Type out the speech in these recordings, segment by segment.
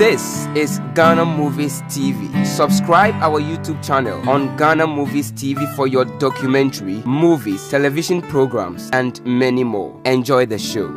This is Ghana Movies TV. Subscribe our YouTube channel on Ghana Movies TV for your documentary, movies, television programs, and many more. Enjoy the show.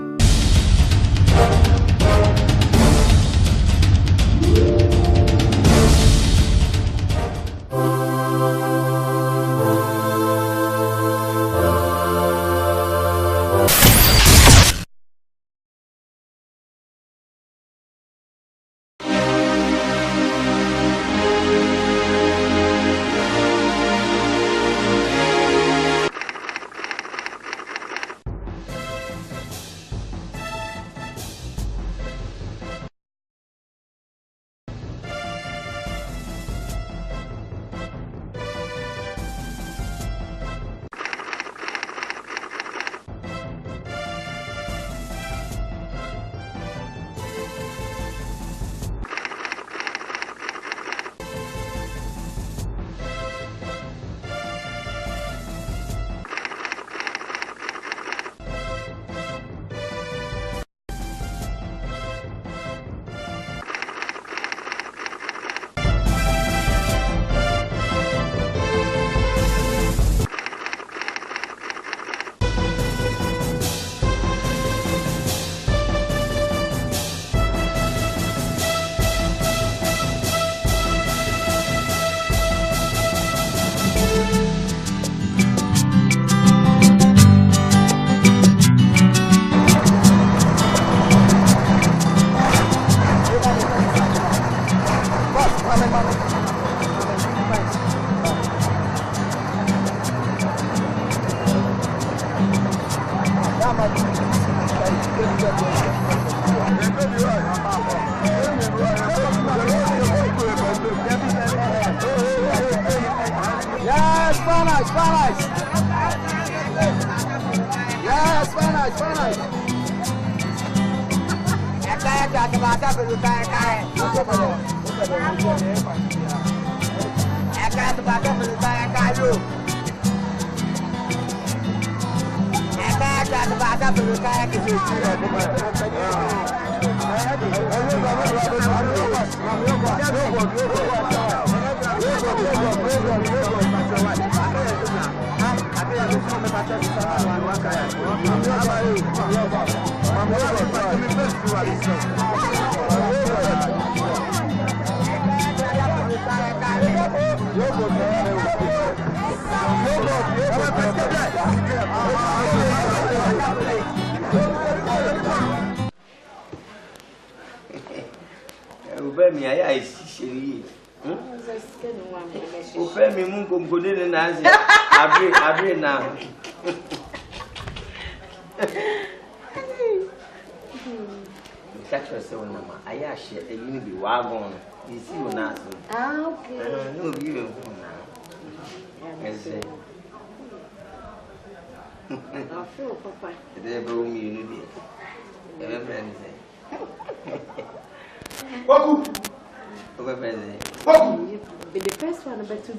The first one about to be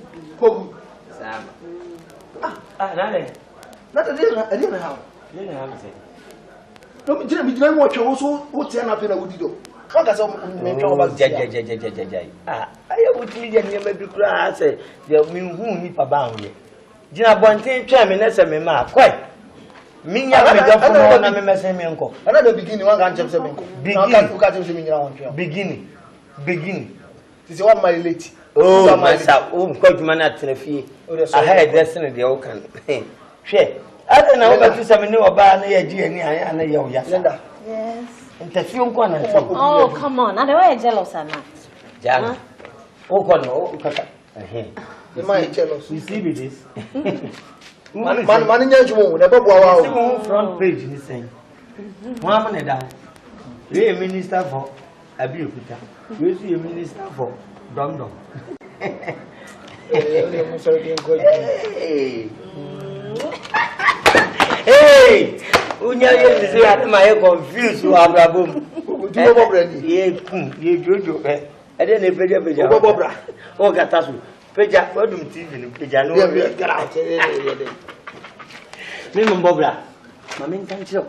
Sam. Not a dinner, I didn't have. No, didn't watch also what's an apple I would do. What does I would need a never class. They'll mean whom me for bound. Jina Bonte, Chairman, that's a mema. Quite. Me, I'm messing me uncle. Another beginning, one can't just beginning. This is what my late. Oh, myself, quite man at the fee. I had destiny the oaken. Share. I don't know about this. I know about the idea and a young Yasenda. Yes. And the few one. Oh, come on. I don't want jealous or not. Jana. Oh, no. My jealous. You see with this. Man, never front page in the same. 1 minute down. We a minister for Abiukuta. We see a minister for Dom. Hey! Unya is here, my confused to Abraham. You I didn't pay your Bobra. Oh, Gatasu. Peja, what do you think? Peja, no, Bobra. Mamma, thank you.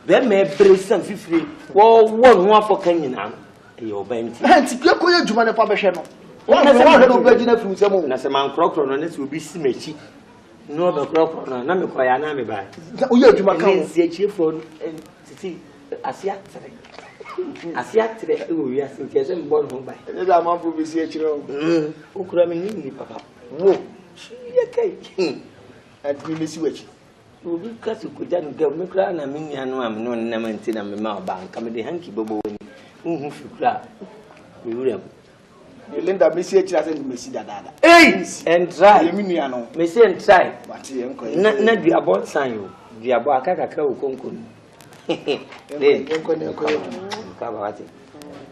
There may be some 50 or 1 for Kenyan. Your bench. And you go to Jumana Pabashano. One of the virgin of Fusamo. Nasaman Crocron, and this will be Simechi. No, the Crocron, Namiquayana by. Oh, yeah, to my CH phone and see Asia. Asia today, we are thinking born home by. And I'm up with CH. Oh, cramming in Papa. Whoa, She okay. and we miss which. Because you could get me cry, and I mean, I know I'm no Namantin and Mamma Bank. I'm the hanky bobo. Who cry? We will. Linda Message as in Messi Dada. Hey! And try. Miniano. Messi and try. But not the about sign you. The about Kakao Concon.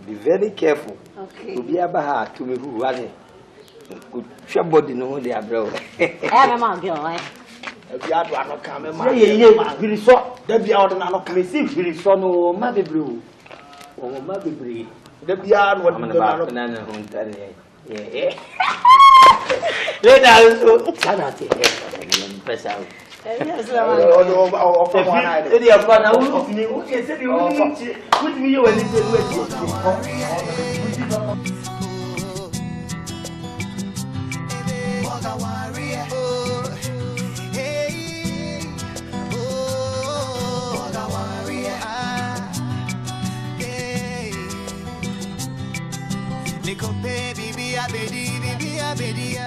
Be very careful. Okay. To be about to me who was it. Good somebody know they are bro. I'm a girl. If you had one come, Very short. there be out and I don't Messi very son or Mother Blue. Or Mother Blue. there be out what I'm I'm about about. banana hunter. Yeah. Let us Sanati. Press out. Yes, Boga Awaree, oh, hey, oh, Boga Awaree, hey, Nico baby, be a baby,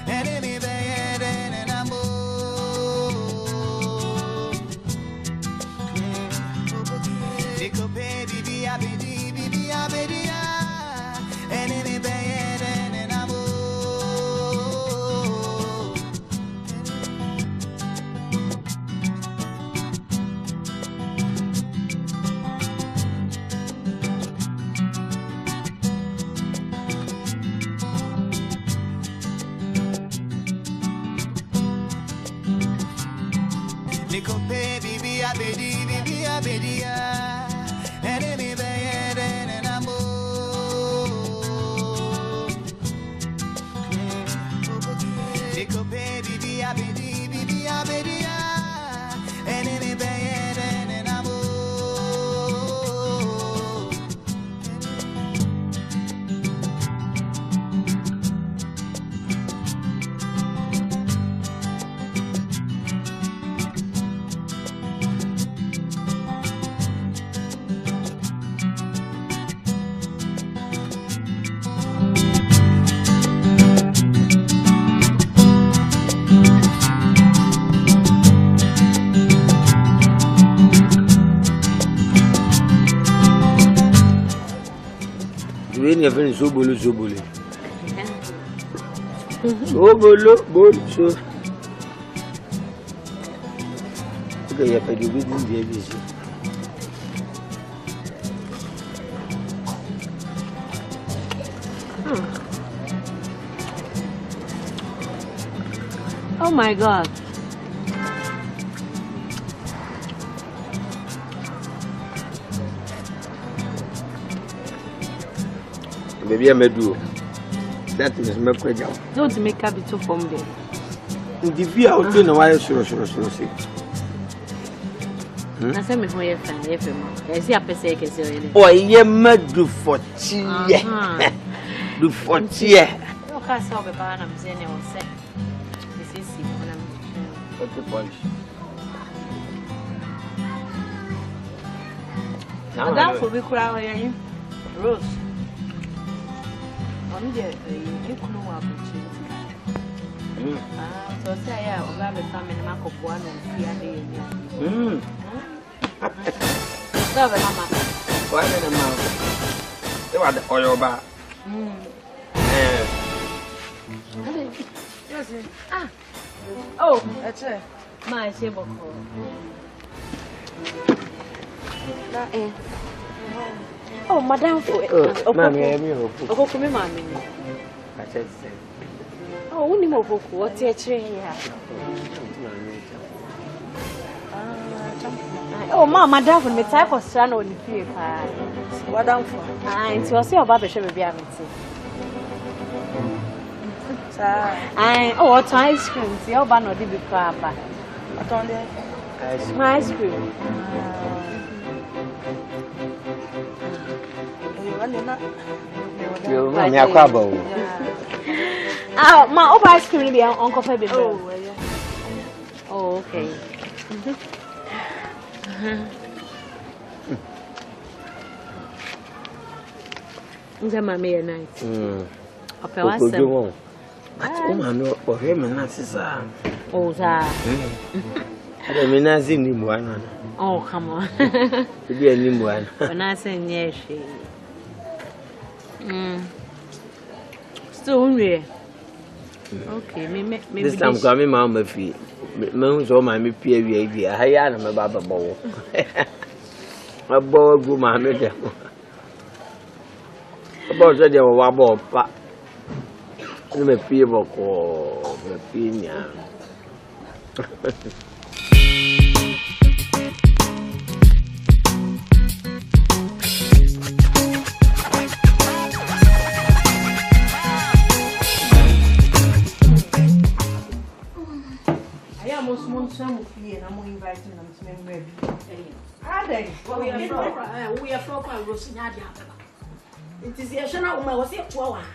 enemy bad and I'm Nico baby, be a baby, enemy bad and I'm Nico baby, be a baby, enemy bad and I'm Nico baby, be a baby, enemy bad and I'm When your friend Zobolo. So. Okay, you pay the business. oh my God. Maybe I may do. That is my question. Don't make a bit from there. The view out in a while, sure. I said, me for your friend, I see a person can say, Oh, you must do for tea. Do for tea. no, can't solve a ban. I'm saying, I will say, this is when I'm Okay, polish. Madame for be crying, Rose. On the you could know opportunity. So say, I will have a family mark of 1 and 3 days. So, Mama, Why did the mouth? They were the oil bar. oh, that's it. My table. Oh, Madame for it. Mammy, Oh, Mammy. I said, oh, we need more book. What's your chair? Oh, Mamma, Madame, for me, type of son on the paper. Madame for. And so, see about the show be a meeting. Oh, what ice cream? See, how bad not be papa. What on there? Ice cream. You me akwabo. My over ice cream be Uncle Febby. Oh, okay. Nze mama ye night. Ope wasem. Ati mama o he me na sisa. Oh za. Ada me na zini muana. Oh come on. Bi ani muana. Ona se nye hwe. So unwe. Okay, me This time come mama fi. Me hu so ma me pie wi ha ya na me baba bowo. Abo gu ma me de. Abo so de wa bo pa. Ni me pie boko, me pie nya. Some of you and I'm inviting them to me. We are from Rosinadia. It is a shana woman was it 2 hours.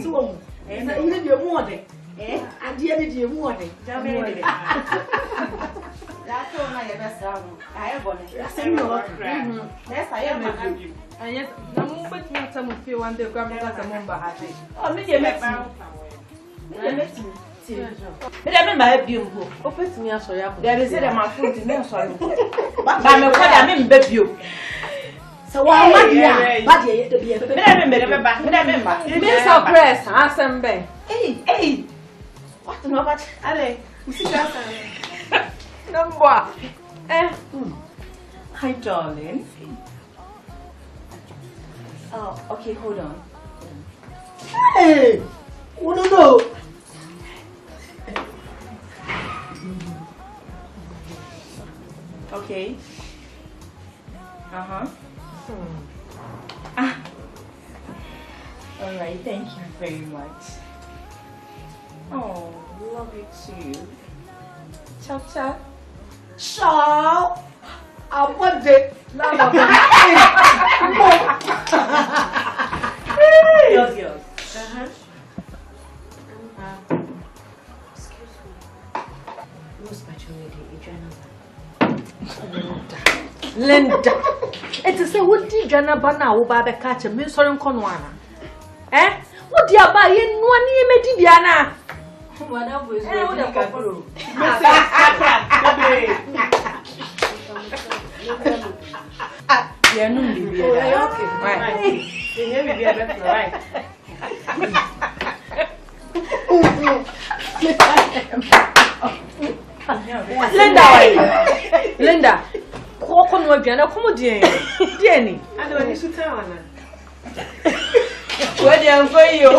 So, and I need your morning. And the end of your morning. That's all I ever I have one. Yes, I am. And yet, no one but me some of you want to come back a member. Oh, me, but I remember you. Open to me as well. There is a my foot in there. Sorry. But I'm a what I mean, baby. So why am I? But you to be a remember. Miss our press, Assam Bay. Hey, what no, but Ale, you see that? Number. Hi, darling. Oh, okay, hold on. Hey, what do you know? Okay. All right. Thank you very much. Oh, love you too. Ciao, ciao. Ciao. I want it. Yours. Excuse me. Who's patronage? Linda, it is a woody Jana Bana, who by the catcher, Miss Sorin Conwana. Eh? What do you buy in 1 year, Mediana? Whatever is Linda, Coco, no, Jana, come Jenny. I don't need to tell her. Where do you go? You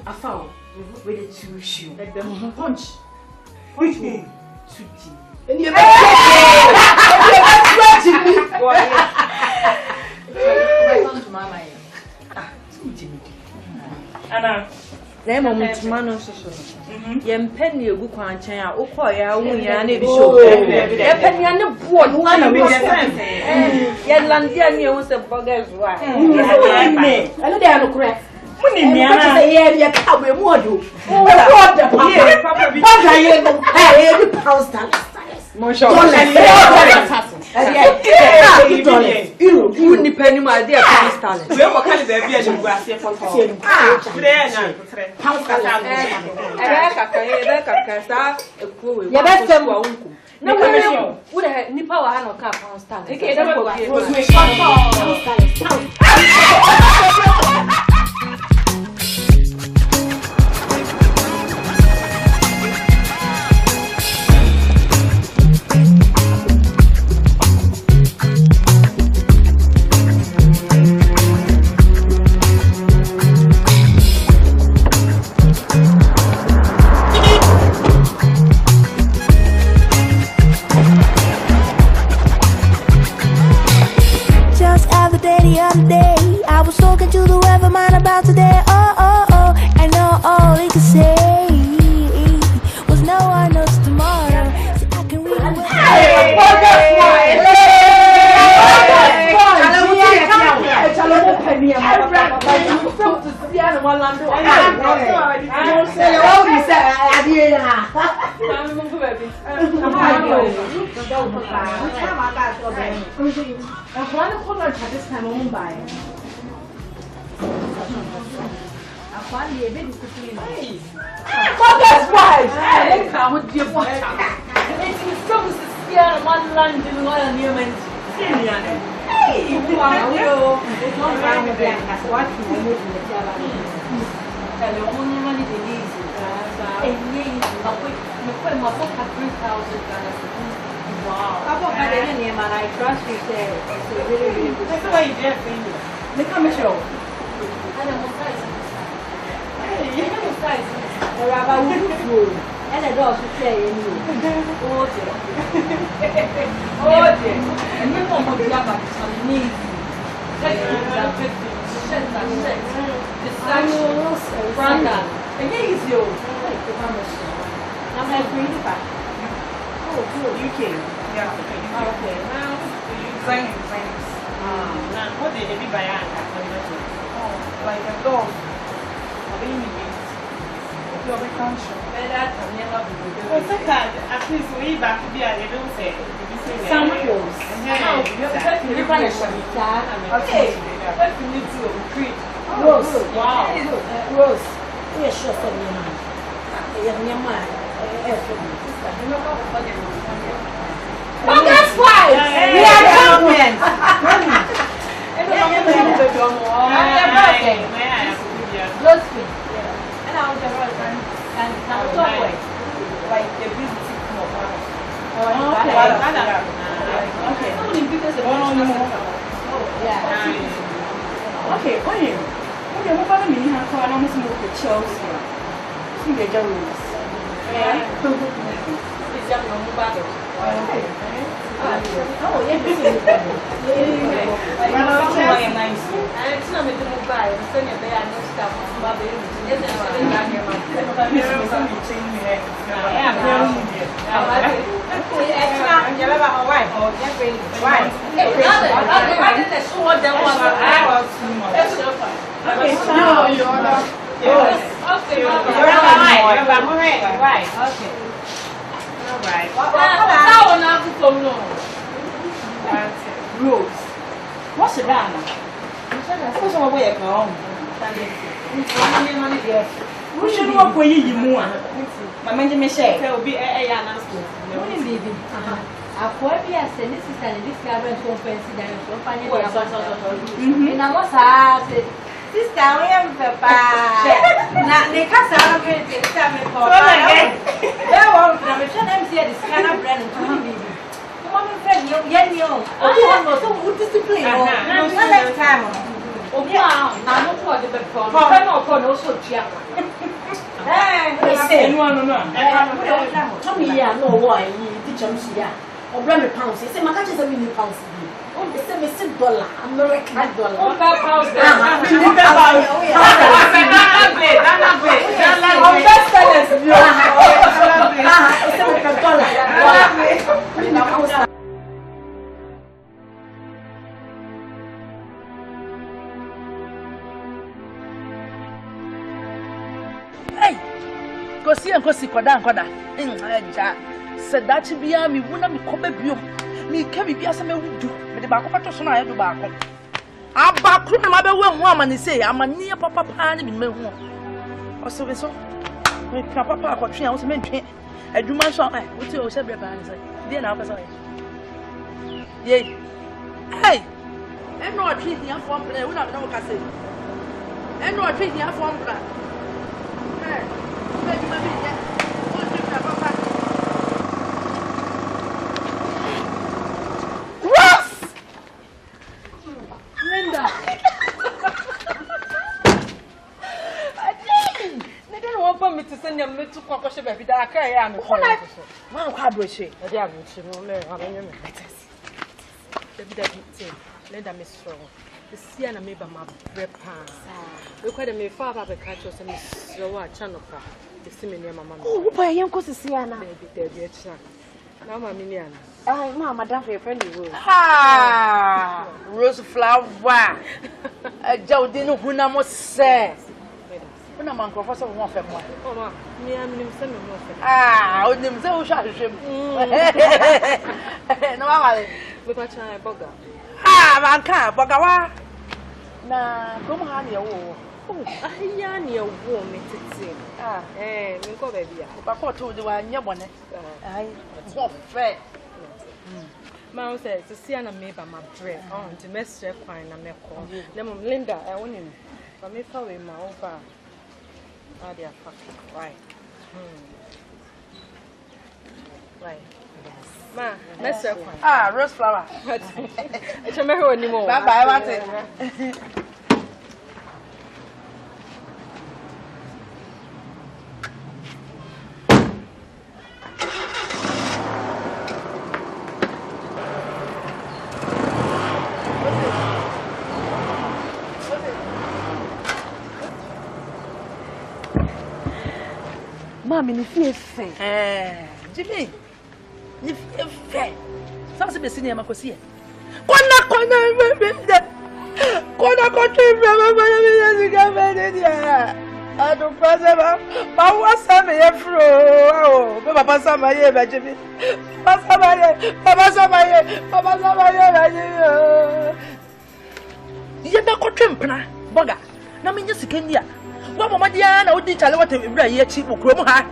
I found with a 2 shoe. Punch. Which one? 2 G. And you're scratching me. Welcome to Mama. 2 G. Anna. Them moment man so. Yem penny a good quan chain. O call ya won ya na bi show. Ya penny na board one we ya landia ni won say burgers wa. I know they are no correct. Money ya kawe modu. Malando. I say, oh, you say, I did. I'm going to baby. I'm going to call her this time on by. I find the baby to clean. Mother's wife! Come with your water. It's so scared one land in Royal Newman. Hey, you are will. It's not right with them. That's what you want in the Java. And the only money they need is a year. My book had 3,000. Wow. I bought my name and I trust you there. It's really, really good. That's why you did it. Look at me show. I don't know size. You know size. There are about food. And the dog should say in you. Oh, dear. Oh, dear. And you know what you have on the knees. Branda. And here is you. I'm like green back. Oh, good. UK. Yeah. Okay. Now, you design things. Now, what did they buy? Oh, like a dog. A baby. You're a country. At least we back to be a little say. Some clothes. Okay. What you need to create? Rose. Wow. Rose. Yes, sure. Oh, that's why. We are champions. And I was and like the beauty more. Okay. Okay, okay. Okay, what about me? How far I'm going to Chelsea? See the rules. Yeah. It's just your mobile. Okay. Oh, yeah. It's not the mobile. It's only a bad stuff. Rose. What's the banner? What's the way of home? We should walk where you more. My man, Michelle, there will be a announcement. I quite yes, and this is an discovery to fancy that you'll find it. And I was asked, this time I am papa. Now, they can't celebrate the family for there won't be a MC at the scanner brand and 20 baby. Woman friend, you're so good discipline. Next time. Oh, yeah, I'm not for the perform. I'm not for no so young. Hey, say, no, Tommy, no, why you teach them here. Or brand pounds, say, my catches $1 million. Oh, they say, $6, American dollar. Oh, pounds. Go see Koda. Said that to be a me, wouldn't be come back. Me can be as I would do, but the back of a son I do back. I'm back to my woman and say, I'm a near papa pan in my home. Or so, when papa got 3 hours mentioned, I do my son, which you said, then I was like, yea. Hey, I'm not treating your form, but I would not know what I say. I'm not treating your form, but me to send them to Cockosha baby that I am. One hard wish. Let them is strong. The Sienna made my bread pan. Look at me, father, the catchers and slow channel. The similar mamma. Oh, by young cousin Sienna, baby, now, my minion. Oh, Mamma, don't be a friendly rose. Ah, rose flower. A Joe didn't know who I must say. Una man professor won fe mo. Oh ma, me am say me won fe. Ah, o nim say o sha hwehwem. No mama le. Me pa chan Boga. Ah, man ka Boga wa. Na kom ha ne wo. Oh, ahia ne wo me tete. Ah, me ko ba bia. Papa to de wa nya bone. Ai, wo fe. Ma o say si na me ba ma bre. Oh, nti me sre kwan na me ko. Na mom Linda, wonim. Ba me fa we ma over. Ah, they are fucking right. Right. Ma, let's say ah, rose flower. It's a matter anymore. Bye bye, want it. Mami, ni fie fe. Jimmy. Ni fie fe. Sa se be sini ma kosi e. Kona me. Kona me ziga me dia. Adu pase ba wasa me ye fro. Oh, be papa sa ma ye ba Jimmy. Papa sa ma ye ba Jimmy. Ye be ko twempna, Boga. Na me nyesika ndia. Wa mama dia na odi chale wata ebra ye chi bokrom ha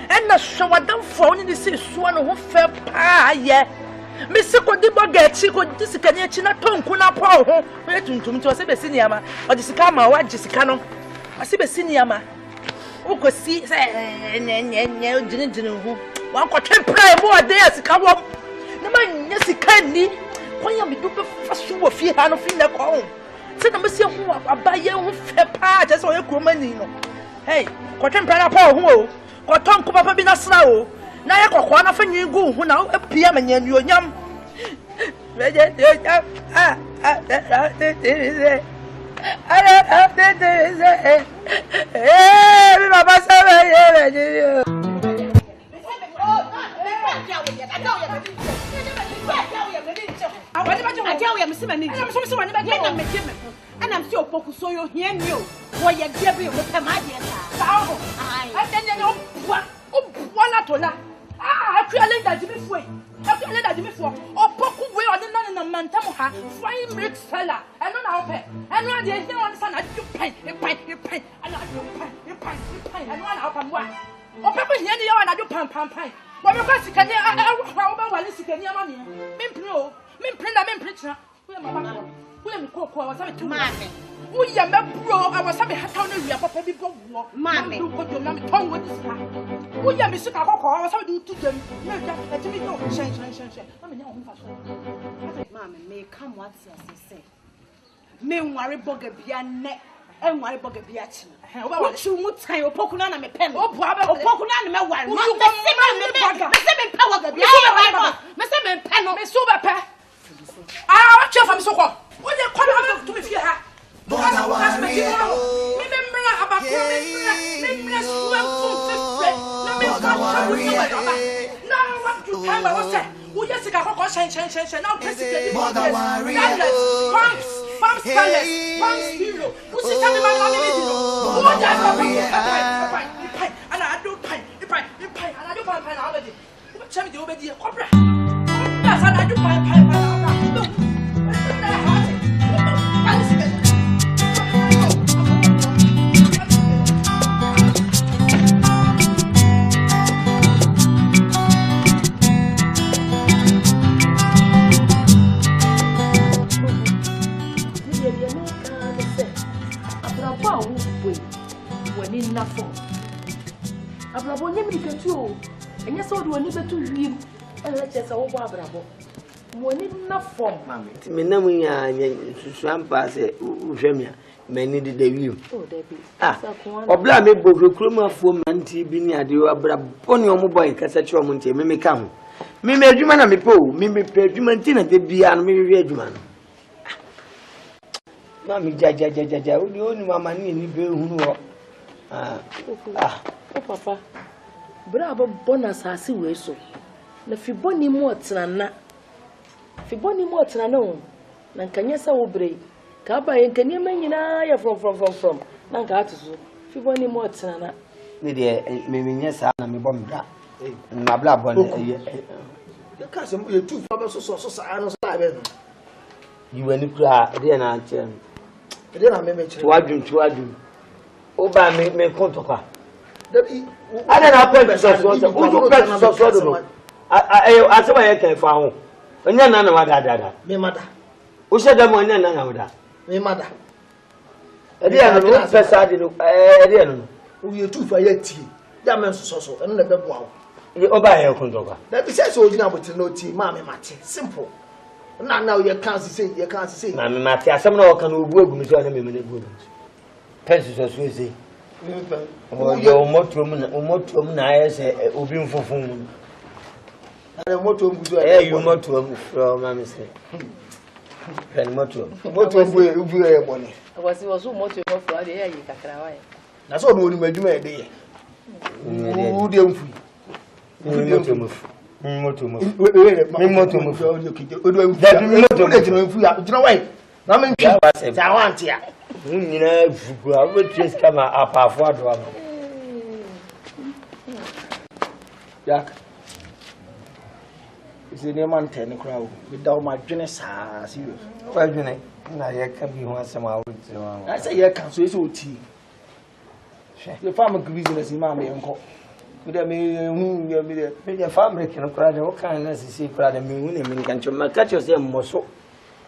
enna hwewadam fo ni se suo no ho fe pa ye me se ko di Boga chi ko di sika ni chi na tonku na po ho we tuntum ti o se be sini ama o di sika ma wa jisika no o se be sini ama o ko si se nye jini hu wa ko twempra e mo ode sika wo na ma nya sika ni ko ya me do be fa so wo fie ha no fi na ko ho se na me se hu abaye hu fe pa je se o ye kromani no hey ko twempra na pa ho o ko tonko papa bi na sra o na ye kokko na fa nyin gu hu na apia manya nuonyam veje mi baba sa be ye veje and I'm still focused on your hand. You, what you're giving with my dear. I then one at all. I feel like that before. I feel like that before. Or Poku way or the non in a mantamuha, fine milk seller, and non our pay. And one day, no one son, I do pay, and I do pay, and one up and one. Or Papa here, and I do pine. What because you can hear how about this can hear money? Mimpro, Mimprinda, Mimpricha. William Coco was having 2 months. William Bro, I was having a town of your papa before war. Mammy, who got your name tongue with this car. William is I was having to them. Let me go. Change. Mammy, may come once as you say. May worry Boga be a neck and worry Boga be a chin. What you would say, or Pocuna and a pen, or Pocuna and a one. Mr. Penno, Miss Super. Ah, watch out from Soko. What you come to me here? Boga Awaree. Remember about Boga Awaree. Now what you time I was saying. Who just got a shine. Now Boga Awaree. Pumps, hero. Who sit on the man? And I do pine, and I do pine already. What time do you obey? Cobra. That's how I do pine. Abrabo nyemi ketu and yes all do any betu him and let us all abrabo money na form mama ti me na munya susuan pa se uhwemia mani de dawi oh debi obla me bogro kromafo manti bi ni ade abrabo ne omo boy kasa chi omo ntie me ka ho me adwuma na me po me pe adwuma nti na de bia no me hwe adwuma no mama jaja oni mama ni be hunu ho papa bravo bonus asi we so na fiboni mu otrana no na nkanya sa wo bre ka ba ye nkania manyina ya from na nka atuso Fiboni Motsana. Maybe yes, I'm a bomb. My blood one. You can't say you're too far so I know. You went to cry, then I tell you. Then I may to argue. Oh, by me, Contoka. I don't have purpose of I saw my head for and then none of my dad. Me mother. Who said them one and none of that? Me mother. I didn't. We are too far yet tea. That man's so and never wow. You obey your Contoka. That besides all you know to no tea, mammy Matty. Simple. Now you can't say, Mammy Matty, some no can work with me to minute wounds. Pencils as we say. Oh, your motum, I say, Ubin for phone. I want to do you motum from Mammy say. And motum. What will money? I was so much for the air you can cry. That's all we do a day. Who don't free? Jack. It's a man 10 crowd without my genius. Serious. Why do I can be once a while? I say, yeah, can so it's OT. The farmer business in mammy uncle. With a million family can cry, what kind of see crowd and me can catch yourself more so.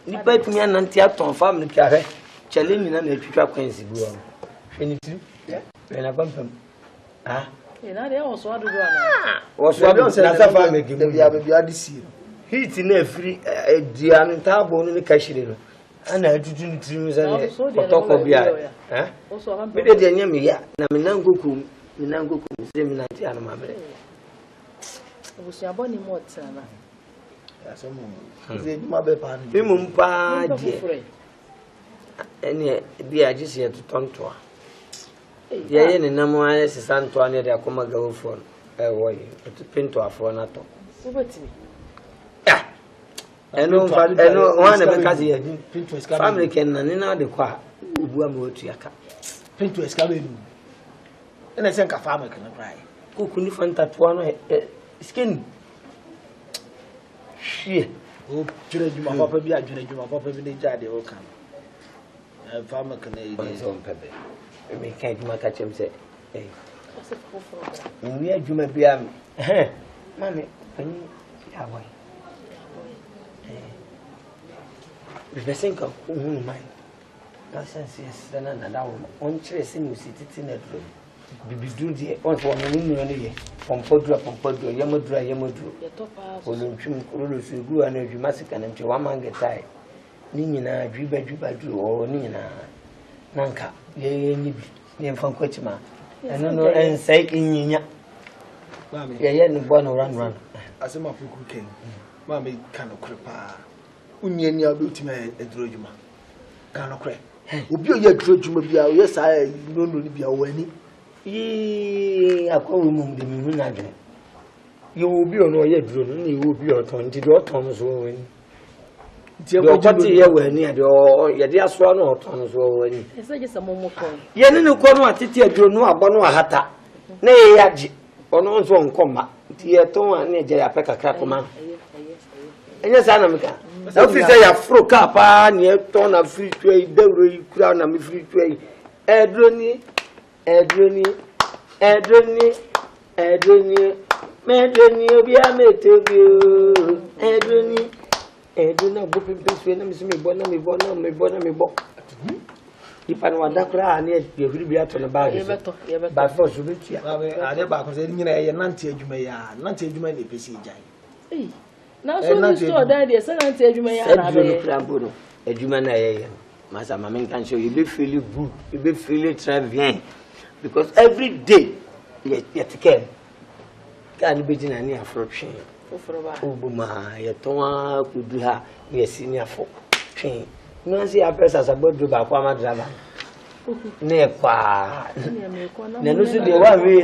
You bet me an anti-atom family carry, challenging and a trap quincy. Finity, when I bump him. Ah, you know, they also do what's what else? Family give me a deceiver. He's in a free dear and table in the cashier. And I didn't dream for talk of beer. Also, I'm near me, yeah. Naminango. Minango seminati ana mamre. Obusia boni motsana. Ya so mo. Ze djuma be pa ni. Mimum pa die. Ene bi agisi ya tutontoa. Ye ne namo aye sesantoa ne de akoma gawofo. Woyi. To pinto afo na to. Sobetimi. Ah. Eno wana be kazi ya pinto escape. Family ken na ni na de kwa ubu am otu yaka. Pinto escape. And I think a farmer can cry. Who couldn't find that one skin? She. Oh, Juma Papa be a Juma Papa in the jar, they all come. A farmer can eat his own pepper. We can't catch him say, hey, we are Juma be a mammy. Away. If I think of whom mine, no sense, yes, then another one chasing you sit in a room. Bibi do the one for me, from Podra, Yamodra. Olumchum, Ulusu, and if you massacre and to one man get tired. Nina, Driba, or Nina, Nanka, ye, from Cochima, and no, and say in Nina. Mammy, born run. As a mafu cooking, Mammy cannot crepa. Unia beauty me a drojuma. Cannot crack. Ubi a drojuma be a yes, I don't be a winning. I call him the Munadre. You will be on your drone, you will be your 20 Thomas Owen. Your party here were near the or your dear swan or Thomas Owen. It's just a moment. Yen corner at it, you know, Bono Hata. Nay, Yaji, or no one comma. Dear Tom and Nigeria Pekka Crackman. And yes, Anamica. Officer, you froke up, near ton of free trade, the crown and free trade. Edroni, Medroni, Obia Metobio, Edrona, Bopin Piswin, Miss Bona. If I want that cry, you will be out on the bag. But for Subitia, I never consider you Nancy, you may, Nancy, you may be PC. Now, so store that is an answer you may have a human. Massa Mamma can show you be feeling good, you be feeling très bien. Because every day, yet can. Can't be in any fraction. Ubuma, Yatoma could do her, yes, senior folk. No, see a person as a boat driver, Quama driver. Nequa. Nenusi, the one way,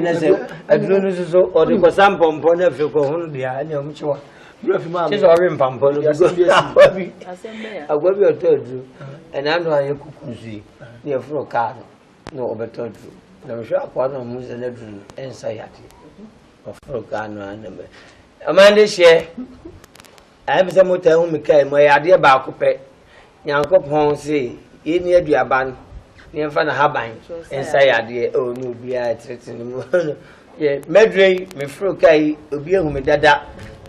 I don't know so, or the Cossam Pompon of your Cohon, the annual Mutua. She's already in Pampolo. I will be told you, and I know I could see near Fro car, no, but told you. I'm sure one of them is a little anxiety of Rogano and Amanda share. I am some hotel whom became my idea about Cope. Young Cop say, in near the aban, near Fana Habine, and say, idea, oh, no, be I threatening. Yeah, Medray, me Frokai, Ubia, whom dada,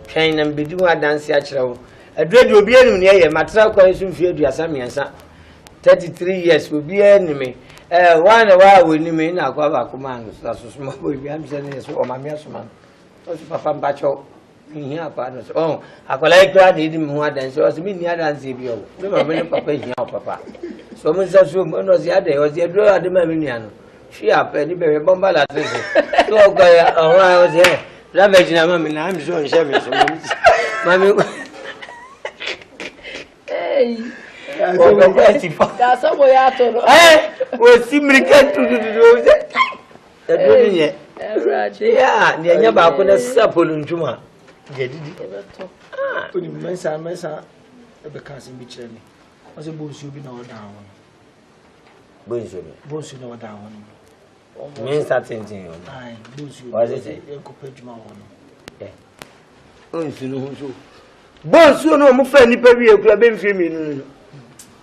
train and be doing a dance actual. A dread will be enemy, my track question for you, Assamian. 33 years will be enemy. One hour will remain in our command. That's a small boy. I'm saying this for my man. What's Papa Bacho in here, partners? Oh, I collect that him more than so as me near than Zibio. Remember, Papa is now, Papa. So, Mrs. Woman was the other, was the drawer at the Maminiano. She up any baby bomba at this. So, I was here. Ravaging a woman, I'm sure she's Mammy. Hey. That's a way out of it. Was simply get to the yeah, near Bakuna Sapple and Juma. Get it. Put him Mesa, because in Bichel. Was a boost you be no down. Boost you know down. Means that thing. I boost you. Was it a compared my own? Yeah. Oh, Boss, you know, my friend, you could have been filming.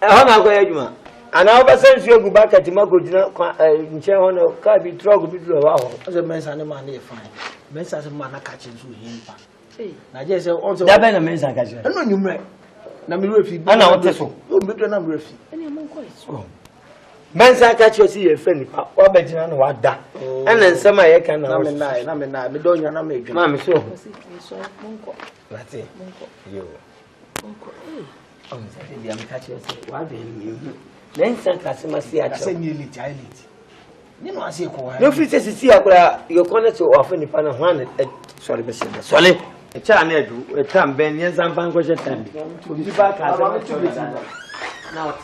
How go Edma? And I was sent you go back at Timago in Chairman of Carby Trog with you as a man's animal fine. Men's as a man catching through him. I just also that been a men's catcher. I know you may. Number if you don't know this one. You'll number of any among quite. Men's catcher see a friend, or better than what that. And then some I can number 9, we don't know make mammy so. That's it. You. Oh, I'm catching why do you then send customer see I send you lit. You know, I say, no features to see your corner to offer the panel 100. Sorry, Mr. Solid. A channel, a time, Ben, yes, I'm banquet time. To be back now.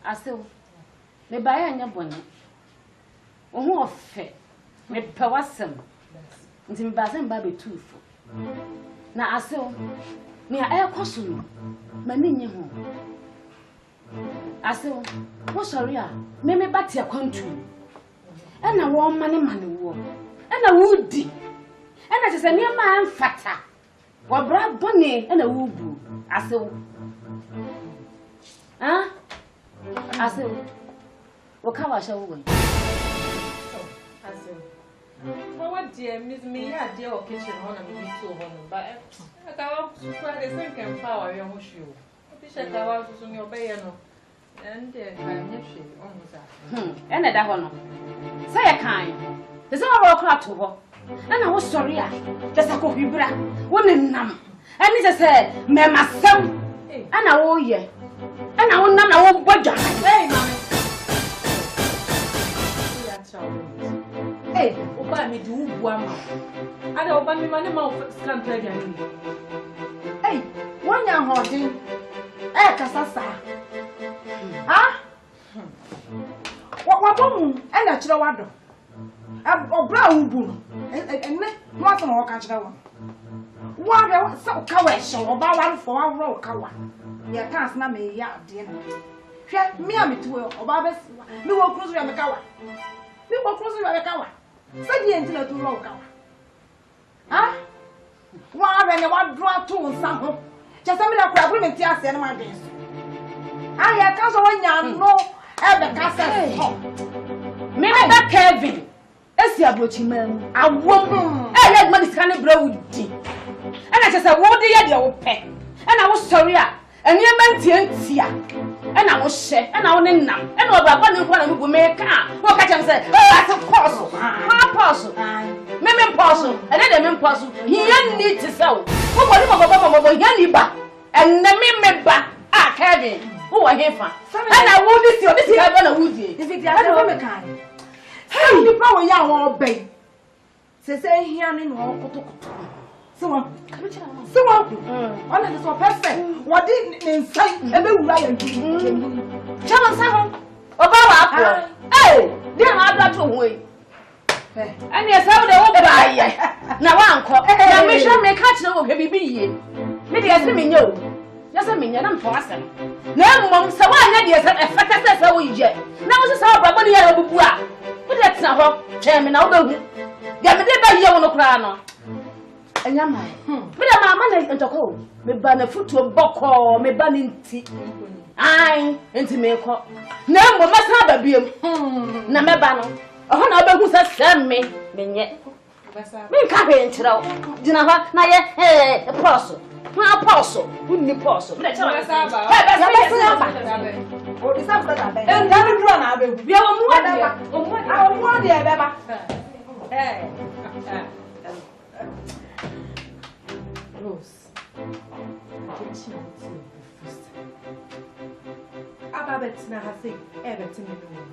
I still me buy anya bonnet. Oh, fair. Me pewasem. Nti me bazen ba be tufo. Na asew me a ekoso mani nye ho. Asew wo sori a me bati akwantu. E na wo mane wo. E na wo di. E na chese me ma amfata. Wo bra bone e na wo bu. Asew. Ah? Asew. Wo ka wa sha wo. Asew. What dear Miss me ya dear o kitchen ho na me to ho no ba e ka wa super the same can power yo ho shi o. Bi she ka wa so ni obeye no. And ka nya hwe on za. E na da ho no. Say ya kan. The say wo kra to ho. E na wo sorry a. Just akobibra. Wo ne nam. E ni say me masem. E na wo ye. E na wo nam na wo bodja. Hey mama. Hey, oba mi du buama. Ada oba mi mane ma scan play yan. Hey, wonya hodin. Kasasa. Ha? Wa bomu e na kire wado. Obra ubu no. Enne no aso na wo ka kire wo. Wa be so ka we hye oba ware fo wa wro ka wa. Ye ka asna me ya de no. Hwe mi a metuo oba be mi wo kruzu ya me ka wa. Mi wo kruzu ya me ka wa. Said the entire to rock. Ah, why when you draw to some just a minute of agreement, yes, and my days. I can't so no ever castle. Maybe that Kevin. It's your butching man. I won't. I let money kind of blow. And I just said, what do you pay? And I was sorry. And you meant here. And I was share, and I wouldn't know. And what I would make a look at him say, that's a parcel. How parcel? Maybe parcel, and then I'm parcel. He need to sell. What was it? And the me back. Ah, Kevin. Who are here for? And I will this year, this year, I'm going to lose you. Is it the other kind? Hey, you probably are obey. Say, here and all. So on. So on. One is so perfect. What didn't inside every Ryan? Challenge someone. About hey, dear, I'm not to wait. And yes, how they all buy. Now, uncle, I wish I may catch no baby. Maybe I see me know. Yes, I mean, I'm for us. No, Mom, so I had a fact that we jet. Now, this is how Baboni are a book. But that's not her. Chairman, I'll go. Get me there by you on the crown. And you're mine. But I'm a man and to home. Me ban a foot to a bock me banning tea. I into me. No, must have a beam. Namabano. A honor who says, send me. Me can't be in Tiro. Dinah, Naya, a parcel. My apostle, wouldn't the apostle? Let's have a and never run out of you. I want Rose, I bet now I think everything in the room.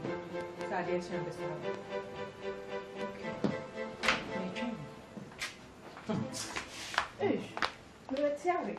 So I didn't understand. Okay. Let's have it.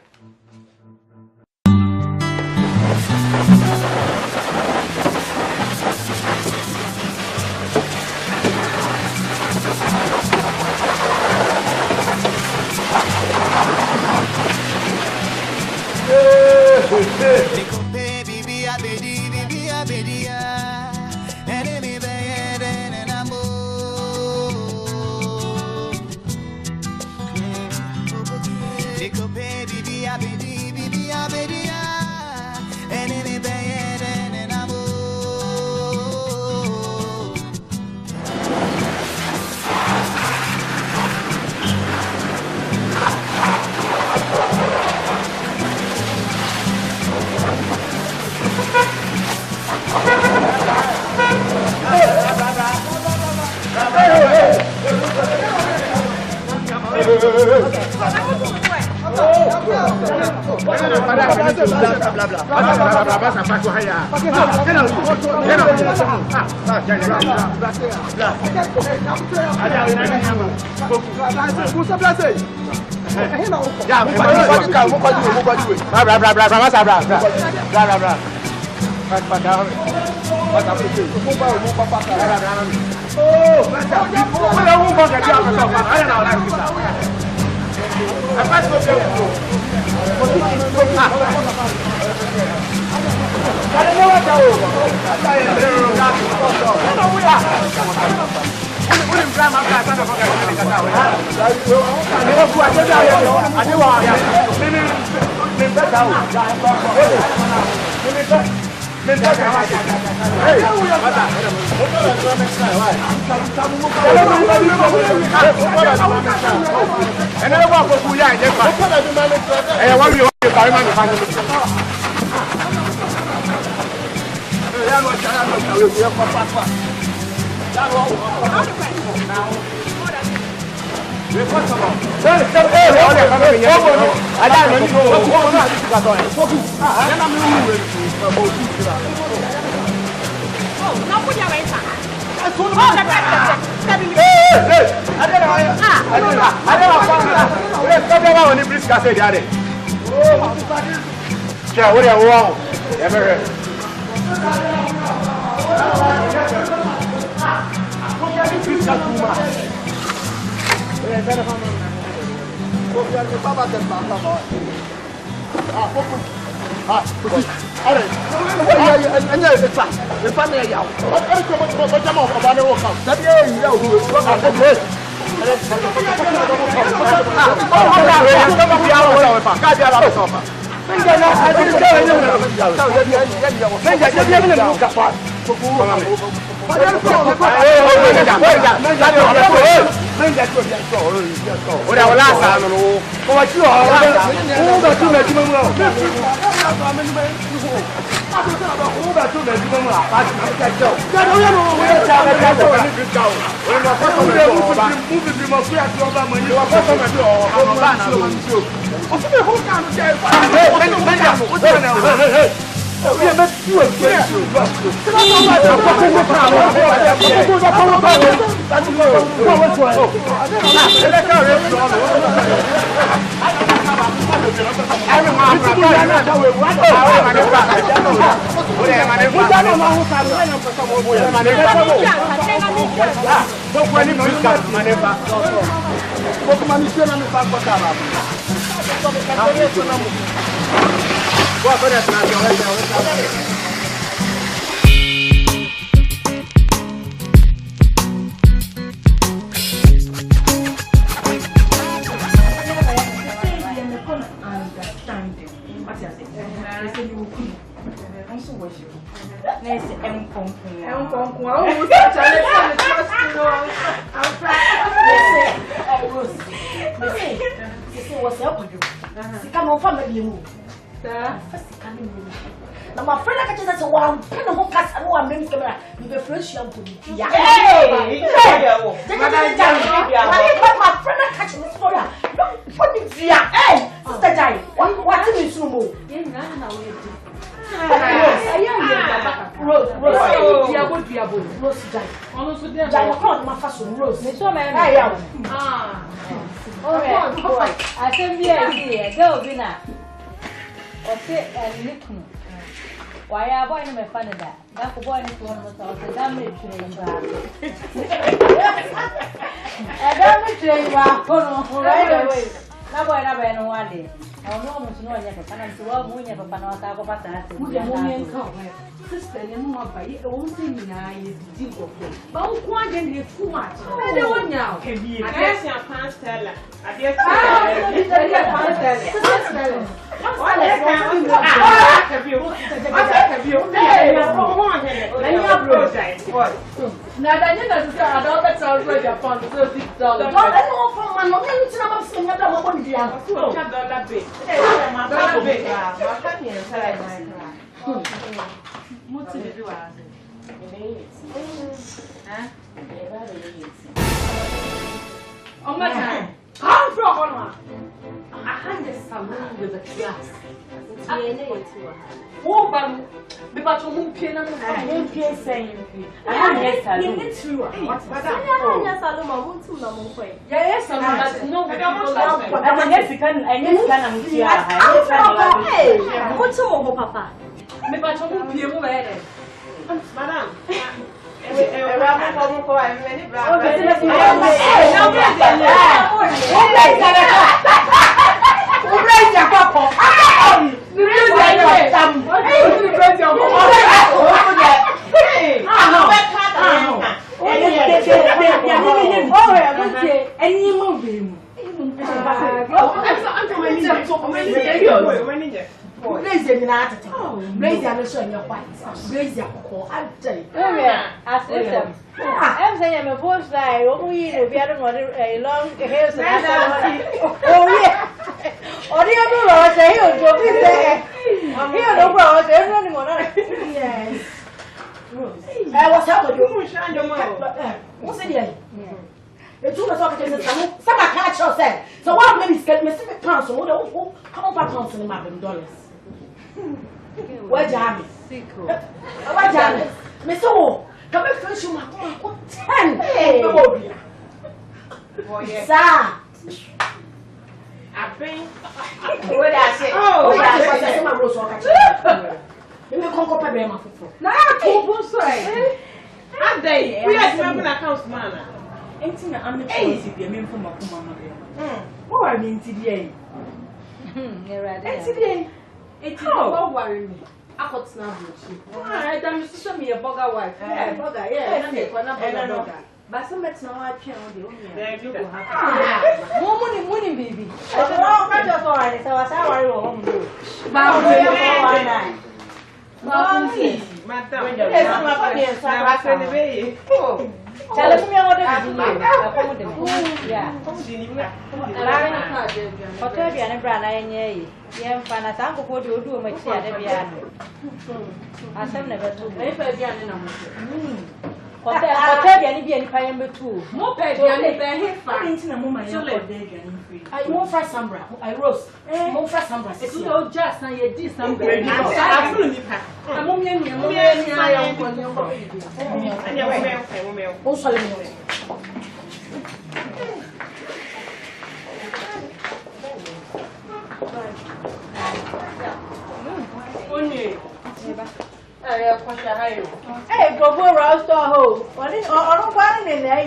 Now my friend I just said, "Wow, kind of focus and one main camera. You be fresh young to be." Yeah. Hey, my friend I catch this for ya. What is ya? Hey, Sister Jai, what is you know? Rose, Jai, my first Rose. So many. I said, "Yeah, go, Vina." Okay, and look. Why are boy in my father? That's the boy in one of the damage train. A damage train, right away. Now, boy, I know one day. I don't know yet, and I'm so moving up upon our taco patas. Sister, and more by it, all thing I is deep of it. But one day is too much. I don't want now. I guess your pants tell her. I guess oh my God. Come from one. I had a salon with a class. Oh, but but you can't say I had salon. It's true. What's that? I salon. I want to know. Yes, but no, I what's over, Papa? But you Madam. Blaze and show your white. Blaze your call. I'll tell you. I said, I'm saying I'm a post like, oh, we don't want a long hair. Oh, yeah. Or the other laws, I hear there. Here, no bros, everyone. Yes. I was helping you. What's it? The two of us some catch yourself. So what made me get me £7 so come on pounds in my dollars. Where Jamie? Where Jamie? Miss O, come and finish you 10. Sir. I think what I say. Oh, I say my rose or you may conquer Pabema for. Now, two sorry. I'm there. We are remember accounts man. Ain't I'm the case if you mean from my mama. Oh, I mean today. Today. It's not worry me. I got snap with you. I done show me a Boga Awaree. Yeah, Boga, yeah. But some it's now I can't do. There you go. More money, baby. I don't know what you're for. So I saw where you home do. Madam, tell me what it is. Yeah. Hotel and Brana, yeah, Fana Sanko for you do my chair. I said never to pay for Hotel biani biani payam betu. Mo pay biani be fa. Intina mo ma ya for there biani free. I won't fry sambra. I roast. Mo fry sambra. It's so just na ye di sambra. I follow me pa. Mo mi ayan ko ni ko. O so le mi. Oni. Hey, go for roast or ho. What is on one in there?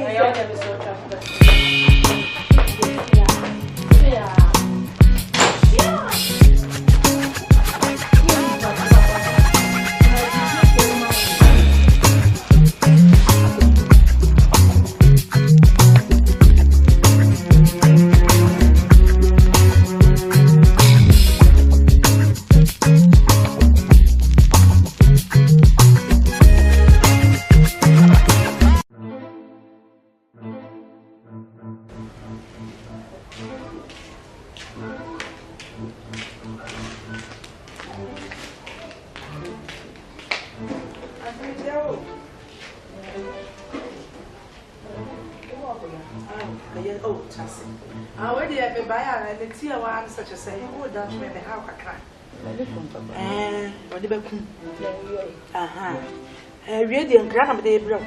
Such a say, oh, that's when the house cry. What the back? Aha. Ready and grandma, they broke.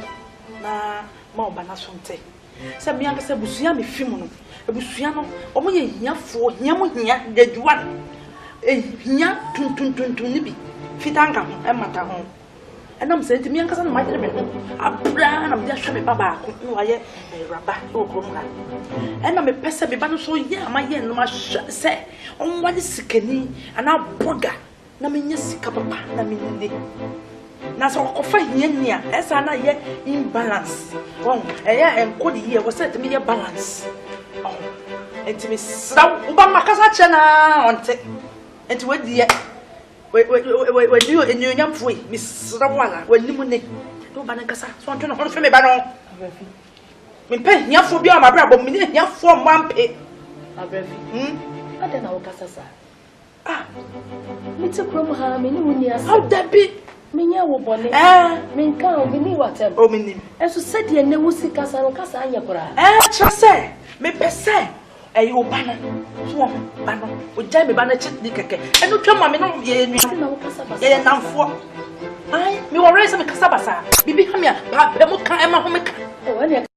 Na more banasonte. Some young said, Busiami Fimono, a Busiano, only here for Yamunia, the one. Nya tun nibi. Fitanga, and Matahon. And I'm saying to me, because I'm my a brand of just me baba, no, I a rabat or grumla. And I'm a pesa bibano, so yeah, my yen, my say, on what is sickening, and our boga, Naminia Sikapa, Namini. Now, so offer here, as I yet in balance. Oh, and good year was said to me a balance. Oh, and to me, so Ubamacasachana on it. And to what the when you in your young free, Miss Rawana, when you money, no banacasa, so I'm trying to hold for me, Baron. Me pay ya for be my brother, me ya for one pay. I don't know, Casasa. Ah, it's a crumb, me no how that be? Me will bonnet, me can't be whatever. Oh, me, as you said, you never see Casa or Casa and Yapra. Just say, me per se. Hey, oh, Banner, Swan, Banner, with Jamie Banner Chit Dick, and no come, mamma, no, yeah, now for. I, me will raise some Casabasa, be here, Pamuka, and Mahomeka. Oh, and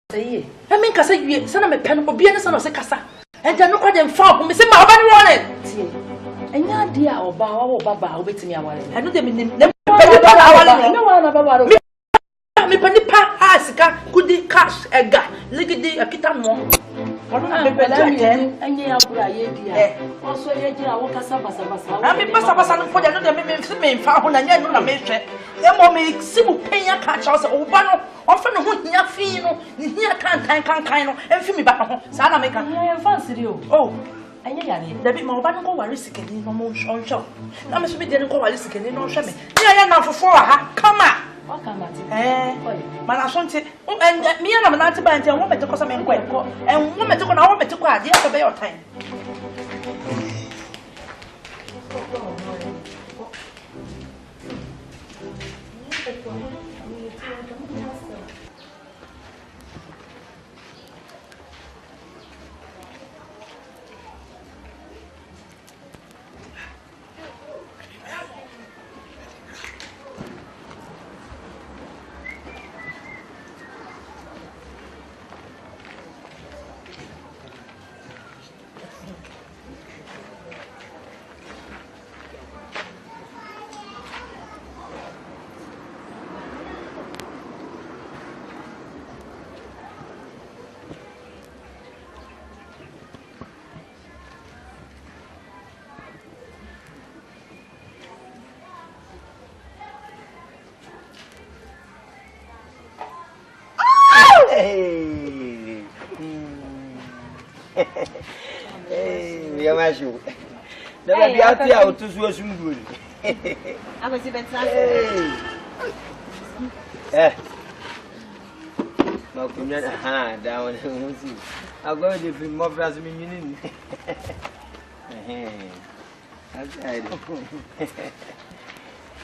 I mean, Cassa, you son of a pen or be a son of Secassa, and I know what them found, Miss Marvan. And your dear or Bow or Baba, wait me a while. I know them in them. No one about me, Panipa, Asika, goody cash, a guy, liggity, a kitten more. And you also, I walk a sabasa. I mean, Passabasa for the main found and yet not a major. There will make simple pay a catch us or banner, often a hood near Fino, near can't kind of, and Fimi back. Sana make a fancy you. Oh, and yet, there be more banner go risk in no more on show. Now, Miss Me didn't go risk in no shabby. Yeah, now for 4 come on. Manasonte, and me and I'm not to buy until 1 minute because I'm in quite, and 1 minute when I want to go at the end of your time. Hey, Yamashu. Never be out here to swim good. I was even Eh. No, come on, down. I'll go to the more brass meaning.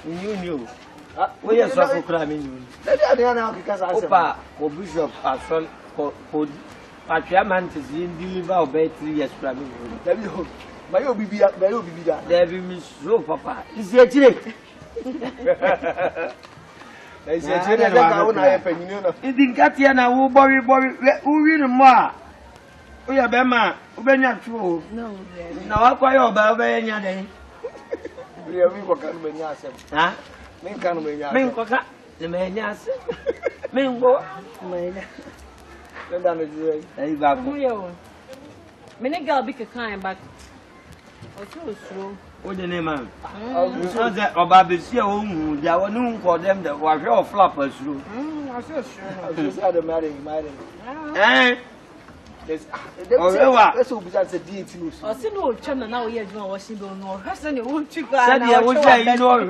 You knew. We are so cramming. Let me know because I Opa, or Bishop, our son, for Patriaman to deliver obey 3 years cramming. let me hope. My baby, that. There be Miss Row, Papa. Is there today? They said, I won't have a It didn't get here now, who worry, who read more. We are Bema, Ubenya true. No, now I'll call you about Benya day. We are working with yourself. Huh? Men can't be Minkoka, the Menyas. Mingo, Many girl be a kind back. What's the name, man? Obabisia, whom there were known for them that were your flappers. I just had a marrying. Eh? Let's hope that's a deity. I see no channel now. You're doing Washington or Hassan. You won't trick. Said I would say, you know,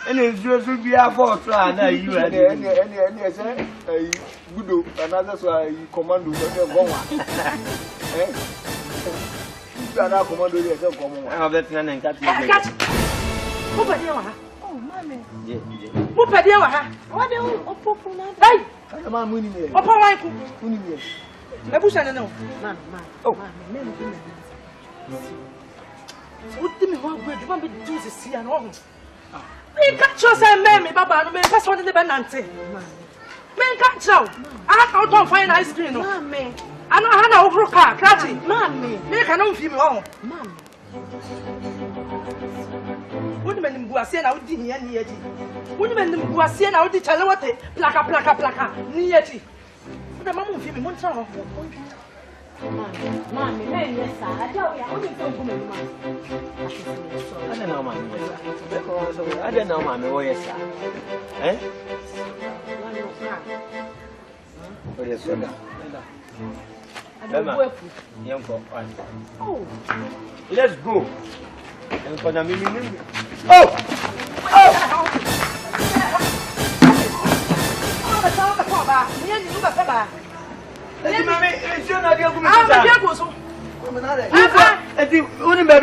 and it's just to be a force. You had any good, and that's why you command go on. You are now commanding yourself. I'll bet you and catch you. Oh, mammy. Who paid you? What do you? Hey, I'm a winning. Papa, Ebushana no. Man. Oh, what do me want to do? Want to do this here and all? Me catch us and me, Baba, no me pass one in the banante. Me catch you. I don't find ice cream. Mammy. I know how to overcome car, catching. Mammy. Me cannot feel me all. Mammy. Women who are saying I would be near it. Women who are saying I would be telling what placa, near it. The mamma feel me one time. Mammy, yes, I don't know. I don't know, Mammy. I don't know, Mammy. Where is that? Eh? What is that? Young for one. Oh, let's go. And for the minute. Oh! Baby,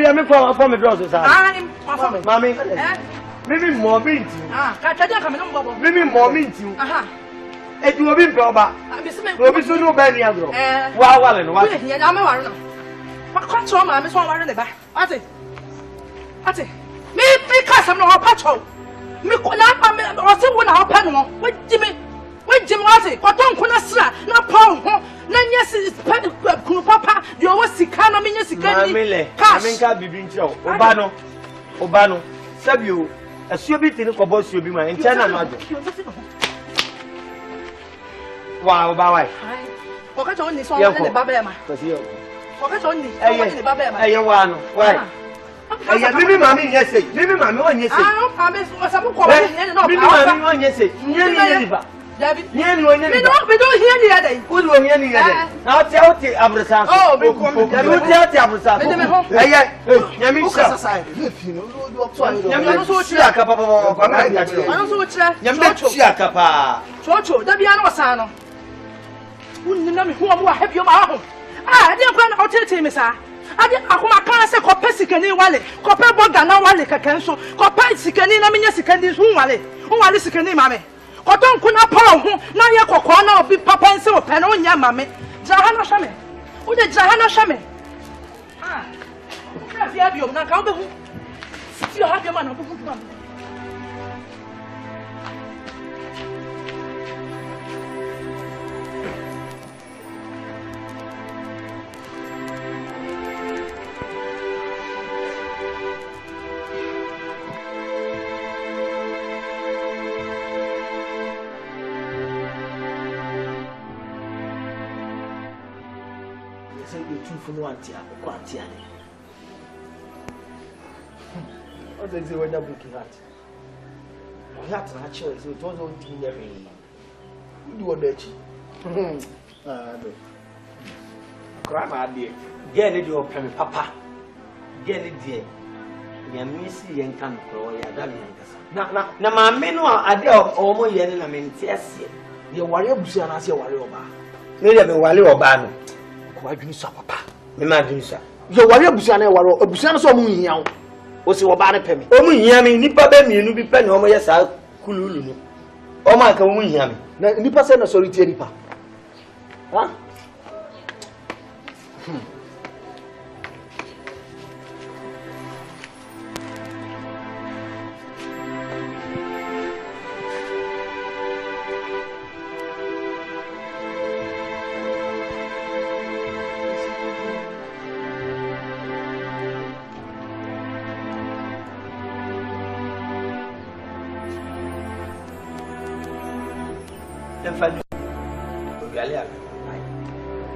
I'm from the process. Mammy, maybe more mint. Maybe more mint. It will be proper. Will be so no belly. Wow, I'm a What control, Mammy? So I'm running back. Ate, me cast I'm not a patrol. Me could not or see when our panel. Wait, Jimmy, what don't Kunasra, not Paul, then yes, it's Papa, you always see Kana Minas again. Caminca Bibin Joe, Obano, Sabu, a subit in a boss, you'll be my China. Wow, Bawai. Forget only so in the Babema. Forget only the Babema. I want. Why? Maybe Mammy, yes, maybe Mammy, one yes. David, we don't hear the other. Who will hear the other? Now tell the Abrasa. Oh, you tell the Abrasa. I didn't can't say copy sikani wale, copy Boga Awaree cancel, copy sikani na minya sikani who wale sikani mame. Cotton kuna paw, now ya cocoa or be papa and so pen on ya mame. Jahana Shame. Who the Jahana Shame? Ah, if you have your Naka, you have your man of the What is the weather looking at? We have to actually, so it was all dinner. You do a dirty. Cry, my dear. Get it, your papa. Get it, dear. You missy and can't grow your darling. Now, my men are there almost yet in a minute. Yes, your warrior Busan as your warrior. maybe I'm a wally or ban. Quite do so, papa. Imagine, sir. Your warrior Busan, or Busan, so moon. Osi obare pemi. Omu hia me nipa be mienu bi pe ne omo ye sa kululu no. Omo aka omu hia me. Na nipa se na sorry tie nipa. Ha?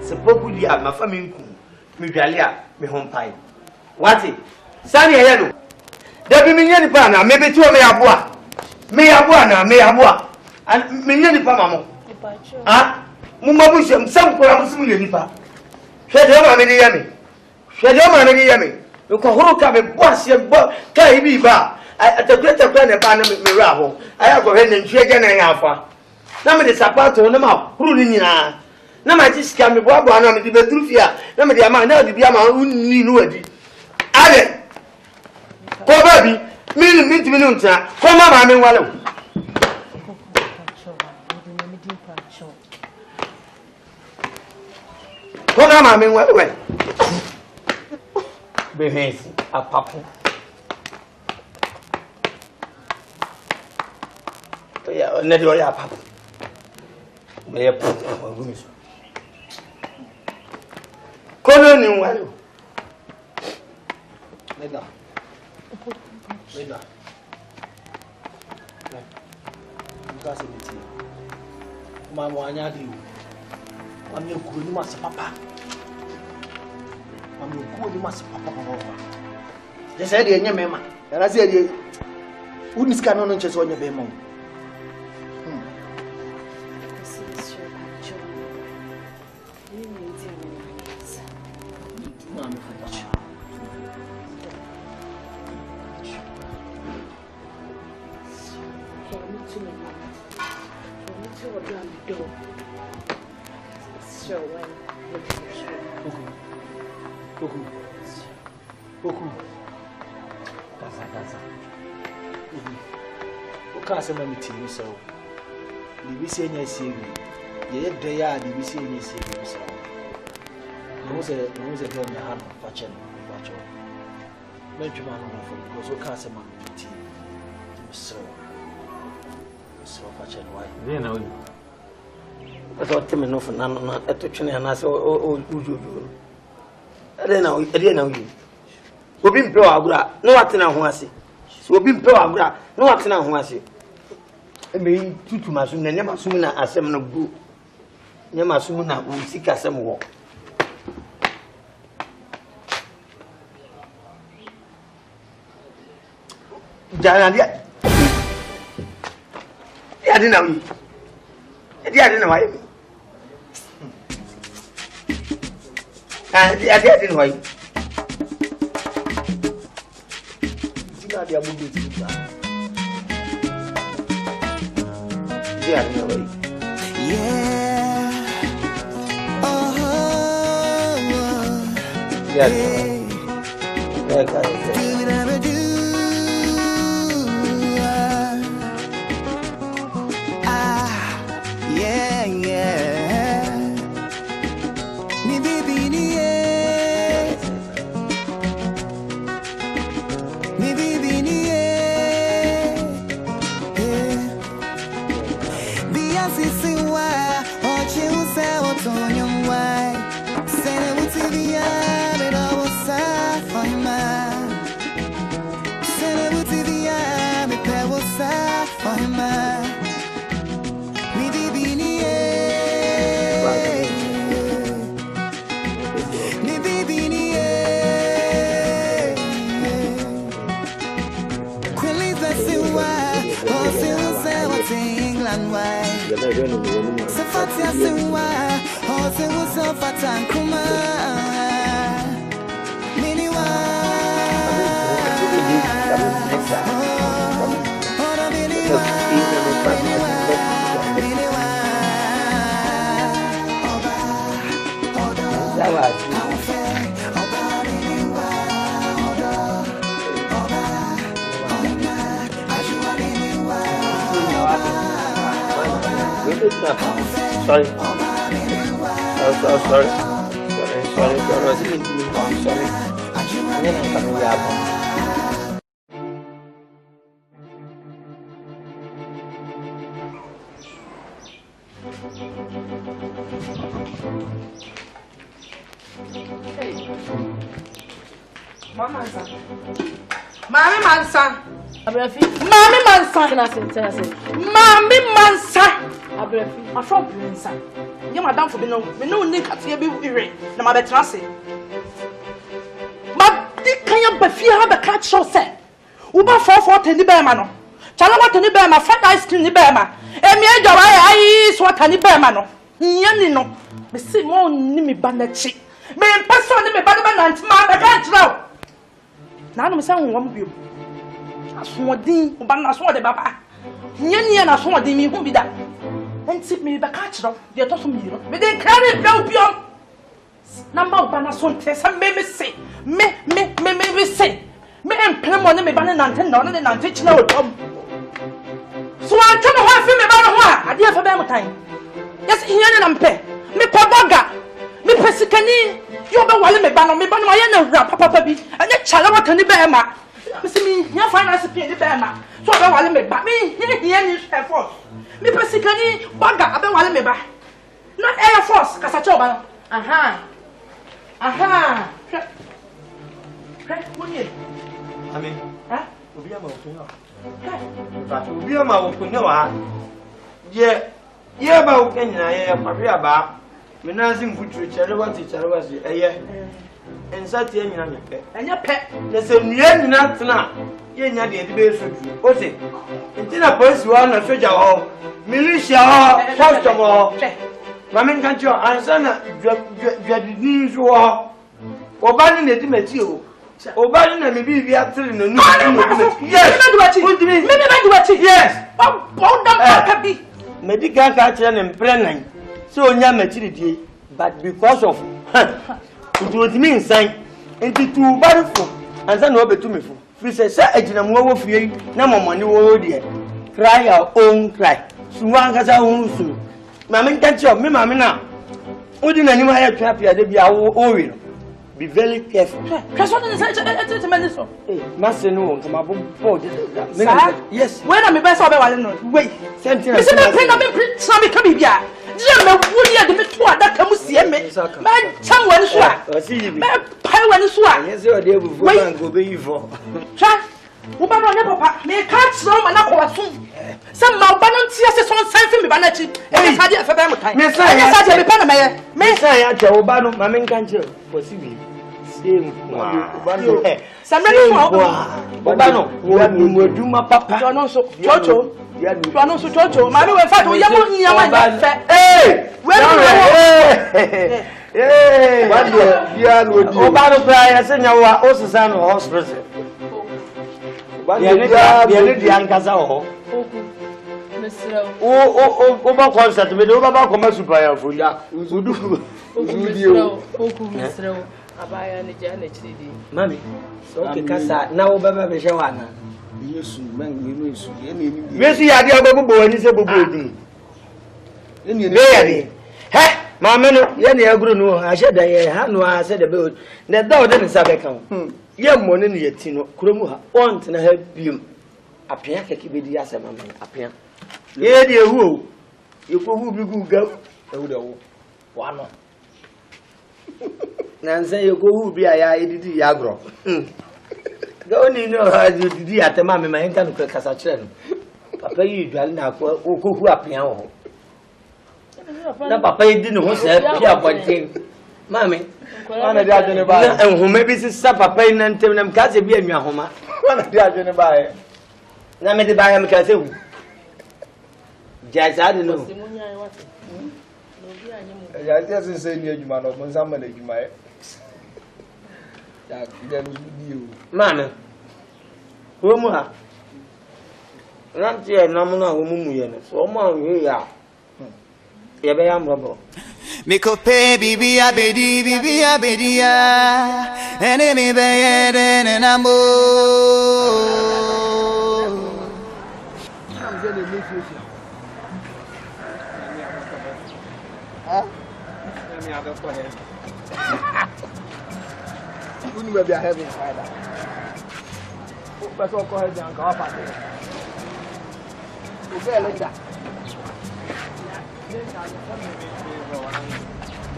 Sepokulia ma faminku me dwale a me hompai wati sani ye no da bi me nyani pa na me beti o me yaboa na me yaboa me nyani pa mamo ha mu mabu shem sam ko am sum nyani pa hwede o ma me ni yame ko horo ka me boase bo ka ibi ba atakweta na ba na me ra ho aya ko he na ntwe ge na ya afa na me de sapato na ma huru ni nyina na ma ti sika me boabo na me di bedru fia na me di ama na di bia ma unni no adi ale ko ba bi mi ti mi no ntia ko ma me wale ko na ma me wale we be hesi apapo ya na di o ya apapo me ya gumiso kono ni wale Mega. Because it my wanya di. I'm your good mas papa. I'm your good mas papa. They said the nya mema. And I said you wouldn't scan on chest on your bemo. Some meeting so the VCN series. Ye day are the VCN series. No was a girl in the hand of Fachin. Mention man because we can't say man meeting. So Fachin, why? Then I thought Tim enough for none at the chin and I saw, oh, I didn't know you. We've been pro agra, no acting on Huasi. We've been pro agra, no acting on Huasi. Me tutu masu na nyama sumu na asem no bu nyama sumu na usika asem wo jana dia ya dina wi dia dina wa dia dina wa dia bu bi yeah. Oh. Yeah. Sorry. Sorry. Mami Mansa. Abrefi. Mami Mansa. Tenase. Mami Mansa. Abrefi. Afro Prinsa. Ye madam for me no ni katia bi ire na ma betra se. Ma di kan ya ba fie ha be ka show se. Wo ba 44 ni be ma no. Chala wa ni be ma fried ice cream ni be ma. Emi ejawa ai so ta ni be ma no. Nya ni no. Me si mo ni mi ba na chi. Me person ni me ba na ntima be ka chira. Na no me say won bio. Asodin, o ba na so de baba. Nya na so de mi hu bi da. Enti me be ka chira. De to so mi ro. Me de carry bio. Number o ba na so nte say me say. Me say. Me empre mo ne me ba na nante na ne nante china o tom. So an twa no ho afi me ba no ho a. Ade afa ba mo tan. Yes, here na mpe. Me ko boga. Me pesikani. You be wale me ba no ma ye na hura papa bi. Anya chala wa tani be ma. Me se me here finance pay ni be ma. So be wale me ba. Me here ni Air Force. Me pesikani boga abe wale me ba. No Air Force kasa che ba no. Aha. Woni. Amen. Ha? Obi ama okunwa. But obi ama okunwa wa. Ye ba okunwa ye kwawe aba. Me na sim futuro chere wati eye. Ensa tie nyina nyepe. Enya pe. Na se nua nyina tena ye nya de be soju. O se. Ntina police wa na soja ho. Militia ho, custom ho. Mama kan jo ansa na dwadini zo ho. Oba ni na di mati o. Oba ni na me bi atiri na nu. Yes. Me be do what? Yes. Bound down bi. Medical ka chere na mpre so onya machiri die but because of it was me inside into too bad for and then no betu me for fi say agina mo wo fie na momoni wo die cry your own cry so wan ka sa hu su mama nkanchi o me mama na odi na nima ya twa pia de bia o wi no be very careful cause what is it tremendous so masse no on ma bo yes when am me be so be wale no wait something me say me print so me ka bibia je me wuli ya de me to adaka mu sie me ma chan wani so a me pai wani so a yes o de bu man go be yivo twa wo ba no ne papa me ka tro ma na ko waso se ma ba no ntia se so san fi me ba na chi e sa de afa ba mo tan me sa de me pa na me sa ya je wo ba no ma me nkan che ko si bi same ba no samre no wo ba no wo duma papa jo no so chocho you no so chocho ma me we fa to ye mo nyama ya fe we what dia no di o ba no pra ya se nya wa o sesa no hospital dia ne dia nkaza ho o ba concert me do ba ko super ya folia udu dio mesreo abaya ne ja na chiridi mami so ke kasa na wo ba be hwe wa na Yesu man we Yesu ye na eni Yesu ya de ogbogbo woni se gbogbo odun eni be ya de he mama no ye na aguru no ahye da ye ha no a se de be na da o de nsa be kan ye mo ne ye ti no kromu ha want na ha bium apia keke be di asema mama apia ye de ehu o ye ko hu bi gu ga ewu de wo wa no na nse ye ko hu bi aya edidi ya agro Goni no ha didi atema me ma enka no kasa kire no papa yi dwale na akwa okohu apia wo na papa yi di no ho se pia bonten mami ana di adwene ba na enhoma bi sisa papa yi na ntem na mka se bi anwa homa ana di adwene ba ye na me de ba ya mka se hu jaza de no ya ti asen se ni adwuma no mo nsa ma na adwuma ye ya de no di o mami wo mu ha ranti e na mo na wo mu ye no so mo ye ya ye be ya mrobo Make up baby abedi ya enemy be and I'm Let me have a for here. You know maybe I have inside that. But so go ahead and go up at it. Okay, like that.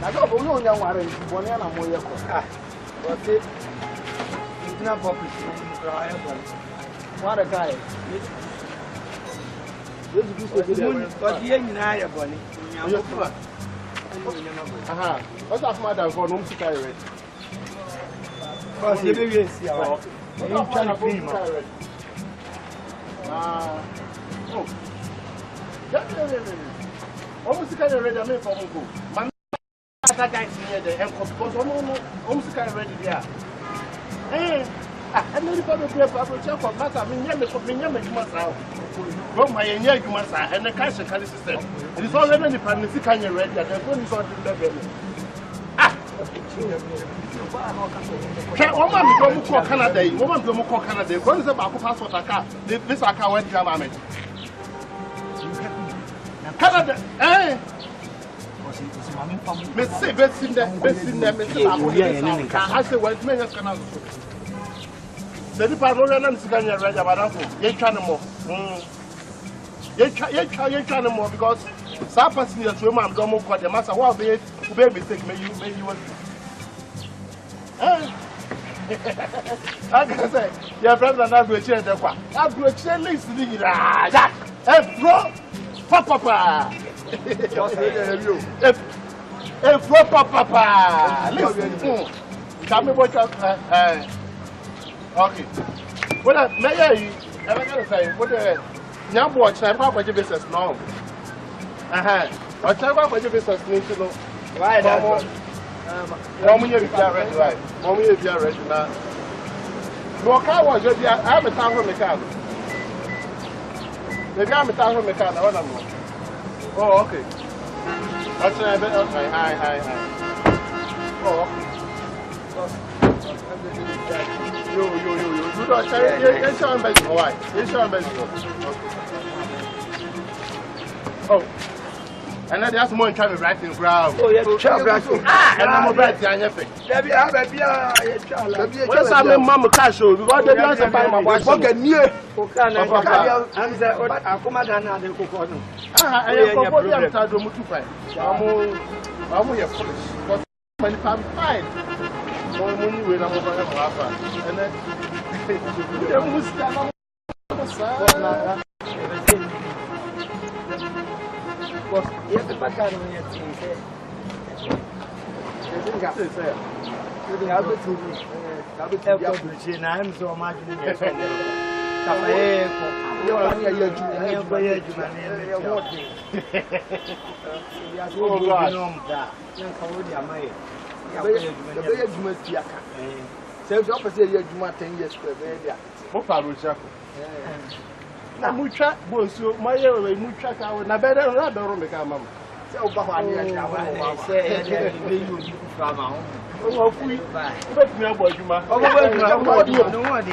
Na go bo no nya ware bo na mo ye ko. But it na property try but what a guy. This is good to do. But ye nyina ya bo ni. Aha. What's up madam for no to carry it? Because you be see our. You try to clean it. Ah. Oh. Almost kind of ready to make for go. Man, that guy near the end because almost kind of ready there. And then for the paper, check for matter. Me must now. Go my near you must and the cash and system. It is already the pregnancy kind of ready. The phone is on the level. Woman become call Canada. Woman become call Canada. When is about passport a car? This account went government. Canada, eh? Me say best in them, me say I say what me just Canada. The department no sika nya ready about that. You try no more. You try no more because some person is so man don't move the master what be mistake me you want. I can say your friends are not going to change the qua. I'm going to change list the that. Bro. Papa. Papa. Listen. Tell me what okay. Well, may I'm going to say, what the young boy, Papa business now. I'll tell you what your business needs to know. Right, Mommy, if you are ready, right? Mommy, if you are ready now. No car was just I have a town from the car. Maybe I'm a town from the car. Oh, okay. That's a bit okay. Hi. Oh, okay. You don't say you're showing back. All right. You're showing back. Oh. And then there's more in time writing ground. Oh, yes, child writing. And I'm writing. I'm happy. What's up, Mamma Castle? Because the answer by my wife. Pocket near. I'm the Akumagana. I am going to do Mutupai. I'm here foolish. But when I'm fine, more money when I'm over the and then you have to back out on your team. I'm so much Mucha, Bonsu, my mucha cow, na better than I make a mamma. So, Bahani, I say, you from our home. Oh, we but me about you, ma. Oh, no one.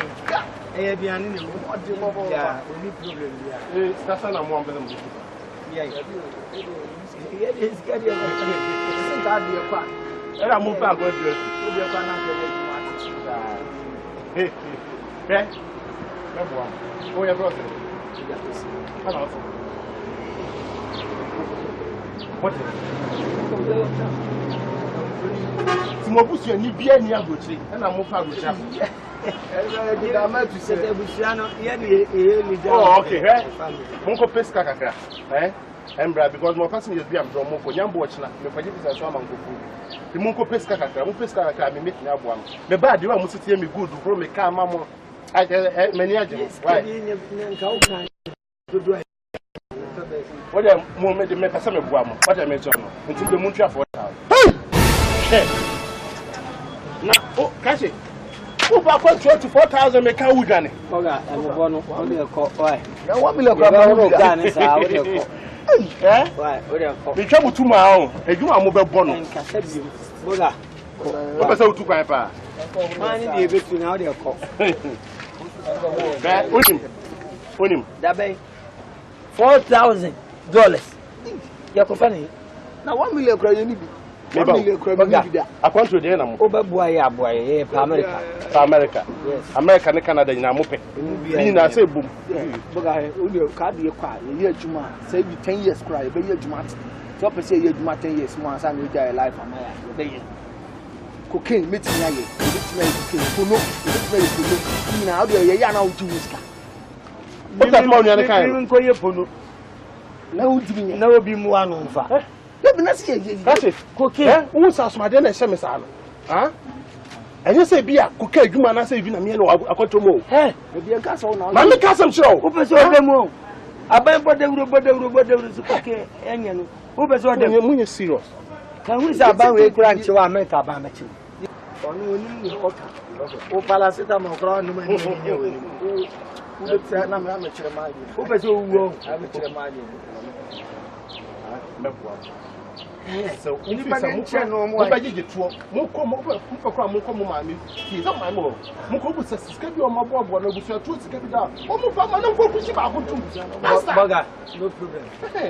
Eh, be an enemy. What do you want? Yeah, only problem. Yeah, that's not one of them. Yeah, it's getting a quack. And I move back with you. You're going to hey, oh, your brother. Hello. What is it? Small push you need be any abuchi, and I'm more proud of you. Oh, okay. Monko pesca kaka. Embra because more person is be am do monko nyambo ochna. Me faji bisa so amanko fu. The monko pesca kaka, monko pesca kaka me meet na aboam. Me ba de wa musiti me good bro me ka mamo. I many agents. Why? What a moment to make a summer guam. What I mentioned until the Montreal for now. Now, oh, Cassie. Oh, back 24,000 make a Ugani. Boga, I'm only a call. Why? Now, what will you go? Why? We travel to my own. A Juma mobile bonnet. Boga. What was out to my pa? Mine is between out your call. Onim. That be $4,000. Your company. na 1 million kura ye ni bi 1 million kura bi ni bi da akwanto de na mo obaboa ye pa America yes America ne Canada nyina mo pe ni na say boom boga he o de ka de kwa ye adwuma say bi 10 years kura ye be ye adwuma so pe say ye adwuma 10 years mo ansa na your life amaya ye be ye cocaine meeting ya ye cocaine pono ni na o de ye ya na o tu wiska o ta mo ni kan mi ko ye pono na o dibi na obi mu anu mfa lebi na se ye kasi cocaine wo sa asomade na ehye me sa no ha enye se bia cocaine adwuma na se bi na me no akoto mo eh bi en kasa na ma me kasa mchiro wo pese o be mu aban bodewuro su cocaine enye no wo pese o de munye serious kan hu sa ban we kura nche wa America ba ma chi onu oni ni oka o paracetamol kra no ma ni wo de tsa na me chire ma ji wo pese o wuo me chire ma ji so ni ba ni che no mo ba ji to mo ko ma mi ki so ma mo ko bu sika bi o ma bo na bu so to sika bi da o mo fa ma na ko ku chi ba ko tum Boga no problem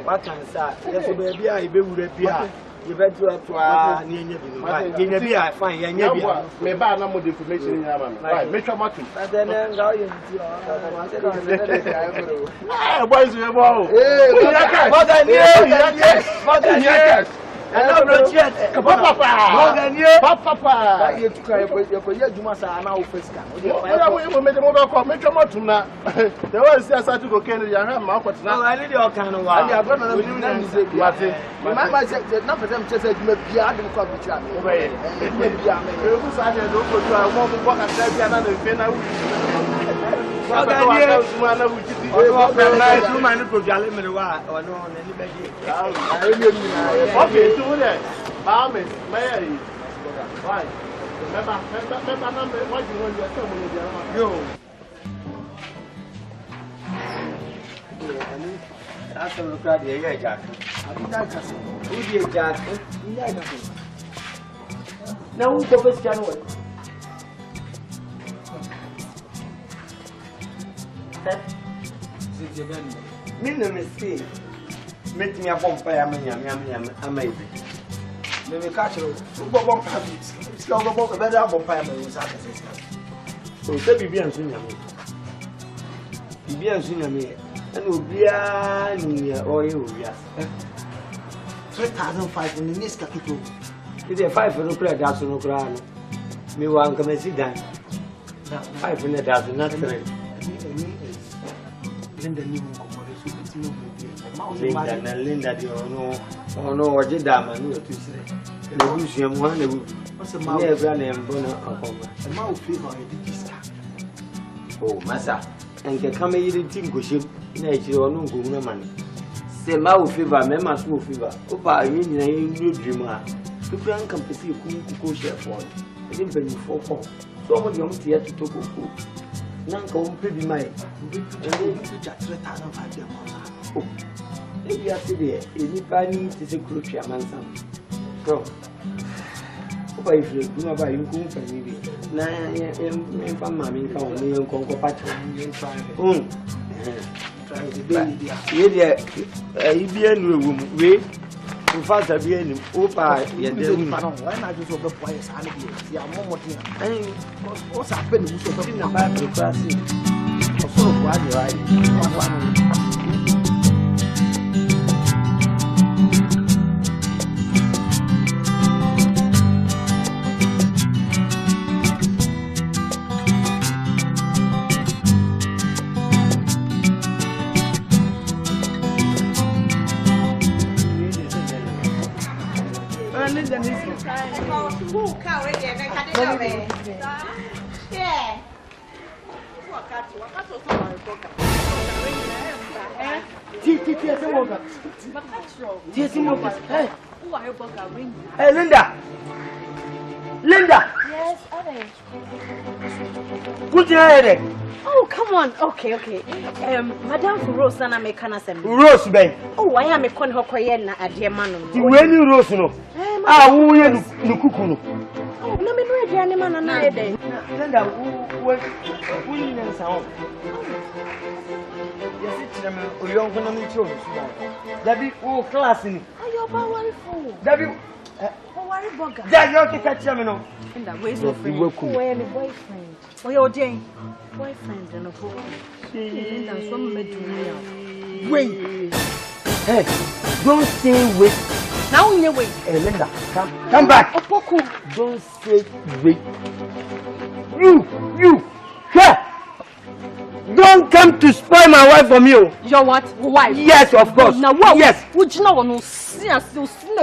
what can say yes be bia e be wura bia you better to ni nya bi no ye nya bia fine ye nya bia me ba na mo the information nya ma right me twa ma tu then ga ye nti ah boys we bo Boga ni ana blochiet papa Boga ni papa ye tuka ye ko ye juma sa ana o feska mo me de mo ba ko me twa ma tu na the one say asa to go ken ya ha ma ko tna I need your kind of wa ali agba na ni se bia ma se na pese me chese juma bia de ko bi tira o ba ye bia me e ku sa de do ko tu a mo ko ka sa bia na fe na wu Boga ni juma na wu ti na tu ma ni ko jale mere wa ono na ni be ji okay so there me yi why me ba na me what you want you say mo ni dia yo asa no ka de ye ja u di ja na u ko be scan wa mi no me see met me a bompa ya ama ibi me catch you go bompa bi ski go bompa be da bompa ya me sa ka so se bibi anso nyame ana obia ni oye obia 3005 ni niska kito ide 5 no kura da so no kura no me wan ka mesi dan 5 ne da so na 3 Linda ni mo ko re so bitino Linda di ono oje dama no to sire na busu mu ha na bu na ebra na embo na akoma ma o fi ba e diska oh masa enke kama yiri tin ko she na ejire ono ngomu na mane se ma o fi ba me ma so o fi ba o ba yin nyina yin dream a tukura nkan pese ku ko she fo e din bani fo ko so mo di o mti ya to ko nanka o mpe bi mai bi ja 3005 dia mo ebi ase de enipa ni te se kuro twa mansam so o ba ifre kuma ba yin kun fa ni bi na en fa ma mi ka o mi en kon ko pacho try the baby dia ye de ibi enu ewu mu we o fa sa bi enu o pa ye de mu no why na just go boy sa ni bi ya mo mo tin o sa pe ni so na ba procrasti o so ko adi right Linda. Yes, okay. Good day. Oh, come on. Okay. Madam Rose and I make an assembly. Rose, babe. Oh, why am I calling her Koyana at dear man? When you Rose, no. Who you Nukuno? Oh, no, me no dear man and I day. Linda, who in sound? Yes, it's a young woman. Debbie, oh, class in. Oh, you're powerful. Debbie. Worry, Boga. That you catch him, no. And that ways no friend. Where the boyfriend? Oh, your Jane. Boyfriend and a book. And some medicine. Wait. Hey, don't say wait. Now in your way. Hey, Linda, come back. Don't say wait. You. Here. Don't come to spoil my wife from you. Your what? Wife? Yes, of course. Now what? Yes. Would you know no see no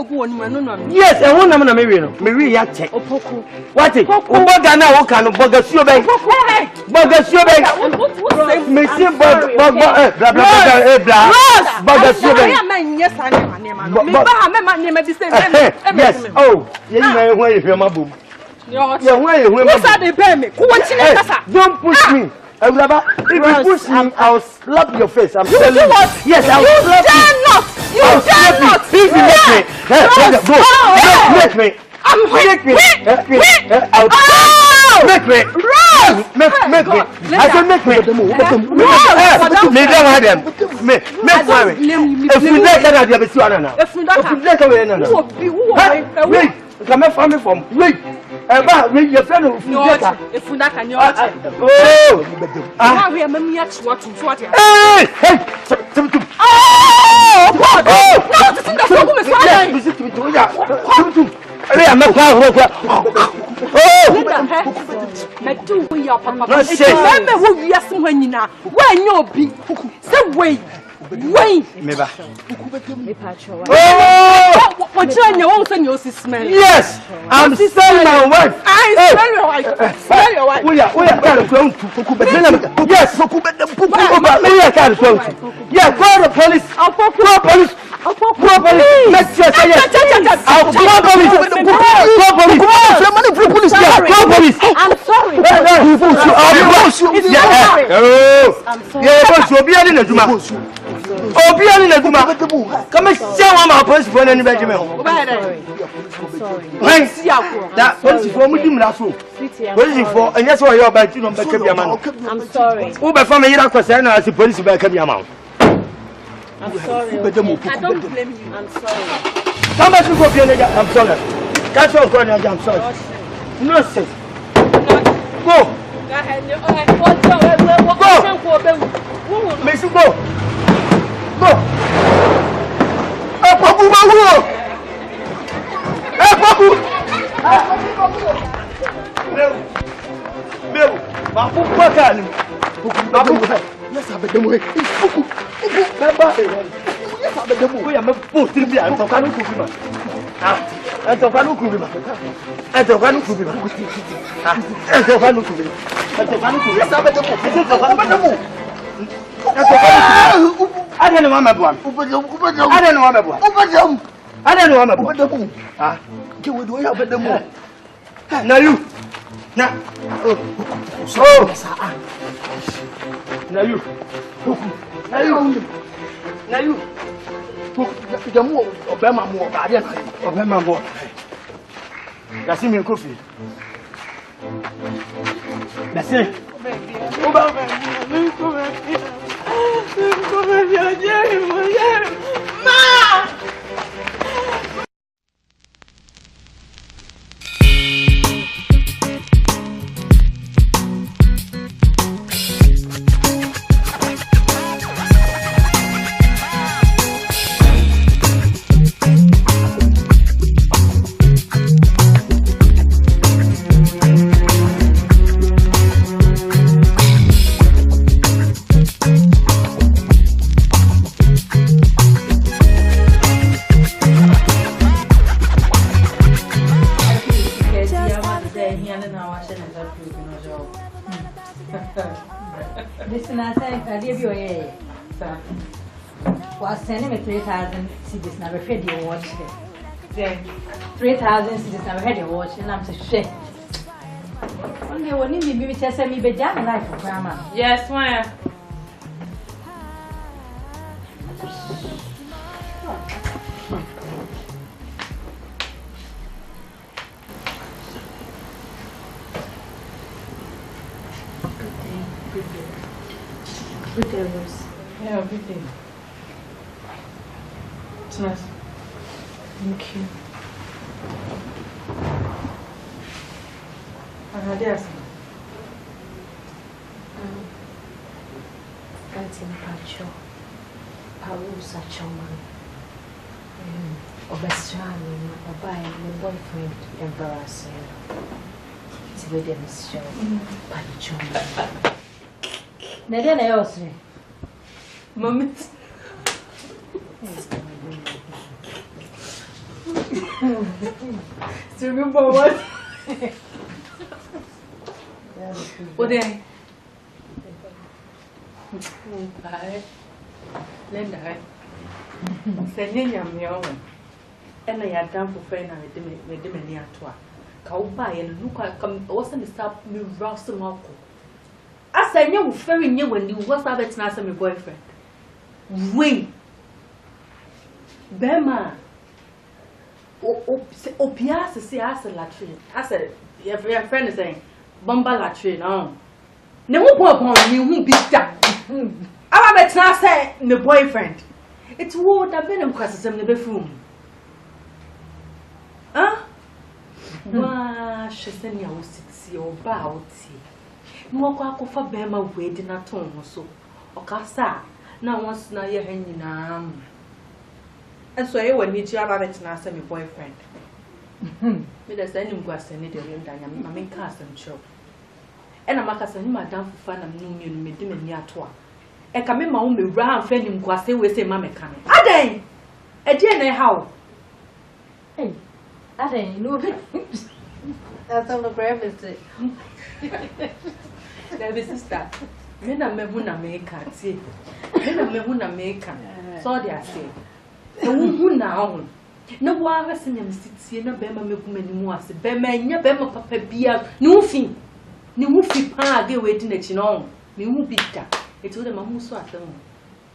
go on no. Yes, and one na Mary no. Mary ya check. Opoku. What it? Boga na wo kan Boga suo ben. Boga suo ben. Me see Boga bla. Boga suo ben. Yes. Oh, you may where you ma bum. Don't push me. If you push me, I'll slap your face. I'm telling you. Yes, I'll slap you. You dare not. If you make me, make me. Make me. I said make me. If you let her have your son, if you let her, wait. Come and find me from wait. Wait, your friend of if you can you oh, we are mammy at what to what? Hey, yes, I'm selling my wife. I smell your wife. Smell your wife. We are going to yes, yeah, call the police. I'll call police. Make sure I'll call police. Call police. I'm sorry. Come and see my police for any Benjamin. When that police for me, waiting for, and that's why you're about to know. I'm sorry. Who by family as the police back up your amount. I'm sorry. I don't blame you. I'm sorry. Come back to go I'm sorry. Catch your corner, I'm sorry. No, sir. Go. Go. Make you go. Go. Yes, I bet them way. We are posting me and talking to him. And talking to him. And talking to him. And talking to him. I don't know what I'm one. I don't know what I'm one. I don't know what I'm one. Ah, you would do it the moon. Now you. Now. Oh. Now you. Now you. Now you. The more Obama more. Obama more. That's him in coffee. That's it. Listen, I think I give you a was sending me 3,000 CDs. Never fed you watch it. 3,000 cedis. I had a watch and I'm to share. Only one in the baby chest and me be down life for grandma. Yes, why? Good day, Rose. Yeah, good day. It's nice. Thank you. There's Fighting Pacho. Parusa Choman. Obestrani, my boyfriend, embarrassing. It's a very show. Pacho. Then I also. Moment. So remember what? What then? Bye. Linda. Sending your young. And I had done for friend and made them near to her. Cowby and look at come wasn't the stop me rousing uncle. I said, you were very new when you was about to answer my boyfriend. Wait. Bema. Opias is a latrine. I said, your friend is saying, Bomba latrine. Oh. No one you won't be that. I'm about to answer my boyfriend. It's what I've been in questions in the bedroom. Huh? Why, she said, you see your bow. No one for Bema waiting at home so. Or Cassa, now once now you're hanging on. And so you will need to have it now, my boyfriend. But there's any grass and need a ring down, my main cast and show. And I'm a son, madame for fun and noon, you made them near to. And come in my own round friend in grass, they will say, Mamma coming. Ade! A dear, how? Hey, Ade, no, that's all the breakfast. There is sister. Men are Mehuna maker, see. Men are Mehuna maker. So they are saying. The now. No one has seen him sit in a Bema Mekuman, Bema, your Bema Papa Bia, no thing. No fee pa, get waiting at you know. Me who beat that. It told them I'm so at them.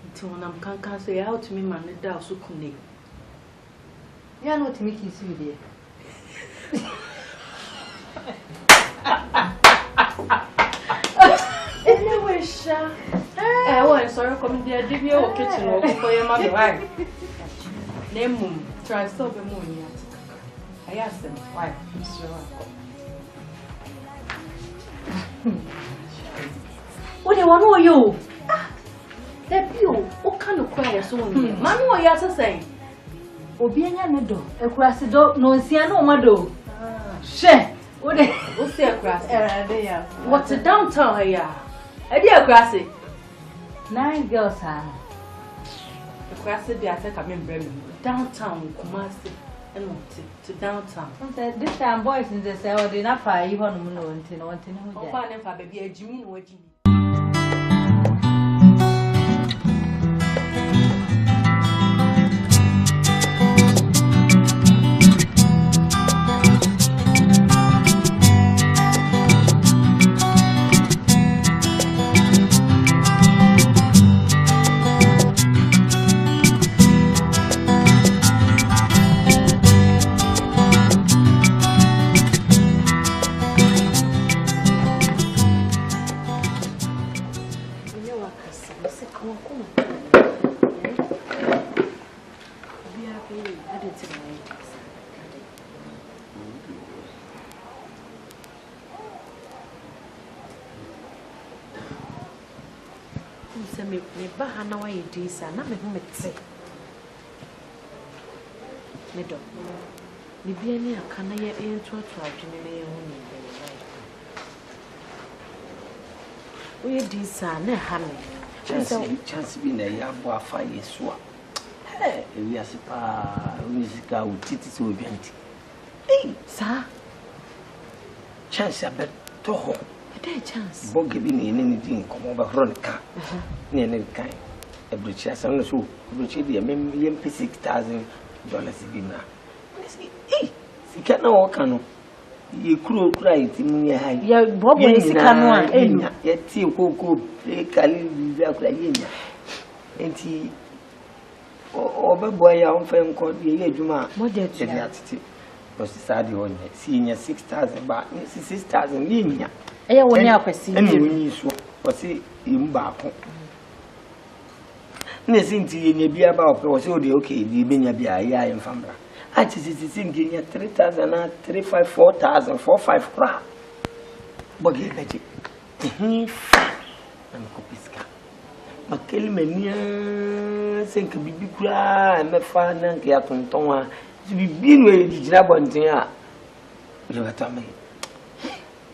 Until when I'm can't say out to me, man, the down so connect. You are not to make you see there. Anyway, Sha. Oh, sorry, come there, give you a kitchen or for your mother, right? Name moon, try so the moon yet. I asked them, why? What do you want you? That you, what kind of cry so me? Man, what you are saying? Obianya no do. Across the door, no siano mado. Share. What's the grass? What's the downtown here? A dear grassy. 9 girls are. The grassy be attack in Bremen. Downtown, Kumasi, and to downtown. This time, boys in the cell, they not fire even no until oh, I never baby a Jimmy or Jimmy. This and not me say. Medo. The BNA can I get into a tragedy in we this and a honey. Chance being a young boy 5 years. Hey, we are super musical with titties with Bianti. Hey, sir. Chance a bit to home. A chance. Boga Awaree in anything come over Ronica. Near any kind. A breach as long as you breach the $6,000 in Sika na woka no. Ye kuro kura itimu ye hai. Ya bobo ni sika no a enu. Ye ti koko e kali biza kura yenya. Enti obeboy ya onfa nko ye adwuma. Budget ya atete. Because sadi onye. Si nya 6000 ba, 6000 yenya. Eya woni akwasi. Eni woni so. Osi imba ko. Nesi nti yenya bia ba ope osi odi okay bi benya bia ya yemfambra. Achi sisi nginya 3000 na 35 4000 45 kra. Boge beji. Am kopiska. Makeli menia senka bibi kra mefa na nke atonton a. Bibi no ejira bonten a. Yo batame.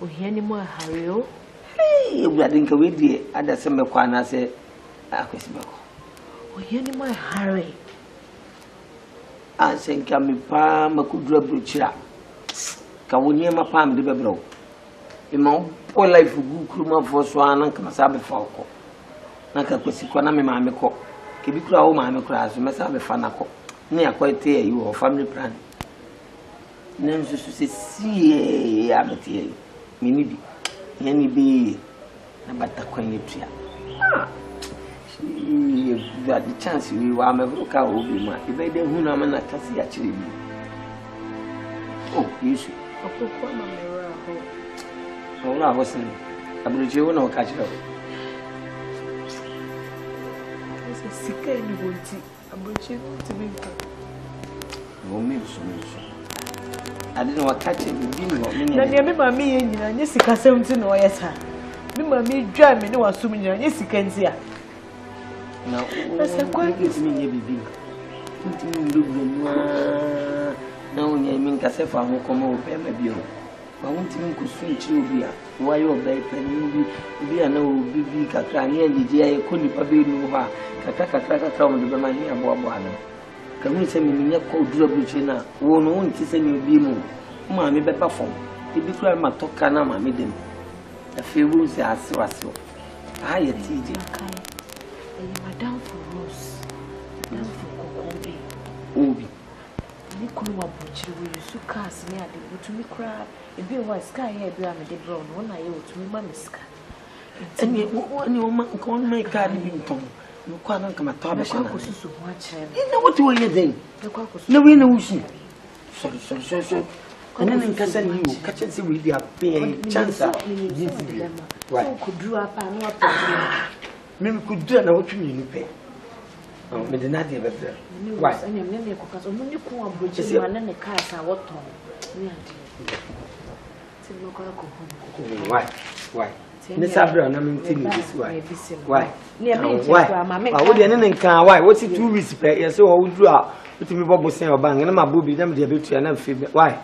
Ohia ni mo ahare o. Ewurade nka we die adase mekwa na se akwesi beko. Ohia ni mo ahare. Asenka me pa makudura bruchira. Ka woni ma pa me de bebro. E ma o life gu kuruma fo so anan kama sabe fa ko. Na ka kwesi ko na me ma me ko. Ke bi kura o ma me kura so me sabe fa na ko. Ni akwete yi o family plan. Na nso so se sie amete mini bi. Yani bi na batakwan yetua. The chance we were America will be my if I didn't know I'm not actually. Oh, you should. Oh, I wasn't. I believe you will catch it up. It's a sick and you I believe you to be. Oh, maybe so. I didn't know what catching the being of me. Now, remember me and Jessica 17 or yes, sir. Remember me drive me no assuming you can see. Now, that's a quite me, baby. Now, I mean, Cassafa will come over, maybe. I want to make a switch you be. Why your baby be a no baby Cacrani and the Jay couldn't probably know her. Cacacacra from the man here, Bob. Can you send me a cold drop which in a won't to send you be more? Mammy, better form. If you try my talk, can I made them? A few wounds are so. I had TJ. Madame for Rose, Madame for Kobe. Obi. Nicola Butcher, will you so cast me at the bottom crab? If you was sky here, be a brown, one I owe to me, Mammiska. And you want your man can't make a living tongue. You can't come at Thomas. You know what you are then? No, we know she. So. And then can send you catch and see with your pay chance. Why could do up and what? Maybe could do what you mean pay. Oh, but the night ever. Why? I am never because only you come up with you and then the cars are what tongue. Why? Miss Abra, I mean, this way. Why? Why? Would you can why? What's it 2 weeks pay? Yes, so I would do out with me Bob say or bang and my booby, them the ability and I'm feeling. Why?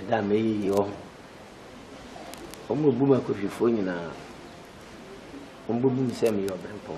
Damn me, oh. Omo buma ko fifo nyina ombo bum se me yo brempo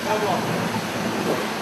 Come on.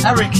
Eric.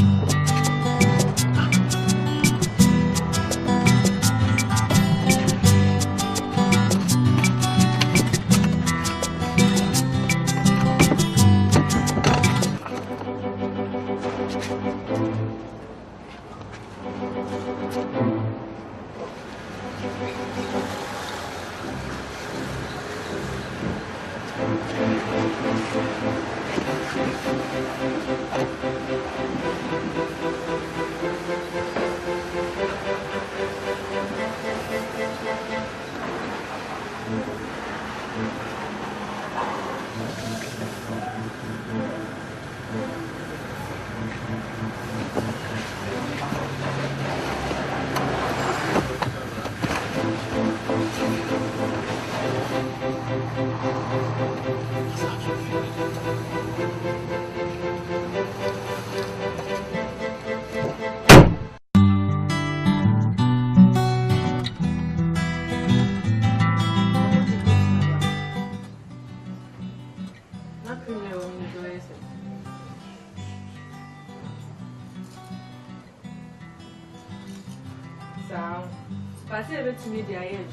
To me, the idea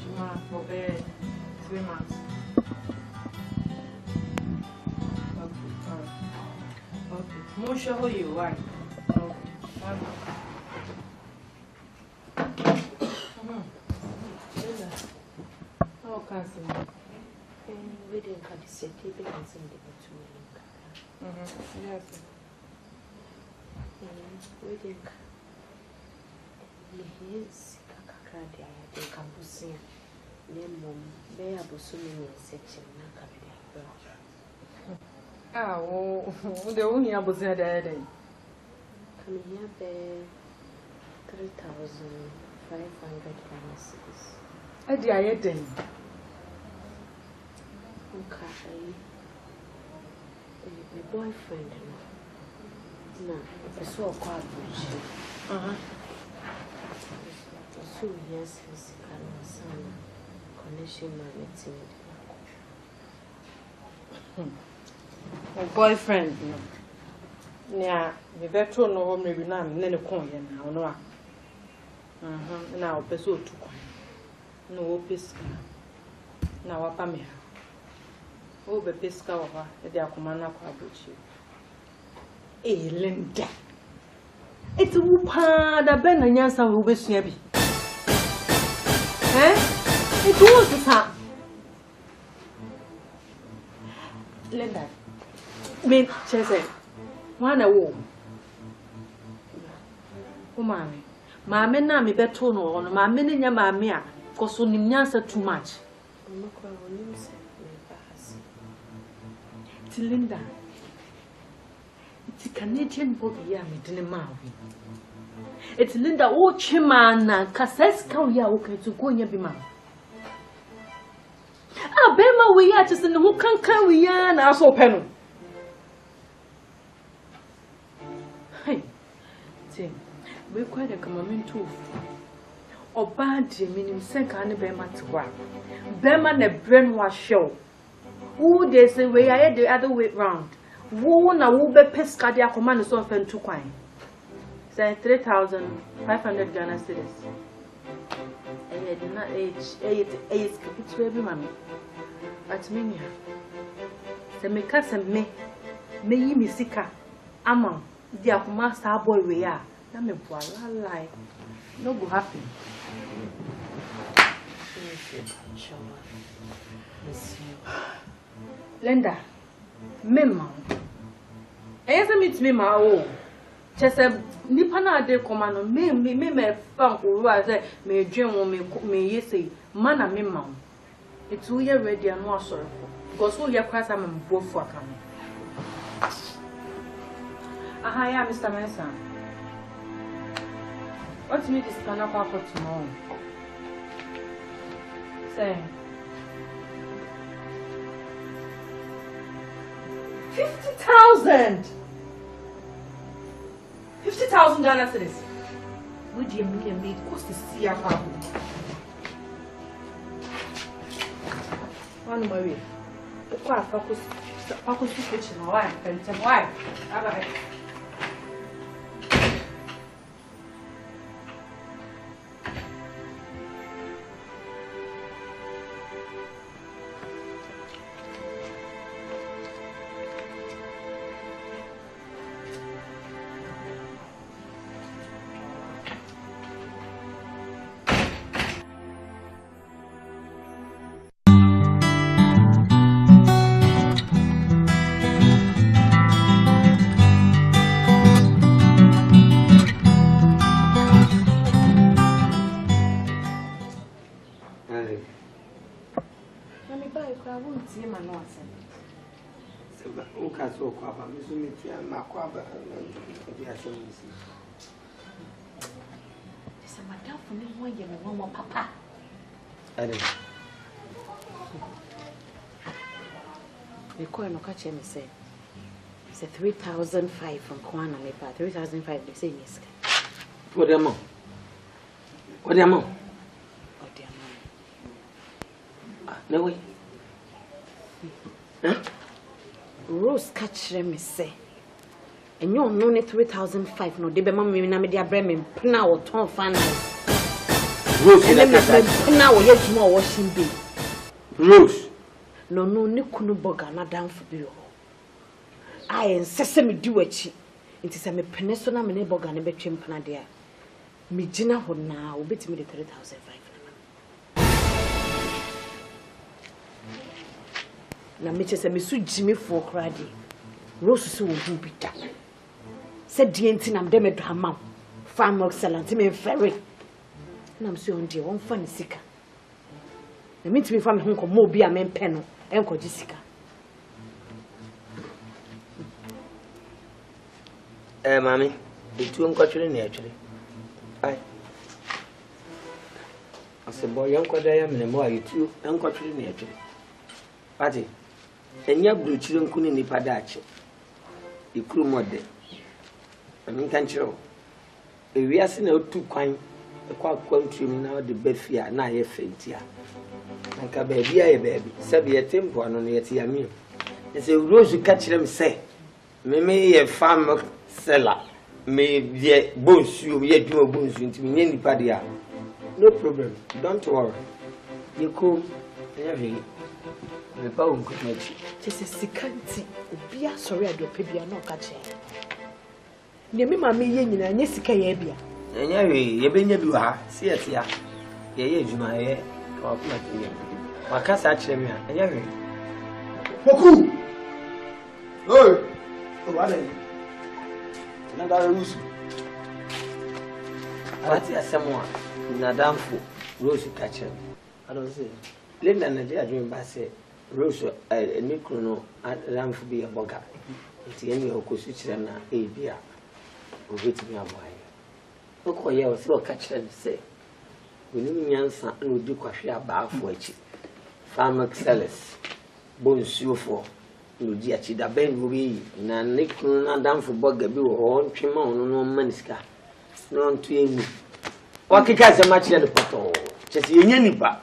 for 3 months. Okay. More sure you why. Oh, cousin. We didn't have to set it because yes. We didn't. Yes. They come to see them. They are pursuing a section. Oh, the only was there. Coming here, pay 3,500 Ghana. I did then. Okay, my boyfriend. No, I saw a car. So yes, physical son connection marriage. My boyfriend, yeah, the veteran no home maybe now, then a coin now. Now, Peso to no pisca. Now, a pamia. Oh, the pisca over the Akumana Quabuchi. Eh, Linda. It's a whoop, the Ben and Yansa who be snabby. Eh? It was the Linda. Me, Chese. One a woo. O mami. Mami na mi beto no ono. Mami ni nya mami a. Koso ni nyansa too much. Mama onim se me bahas. Tilinda. It's Canadian body ya me dine mawi. It's Linda o chimana kases ka ya o kan to go nya bi ma. Ah bema we ya just no kan we ya na so pe no. Hey. Tim. We quite a common too. Oba de minim senka ne bema twa. Bema na brainwash show. Who they say we are the other way round. Who na who be pesca dia command so fen to kwine. Say 3,500 Ghana cedis. Na age it's baby mommy. But me se me ka se me yi mi sika ama dia kuma star boy we ya na me boala lie no go happen. Linda, mema. Ese meet me ma o. Chese nipa na de komano me fan ko ru say me dwen wo me yese mana mema. Etu ye ready anu asoro. Because wo ye kwasa me bofu aka me. Aha ya Mr. Mensa. What me this can for tomorrow? Say 50,000. 50,000 Ghana cedis. Would you make cost to see a family? One more way. The car focus to kitchen. Why? Why? Alright. Papa. The coin of catch me say, it's a 3,005 from Kwana me pa 3,005 they say yes. What the amount? What the amount? What the amount? No way. Huh? Rose catch me say. And you know 3,005 no de be mama me na me dia bre me pna wo ton fan. Rose now we have more washing bay. Rose. No, ni kunu boga na down for you. I insist me do it. It is a me penisona me boga ne betwem pana dia. Me gina ho na obeti me the 3,500. Na me chese me su jimi for kradi. Rose so wo bu bita. Said the enti na dem do hamam. Farm excellent me ferry. I'm so on dear, one funny sicker. I mean to be from Hong Kong, more be a man penal, and call Jessica. Mammy, the two uncultured naturally. I said, boy, young Diam and more you two uncultured naturally. Patty, and your blue children couldn't nip a Dutch. You crew more day. I mean, can't you? If we are seen out too kind. Quite country now the bed fear na ye faint ya. Anka baby aye baby. Sabi ye tempo ano ye ti ami. E say Rose catch them say. Me ye farm seller. Me ye bonsu ye dwuma bonsu nti me nipa dia. No problem. Don't worry. You come. Every me pa won ko mechi. Just a sikanti. Bia sorry adope bia no catch. Ne me ma me ye nyina nye sika ye bia. Anyway, you been your ha, see it here. Ye, Juma, or Macassa Chemia, anyway. Poku! Oh, what are you? Another ruse. What is someone? Madame Fu, Rose Catcher. I don't say. Linda and the dream by say, Rose, a Nicono, Lamb for be a Boga. It's any of Cosicana, a beer. Or wait me a while. Look what you was so catcher say. We knew Yansan would do coffee about for it. Farmer sellers, bones you for. Ludia Chida Ben will be na Nicono, Madame for Boga, or Chimon, no Maniska. No to you. What kikas a match at the pottle? Just Yenipa.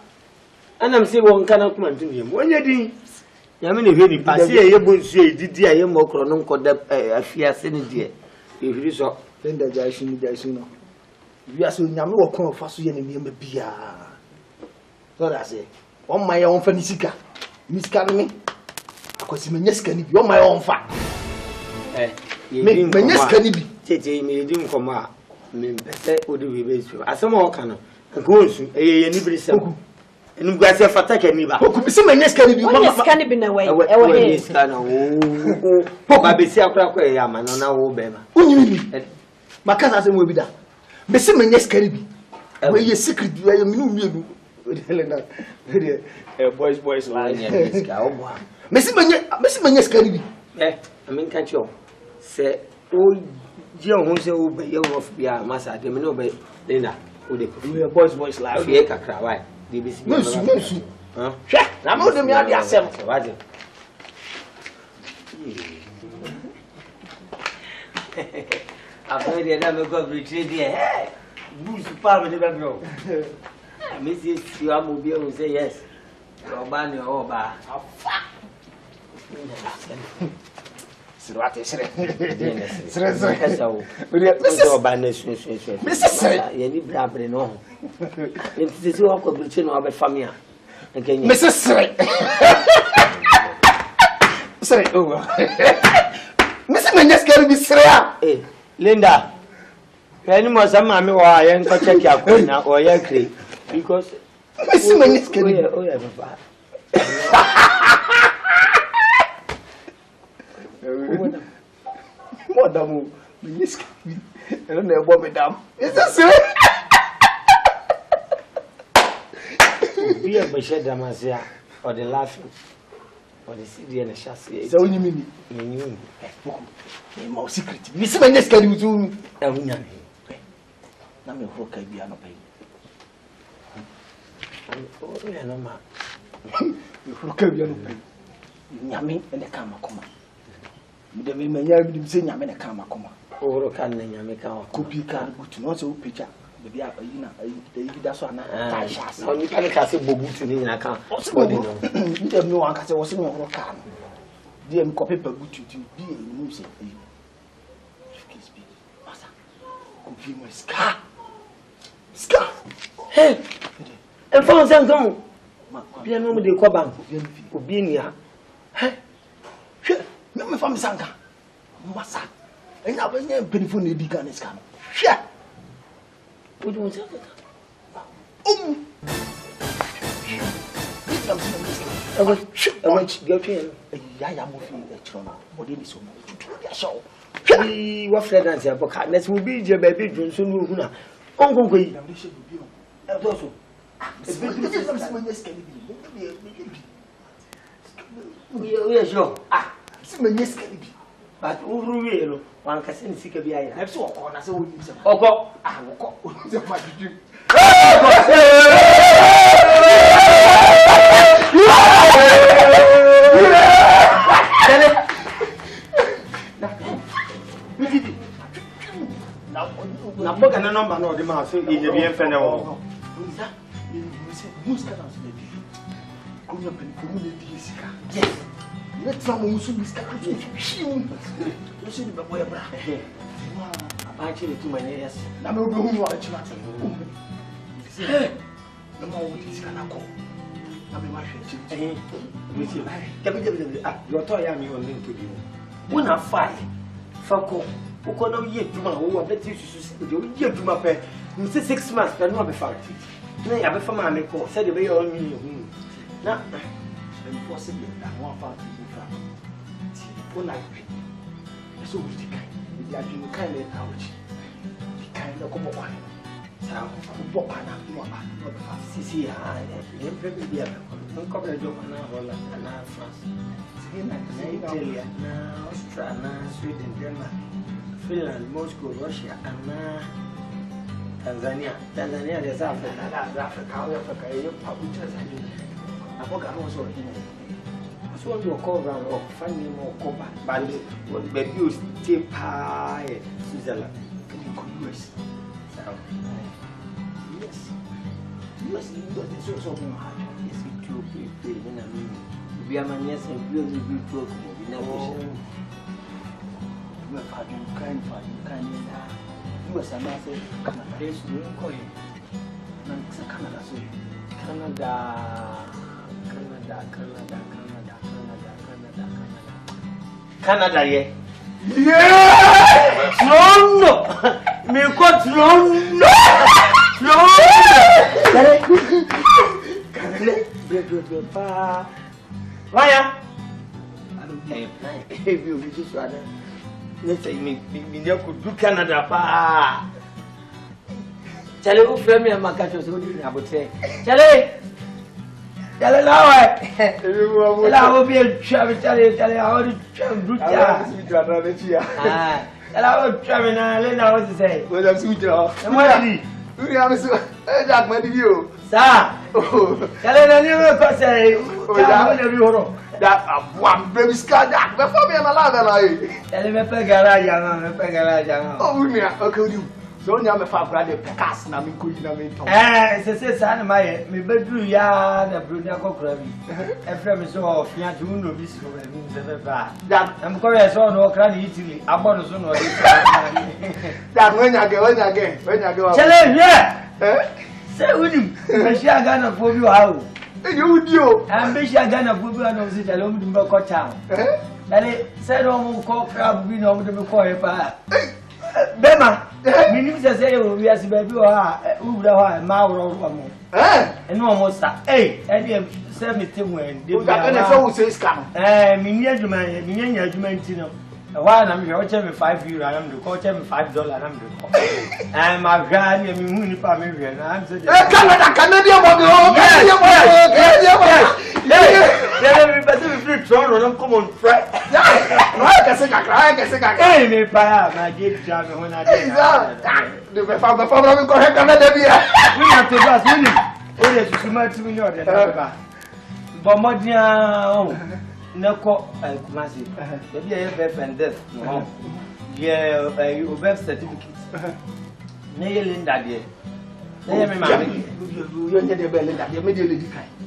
And I'm saying one cannot come to him. When you did, Yamini really pass here, you would say, did I am more chronon called a fear synergy. If you saw, then the Jason, you are so young, or come for so any beer. So I say, on my own Fenica, Miss Carmen, because Miss can be on my own fat. Miss can be, Tete, me didn't come out. Say, would be based for as some more can go to a nibble. And you guys have attacked me. Who could be some Miss can be away. Probably say a crack away, man, on our Bema. Who you mean? My cousin will be done. Miss Miss Caribbean. Where your secret, you are new Helena. Boys, line. Miss Miss Caribbean. I mean, can't you say, oh, John who say, oh, but you of be a master, they may know by Lena. We are boys, like a cry. No, huh? I'm not the yourself. I've heard the name of God retreat here. Hey, Bush Palmer never grow. Mrs. Yamobia will say yes. Your banner over. What is it? Linda, any more some mammy or I am going to check your corner or your creek because Madame, Miss, I don't know what madame. Is that so? Be a Bachet Damasia or the laughing or the city and the chassis. So you mean you more secret. Miss Mendes can you do? I will not. Now me hook a piano pay. Oh, no, ma. You hook a piano pay. Yammy and the camera come. The women are saying, I'm in a camera. Or can make our copy can go to not so picture. Maybe that's one. You can't cast a book to me in a car. You have no one can say, what's in your car? Dear copy per good to be in music. Master, copy my scar. Scar. Hey, and for Zangon, piano with the Coban, for being here. Hey. Me from Sanka, Massa, and I was never painful in the Ghana's camp. Shut! What do you want to say? I want to go to him. I am moving the trauma. What is so much? So, what Fred and Zaboka, let's will be your baby Johnson. Uncle Gay, and also, we are sure. Ah. But who one can send sick of the eye. I've saw on us. Oh, go. I will call. Now, book and a number of the mouse in the bien fennel. Yes. Let someone who is coming to you. You should be aware. I actually to my ears. I'm not going to watch that. No more with this kind of call. I'm my friend. Your toy, I'm your link to you. When I fight, Falco, who cannot yet do my own, let you yet to my pet. You say 6 months, but not be found. Nay, I have a family call, said the way on me. Now, impossible that one part. When I pay, so we decay. We are doing kind of couch. The kind of come on. Bokana, Sisi, don't cover the job Holland and France. Italy, Austria, Sweden, Denmark, Finland, Moscow, Russia, and Tanzania. Tanzania is Africa. That's Africa. Africa, you probably just had I forgot also. So you call around or find me more copper, but you stay pie, Switzerland, US. Yes, US is also hard. Yes, we do pay when I mean, we are my yes and we will be broken. We never we're having kind for you, kind US and I say, Canada, there's no coin. Canada, so Canada. Canada, yeah. Yeah! No! Me got no! Canada! Why? If you just rather, let's say me could do Canada. Charlie, who framed me and my catchers, what do you have to say? Charlie! Tell it now, I will be a travel. Tell it, I want to travel. I will travel now. Let know what to say. Well, I'm sweet. And what did he? We have that money view. Sir, tell it, I never say. That one baby scar that before me, I'm alive. Tell him a garage. Oh, we are okay. So now me fa brother cast na me could na me talk. Say san my me bedru ya na bruna kokora bi. E frame so of ya to no bi so me say ba. That am ko ya so no kra ni Italy abono so no dey. That when you get. Challenge yeah. Say unim. Me share Ghana for you how. You dio. Am be share Ghana for you na say tell me do ko town. Dale say no mo ko kra bi na mo de me ko e pa. Bema, minimum says, we are baby or who would have my room. And no more, eh, and send me to when they say scam. Miniature, while I'm here, tell me €5, I'm the coach, $5, I'm the coach. And my granny and me, family, and I'm the Canadian come on, Fred. I can say, hey, me, my dear John, when I did the father go ahead and let we have to pass winning. Oh, yes, you might be your but Modia, no call, Kumasi. Maybe I have and death. No, yeah, you have certificates. Nailing that year. They have you get the belly that you made a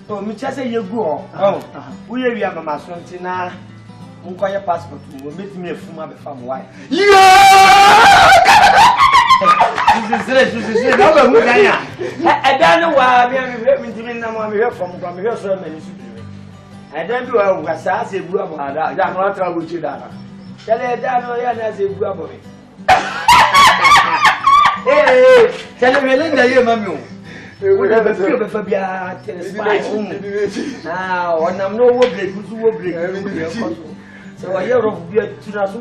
oh, me just say you go. Oh, we have a mason now. Your passport will make me a fuma before why. Yeah! This is I don't know why I'm here from here so many. I don't do a Wasas, a blue about that. I'm not trouble with you. Tell her that no, yeah, say blue about it. Hey, tell me, Linda, you, mammy. We have a few of Fabia. Now, when I'm no work, who's work. So I hear of beer to Nasu.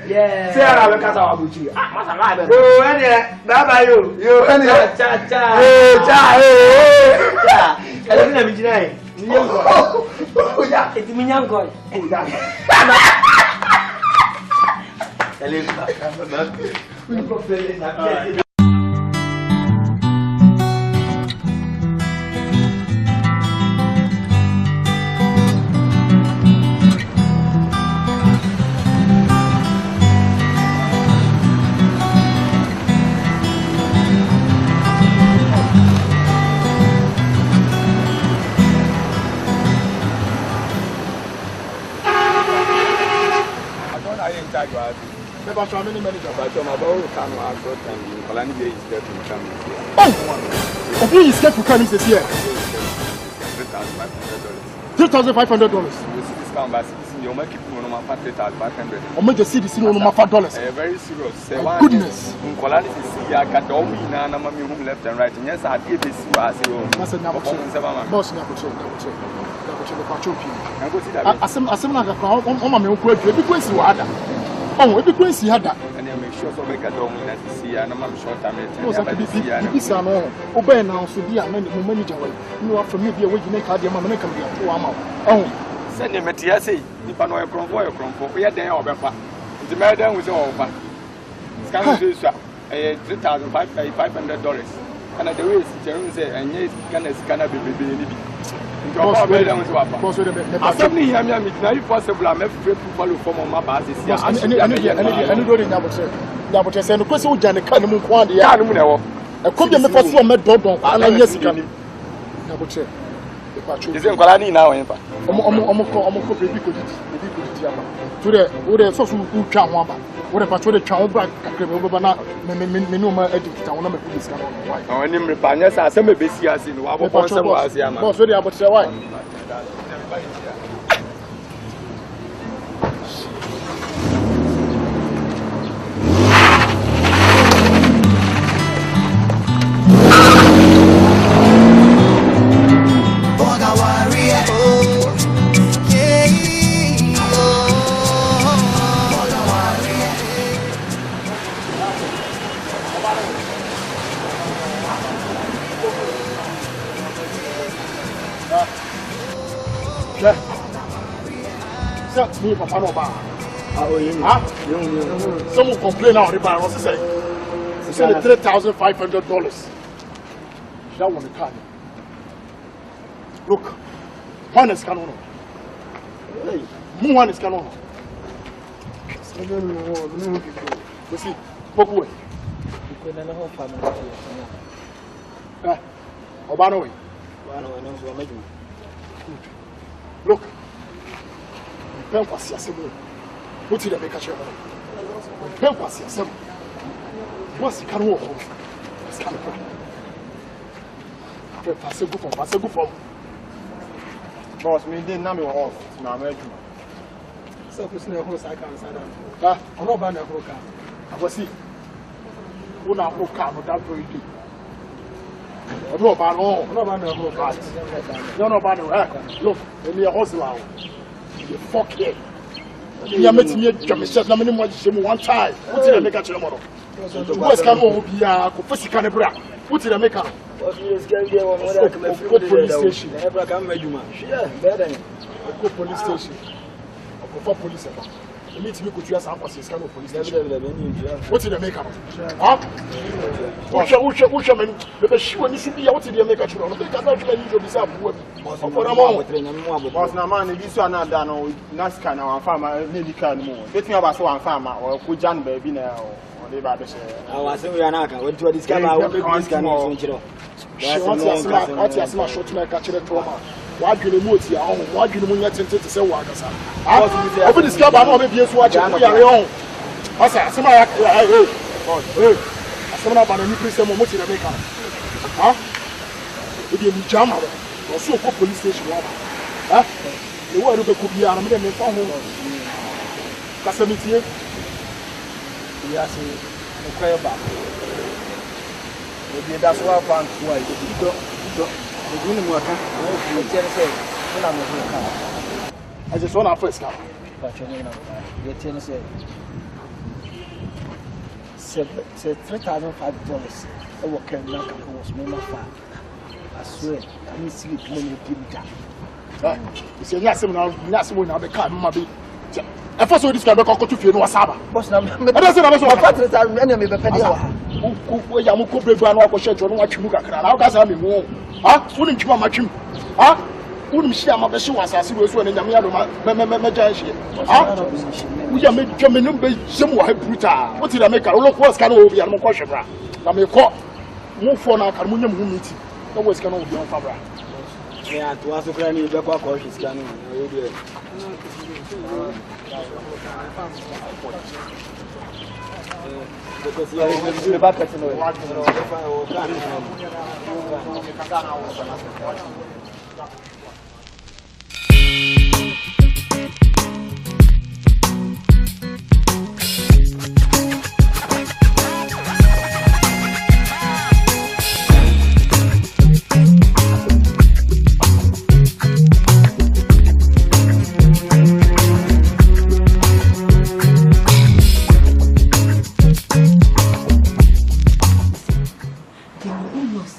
Yeah, Sarah, look at our butcher. Oh, bye you. You, cha. I don't know if it's me, young boy. We go feeling that. But how many manager? But my boy can work and Kalani is scared to come. Oh, who is scared to come this year? $3,500. Discount by citizen, you make it $3,500. Or make the citizen $5. Very serious. Goodness. Kalani is here, I got all we now, left and right. And yes, I did this. Boss, Oh, every Quincy had that. make sure so make a dom that see and I'm short time. No, this are no. Obey now, so dear, many manager. You are from me, the way you make your mamma can be a 2 hour. Oh, send him a TSA. If I know a crumble, we are there over. The madam was over. Scan $3,500. And at the way Jerome said, and yes, can I be baby? Assembly, I mean, it's not possible. I'm afraid to follow from my basis. Anybody never said, the question Jan can move one year. I come to me for 4 med dog, and I yes, can never say. Is it Galani now? Almost baby could to the social who can one. What if I told the child back? Minuma edit, I want to make this kind of why. I am repairs as some busy as in what was young. Boss, really about say why. Boga Awaree, oh, yeah, Boga Awaree. Me, Papa, no bar. Someone complain now, the bar was saying, he said $3,500. That one, the car. Look, one is canon. One is canon. You see, Pokue. Obano. Look, Pen was your put it a make a chair. Pen was your what's the canoe? It's kind of pass a good form. Boss, me didn't know off. Now, I'm so, who's no host I can't sign up. I'm not buying a whole car. I was see. Who now who car without very deep. I know about all. No, about the whole car. No, about the look, let me a horse now. You fuck here. You are making me a jump. How many more one time? What's in the make a tomorrow? What's going to be a physical bra? What's in the make up? Police station. Police station. For police. You need to be good to us. Police station. What's in the make up? Huh? What's your man? The shoe and you should be out in the make up. I think I'm not going to use this. Was no man, this one not done or Nascan or farmer, medical more. Let me have one farmer or Kujan baby now. I was saying, we are not going to discover what this can also. She wants to smash short to make a trauma. Why do you move here? Why do you move to say what? I will discover how many years watching your own. I said, somebody, someone about a new system of motor maker. Huh? If you jam or so police station. Huh? The word of the could be an American phone. Casamity. Yes, okay, back. Maybe that's why I found why the winning worker. I just want our first car. But you know, the said $3,500. I will carry back and was more far. I swear, I need to see it when you give it up. You say, yes, I'm not someone out the car, maybe. I first saw this guy back to feel no Saba. Boss, I'm not a time, enemy, but who you could be brand or shed on what you look at. How does I mean, huh? Wouldn't you match him? Huh? Wouldn't she have a shoe as I see was when I'm Majashi? Huh? We are making some brutal. What did I make a look? What's kind of be a more question? I'm a cop. Move for now, Carmunium meeting. Always can be on Fabra. Yeah, to us, the granny, the back of his cannon. Because you are back at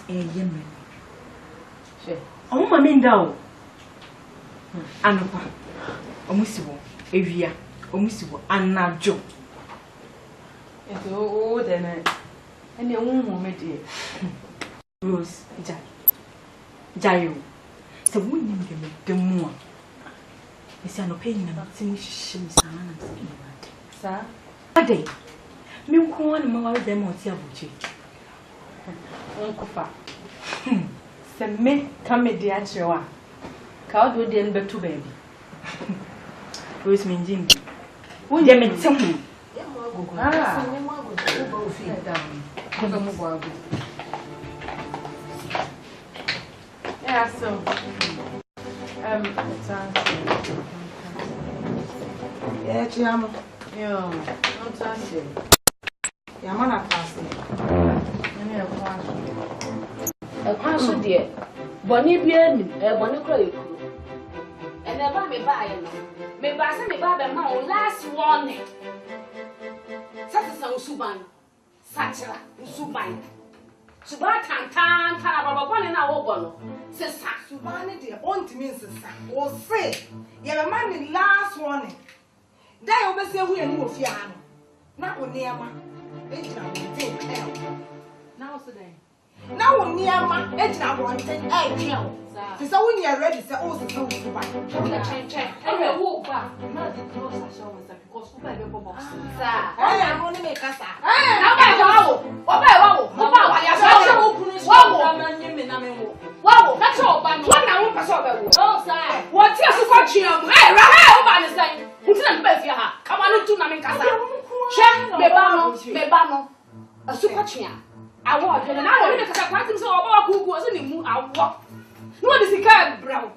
Yemen. Oh, mamma, down. Anopa. Omusibo, Evia, Omusibo, and now Joe. It's all then. And your own moment, dear. Rose, Jayo. The woman give me the more. It's an opinion about things she is sir. A day. Me one more than what you have. Uncle Fa. Send me come at the actual. Cow do the end to baby. Rose mean Jimmy. Won't you make some? Yeah, so yeah, Chiama. Yo, no touch. Yamana pass. A question, dear. Bonnie Bien, a bonnie crow. And never me buy me buy me buy the last warning. Such a sound suban. Such a suban. Suban tan about one in our bono. Says Subani, dear, on to me, sister. Or say, you have a man in last warning. They always say we are no fiano. Not with Niama. Now, today. Now, Niama, it's not wanting egg kill. So when you are ready, say, oh, so check. And you walk back. Not the clothes I show myself because who better go box. I am only make us. Wow, that's all. What I want to say. Oh, sir. What's your question? Hey, Rahel, saying, who's not better? Come on, to Namika. Check, Mebano, a super chia. I walk and I want to catch him so about who was in the moon. I walk. What is the car, bro?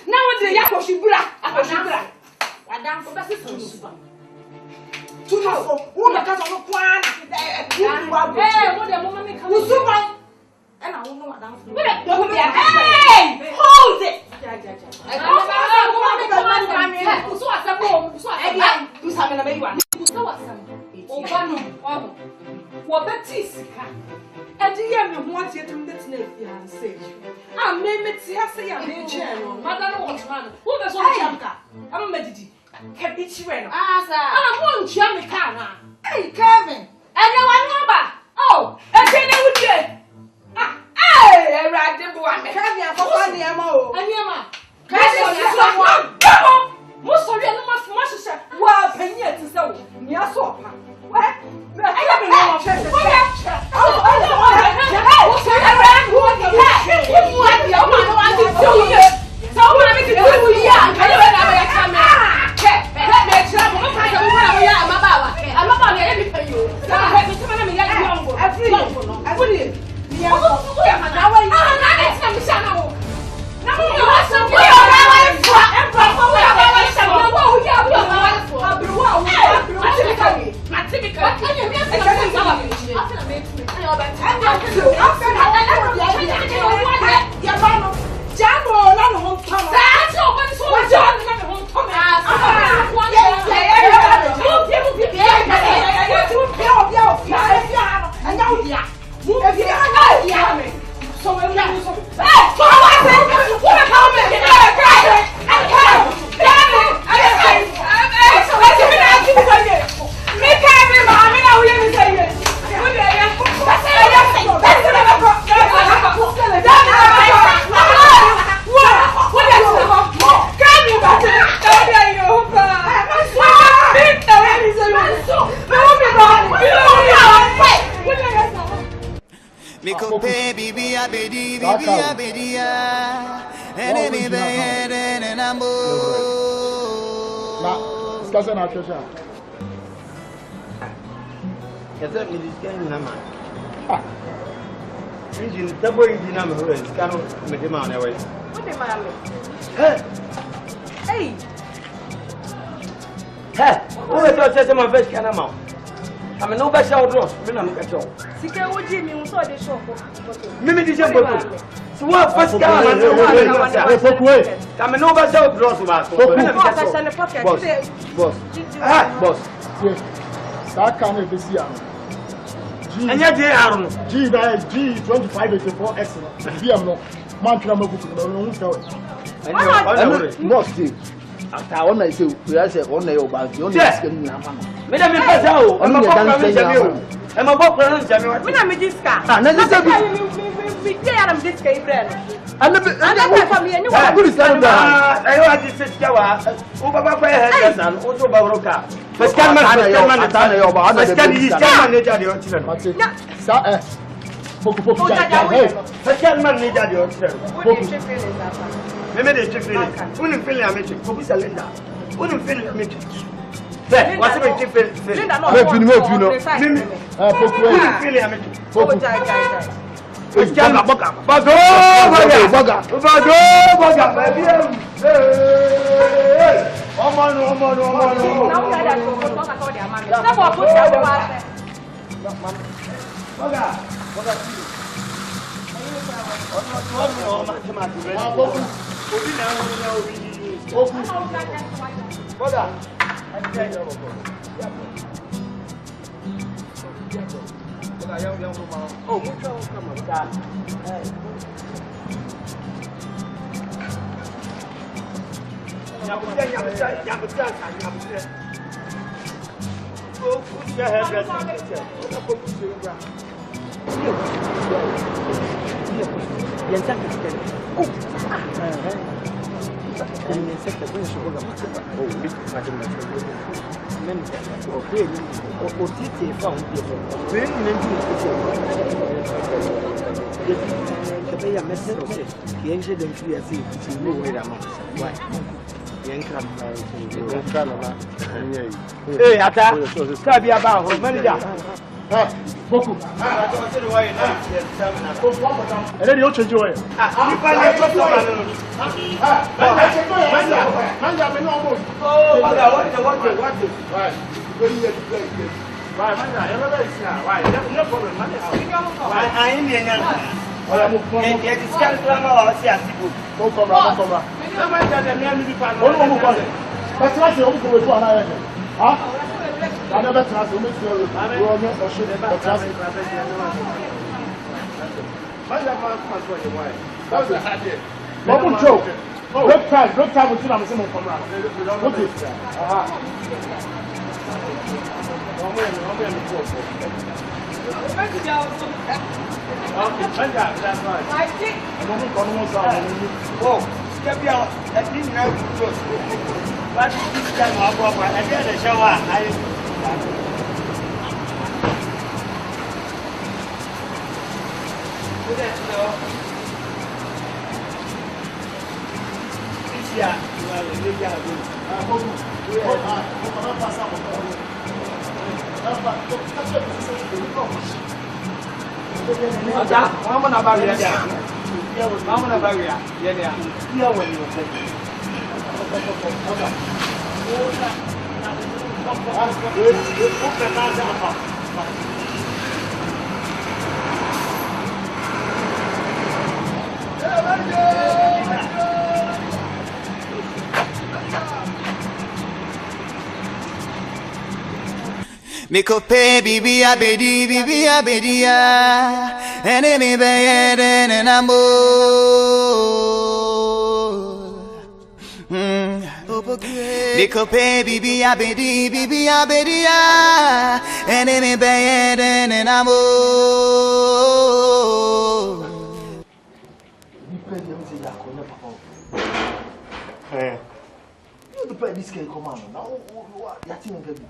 Now, what's the Yakoshi Bra? I down for the super. To know who the cat on the plan. Hey, what the woman comes super. And I don't know what I'm doing. Hey! Hold it! Hey, Kevin! And no one number! Oh, and then I would get. Hey, right there, boy. Come here for one year more. And Yama. Come on. Most of you must much say, well, penny to so. Yaso. What? I have been on church. Hey! Hey! Who is your chest? My best can amount. I'm no best out lost. I'm not sure. Sika would Jimmy who saw the show. Mimi December. So what first car? I'm no best out lost. Boss. Boss. That can be seen. And yet they are G2584X. VM no. Man try to must after one I say we are say one your bag you only skin na man me na me pesa o am a book plan jami me na me diska na this say we dey am diska ibrahim and for me anyone good stand down I want to sit jawa o baba kwa head san o so ba roka scan man yo ba na scan yi scan man ja de o chile no sa Poku hey scan man ni ja de o chile Meme de check feeling. Unim feeling ameche. Poku cylinder. Unim feeling ameche. Say, what's the check feeling? Cylinder no. Me Meme. Poku unim feeling ameche. Poku. Boga. Hey. Omo no. Hey, Ata, Kabi about manager. Boku. And then you change your way. I never trust you. Break time with you. I'm saying from around. What is that? What is this time of I get a shower. Me cope bibi abedi ya ene me beyede na mo me cope bibi abedi ya ene me beyede na mo you pay this guy come on now ya tin baby.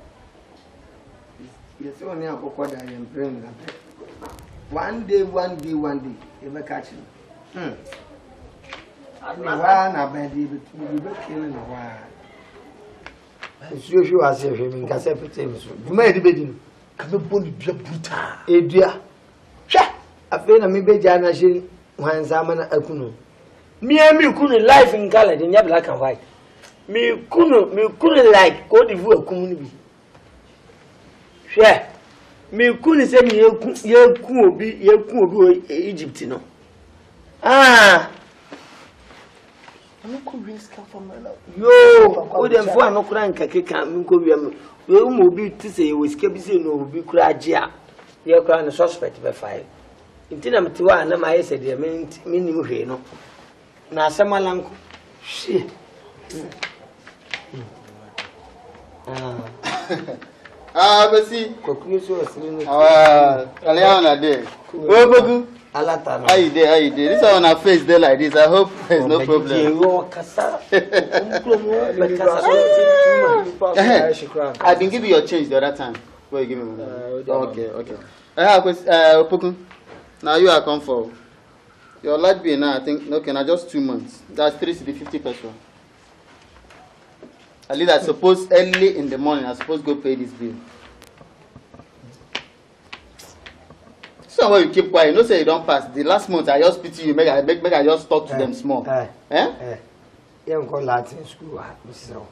Yes, only a book what I am praying. One day, ever catch him. One abedi, but we will kill him. You are safe him in Cassette. You may be bidding. Come upon the bruta. Eh, dear. I feel a me be Jana Shin, one Zamana Akuno. Me and me couldn't life in color in your black and white. Me couldn't like go the vote community. Yeah, me couldn't say you could be Egypt, no. Ah, I'm not convinced from my love. Yo, oh, them for no crank, I can't go. You will be to say, we escape, no, be crajia. Your crown suspect by fire. Instead of 2 and I said, the minimum here, no. Now, some alanco. Shit. But see, Aliana there. Bogu. How you there? This is on her face there like this. I hope there's no problem. I didn't give you your change the other time. Where you give me money? Okay. Pokun. Now you are come for your light bill now. I think okay. Now just 2 months. That's 350 pesos. At least I suppose early in the morning I suppose go pay this bill. So when you keep quiet, you know say you don't pass. The last month I just pity you, make I just talk to them small. You go Latin school, so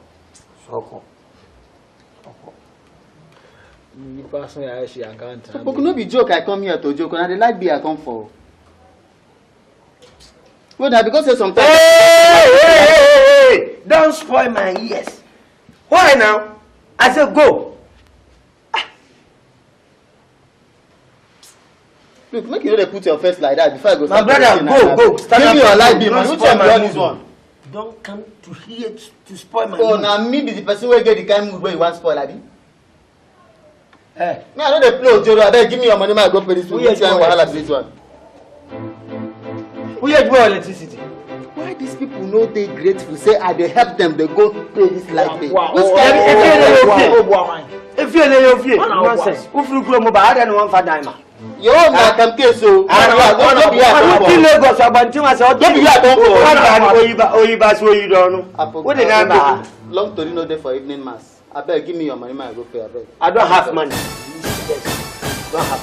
You personally actually I can't. So no be joke I come here to joke, and the light bill I come for. Well, that because sometimes. Hey! Don't spoil my ears. Why now? I said go. Look, make you know they put your face like that before I go. My brother, go. Give me your light bill. Which one you want this one? Don't come to here to spoil my mood. Oh, now me be the person who get the kind mood where you want spoil, Abi. Me I know they play Ojoro. I beg give me your money, I go pay this one. Which kind wahala be this one? Who yet more electricity? Why these people know they grateful? Say I they help them, they go pay this light bill. If you're your fear, nonsense. Who flew from over? I don't want for diamond. Yo, na come case so. I don't be here. Lagos abantu ma say don't be here don't go. Oyiba so you don't know. What the number? Long story no dey for evening mass. I beg give me your money, I go pay. I beg. I don't have money. Don't have.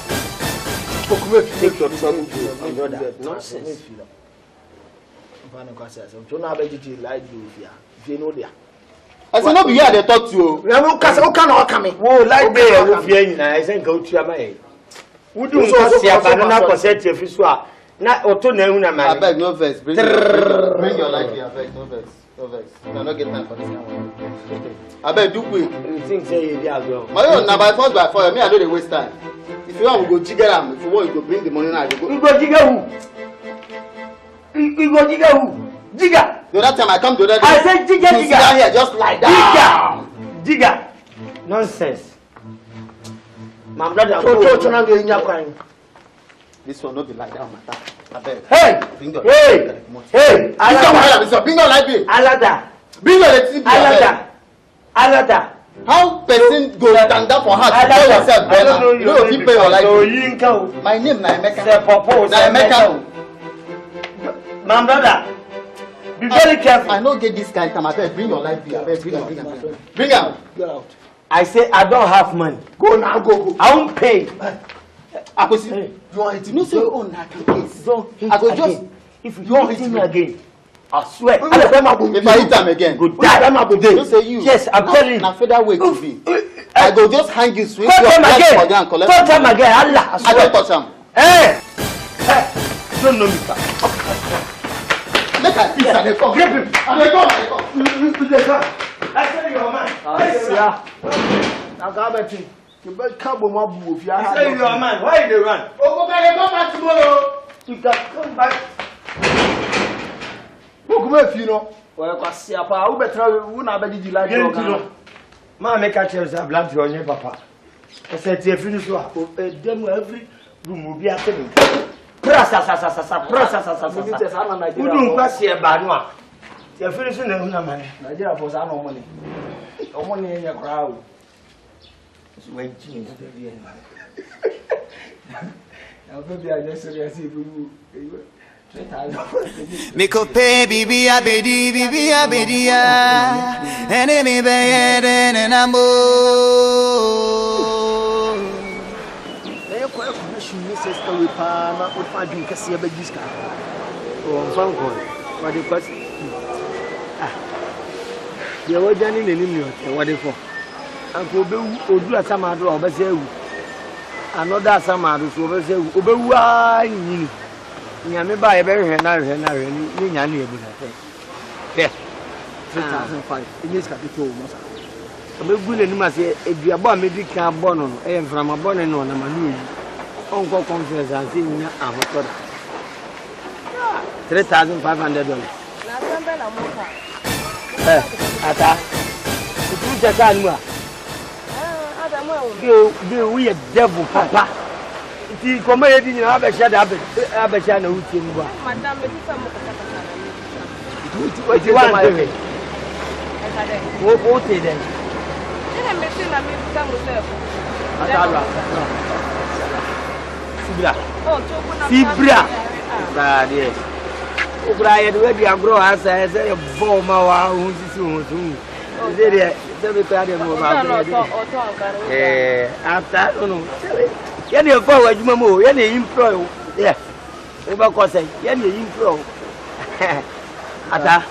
Take your trouble to your brother. Nonsense. I say no be here they talk to you. Na mo kasa o kan o come. Wo like be wo fie nyina. I say nka o tua mai. Wudu nka sia ba na ko set efi so a na oto na hu na ma. I beg no vex. Bring your life here. I beg no vex. No vex. You no get time for this one. I beg do quick. You think say you dey as well. My own na by force by fire. Me I no dey waste time. If you want we go jigger am. If you want you go bring the money now. You go jigger who? You go jigger who? Jigger. The other time I come to the other I said jigger. Sit down here just like that. Jigger. Nonsense. My brother, this one not be like that matter. I beg. Hey! Hey! Bingo like me. Alada. Bingo let's see. Alada. How person go stand up for her to tell yourself better? You know if you pay your life. My name na Emeka. Na Emeka. My brother. Be very careful. I don't get this kind of time. I beg, bring your life here. Bring out. Get out. I say I don't have money. Go now, go. I won't pay. I go see. You want it? You say own that case. I go just. If you don't hit me again, I swear. If I hit them again, go die. You say you. Yes, I'm telling you. Na further way to be. I go just hang you, swing your leg for down, collect. Touch him again, Allah. I don't touch him. Hey, don't know me, sir. Make I peace and they come. Grip him. And they come. I tell you, man. I got better. You better come with my boo if you are. I tell you, man. Why did they run? Oh, they come back tomorrow. You can come back. Who come if you know? Well, I see a power. Who better? Who not better? You like you know? Man, make a chance. I'm glad you're on papa. I said, if you finish work, them every room will be a thing. Prasa. Who don't pass here bad one? You're finishing the money. Nigeria for no money. No money in your crowd. It's when change to the end. Now, maybe I just say, you. Me ko pay bibi abedi ya ene me be ene nambo na ko connection ni sister we pa na o fa dun kase ya bagiska o fan ko wa de pass ye wo jani le ni mi o te wa de fo an ko be odu asamado o be se ewu another asamado so be se ewu o be wu ayin Nyame ba ebe hwe na ni nya na ebu na fe. Be. 2005. Inis capital mo sa. Obe gu le ni ma se eduabo a medi kan bo no no. E mframa bo ne no na manu yi. Uncle conference and see me $3,500. Ata. You just can't. We a devil, Papa. The comedy in Abashan, who came back. Madame, what you want to do? What is it? Sibra. Yes. O'Brien, where you grow as a bomb, who's soon. After I don't know. Any forward, Mamma, any impro. Yes. Over Cossack, any impro. Ata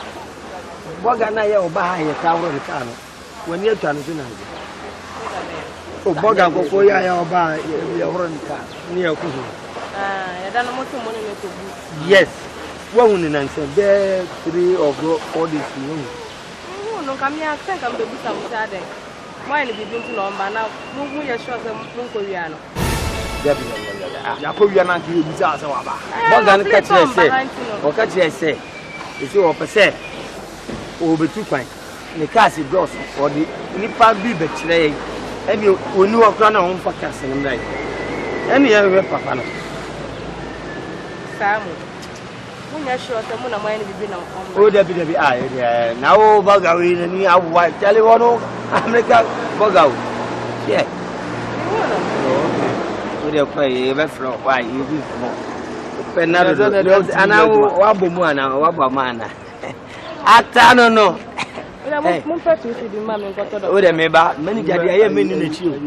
Boga Awaree buy a tower in town. When you're trying to know. Oh, Boga Awaree buy a horn car near Kuzu. I don't know what money to. Yes. One and answer there 3 or 4 days. No, come here, I think I'm the boots of Saturday. Why did you do to Lomba now? Move your short and Munkoyano. Yakoviana, you disaster. Boga catch I say, or catch I say. It's your percent over 2 points. The cassie goes or the Nipa Bibe today. And you will know a crown on for casting night. Any other papa. Sam, when you're sure the moon of mine will be now. Oh, Debbie, I now Boga Awaree and you white telephone. America Boga. Yeah. Would you play ever from why you do more? And I will Wabamana. I don't know. Oh, they may buy many daddy. I mean,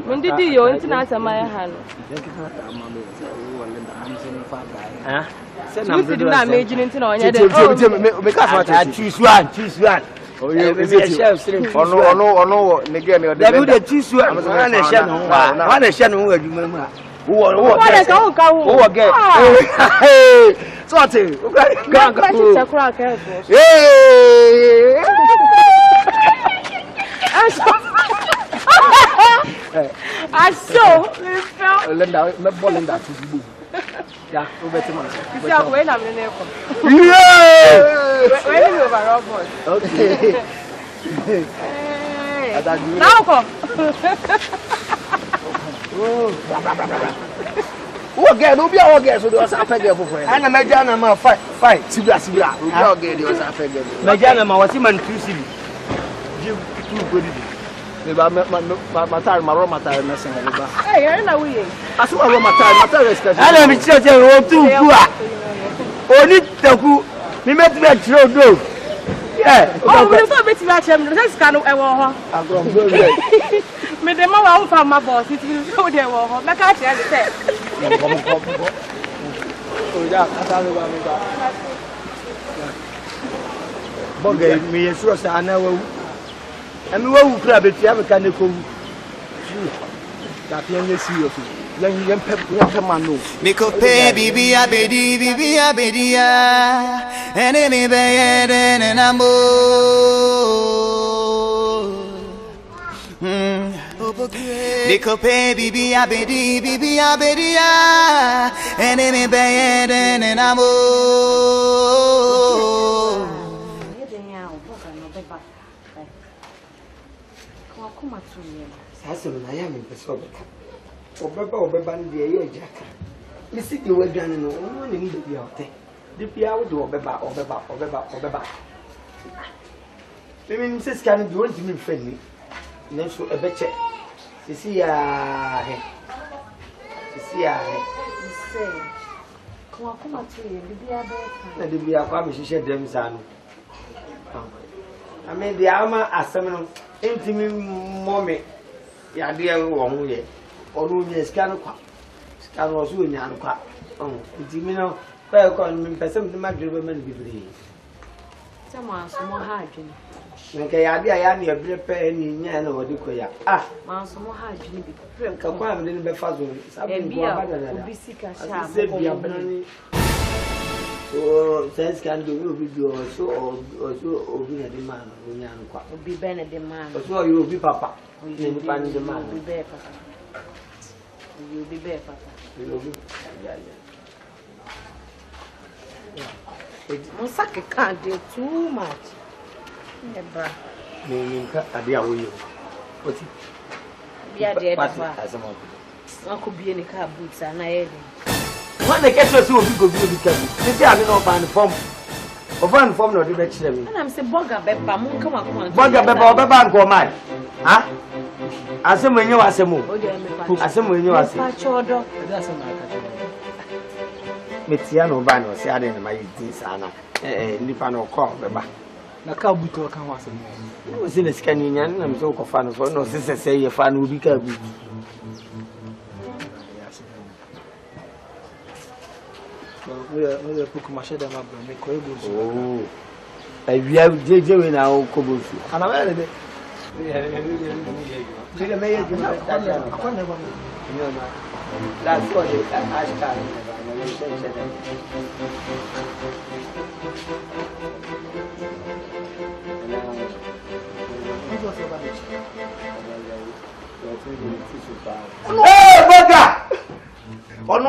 when did you answer my hand? Send them to not major into because I choose one. Oh, you will be a chef. Oh, no, again, they would choose one. One a channel. What is all again? Sorry, I saw Linda, Linda to the book. Yeah, over to myself. When I'm in there. Now, again, no be our guest, so there was a figure for and a Majana fight, Sibra, our gay was a figure. Majana was him and 2 city. Give 2 good. My time, my raw material messing. Hey, I know we. I saw a material discussion. I am in church and 2 only the who we met me at your door. Yeah, oh, we're so bit much. Let's kind of I'm going to me the mama from my boss, it will go there. Like I said, Boga, me as well, I know. And we won't grab it. You have a kind of that young see of young pepper. Miko pay, bibi, abedi, enemy bad and ambo. Miko pay, bibi, abedi, enemy bad and ambo. I am in the sober. Obeba, the Jack. Missy, you were done in one in the out there. The Pia would do Obeba. Maybe Mrs. Cannon, you want to be friendly. Then so a betcha. See, I say, come up to you, the Bia Pam, she said them, son. I made the armor as some intimate mommy. Ya dia won ye onu ye scan was you nyan kwa ntimi no kwa kwa mi pesem de madwere be man bibiri sama so mo ha adwene nke ya dia ya na ebire pe ni nya na wodi ko ya ma so mo ha adwene bi ka kwa mi de be fa zo sabu bo abada obi sika sha se bia bani so sense can do obi do so obi na de man nyan kwa obi be na de man so you obi papa. You be there, Papa. Musaka can't do too much. Never. Ninka adia woyo. Oti. Bia de ba. Uncle be any car boots and I when they get us, you go be careful. They are not buying form. Of one form, not the best. And I'm saying Boga Beba, Moon come up. Boga Beba, and go mad. Huh? As some when you are some more. As some when you are some. Metiano Bano, said in my Sana, Nipano call Beba. Nakabuto can was in a Scandinavian, I'm so fan of no sister say a fan will be careful. We are put my shadow up and make quibbles. Oh, I have JJ in our Kobusu. And I'm ready. That's what Hey, Boga! Oh no,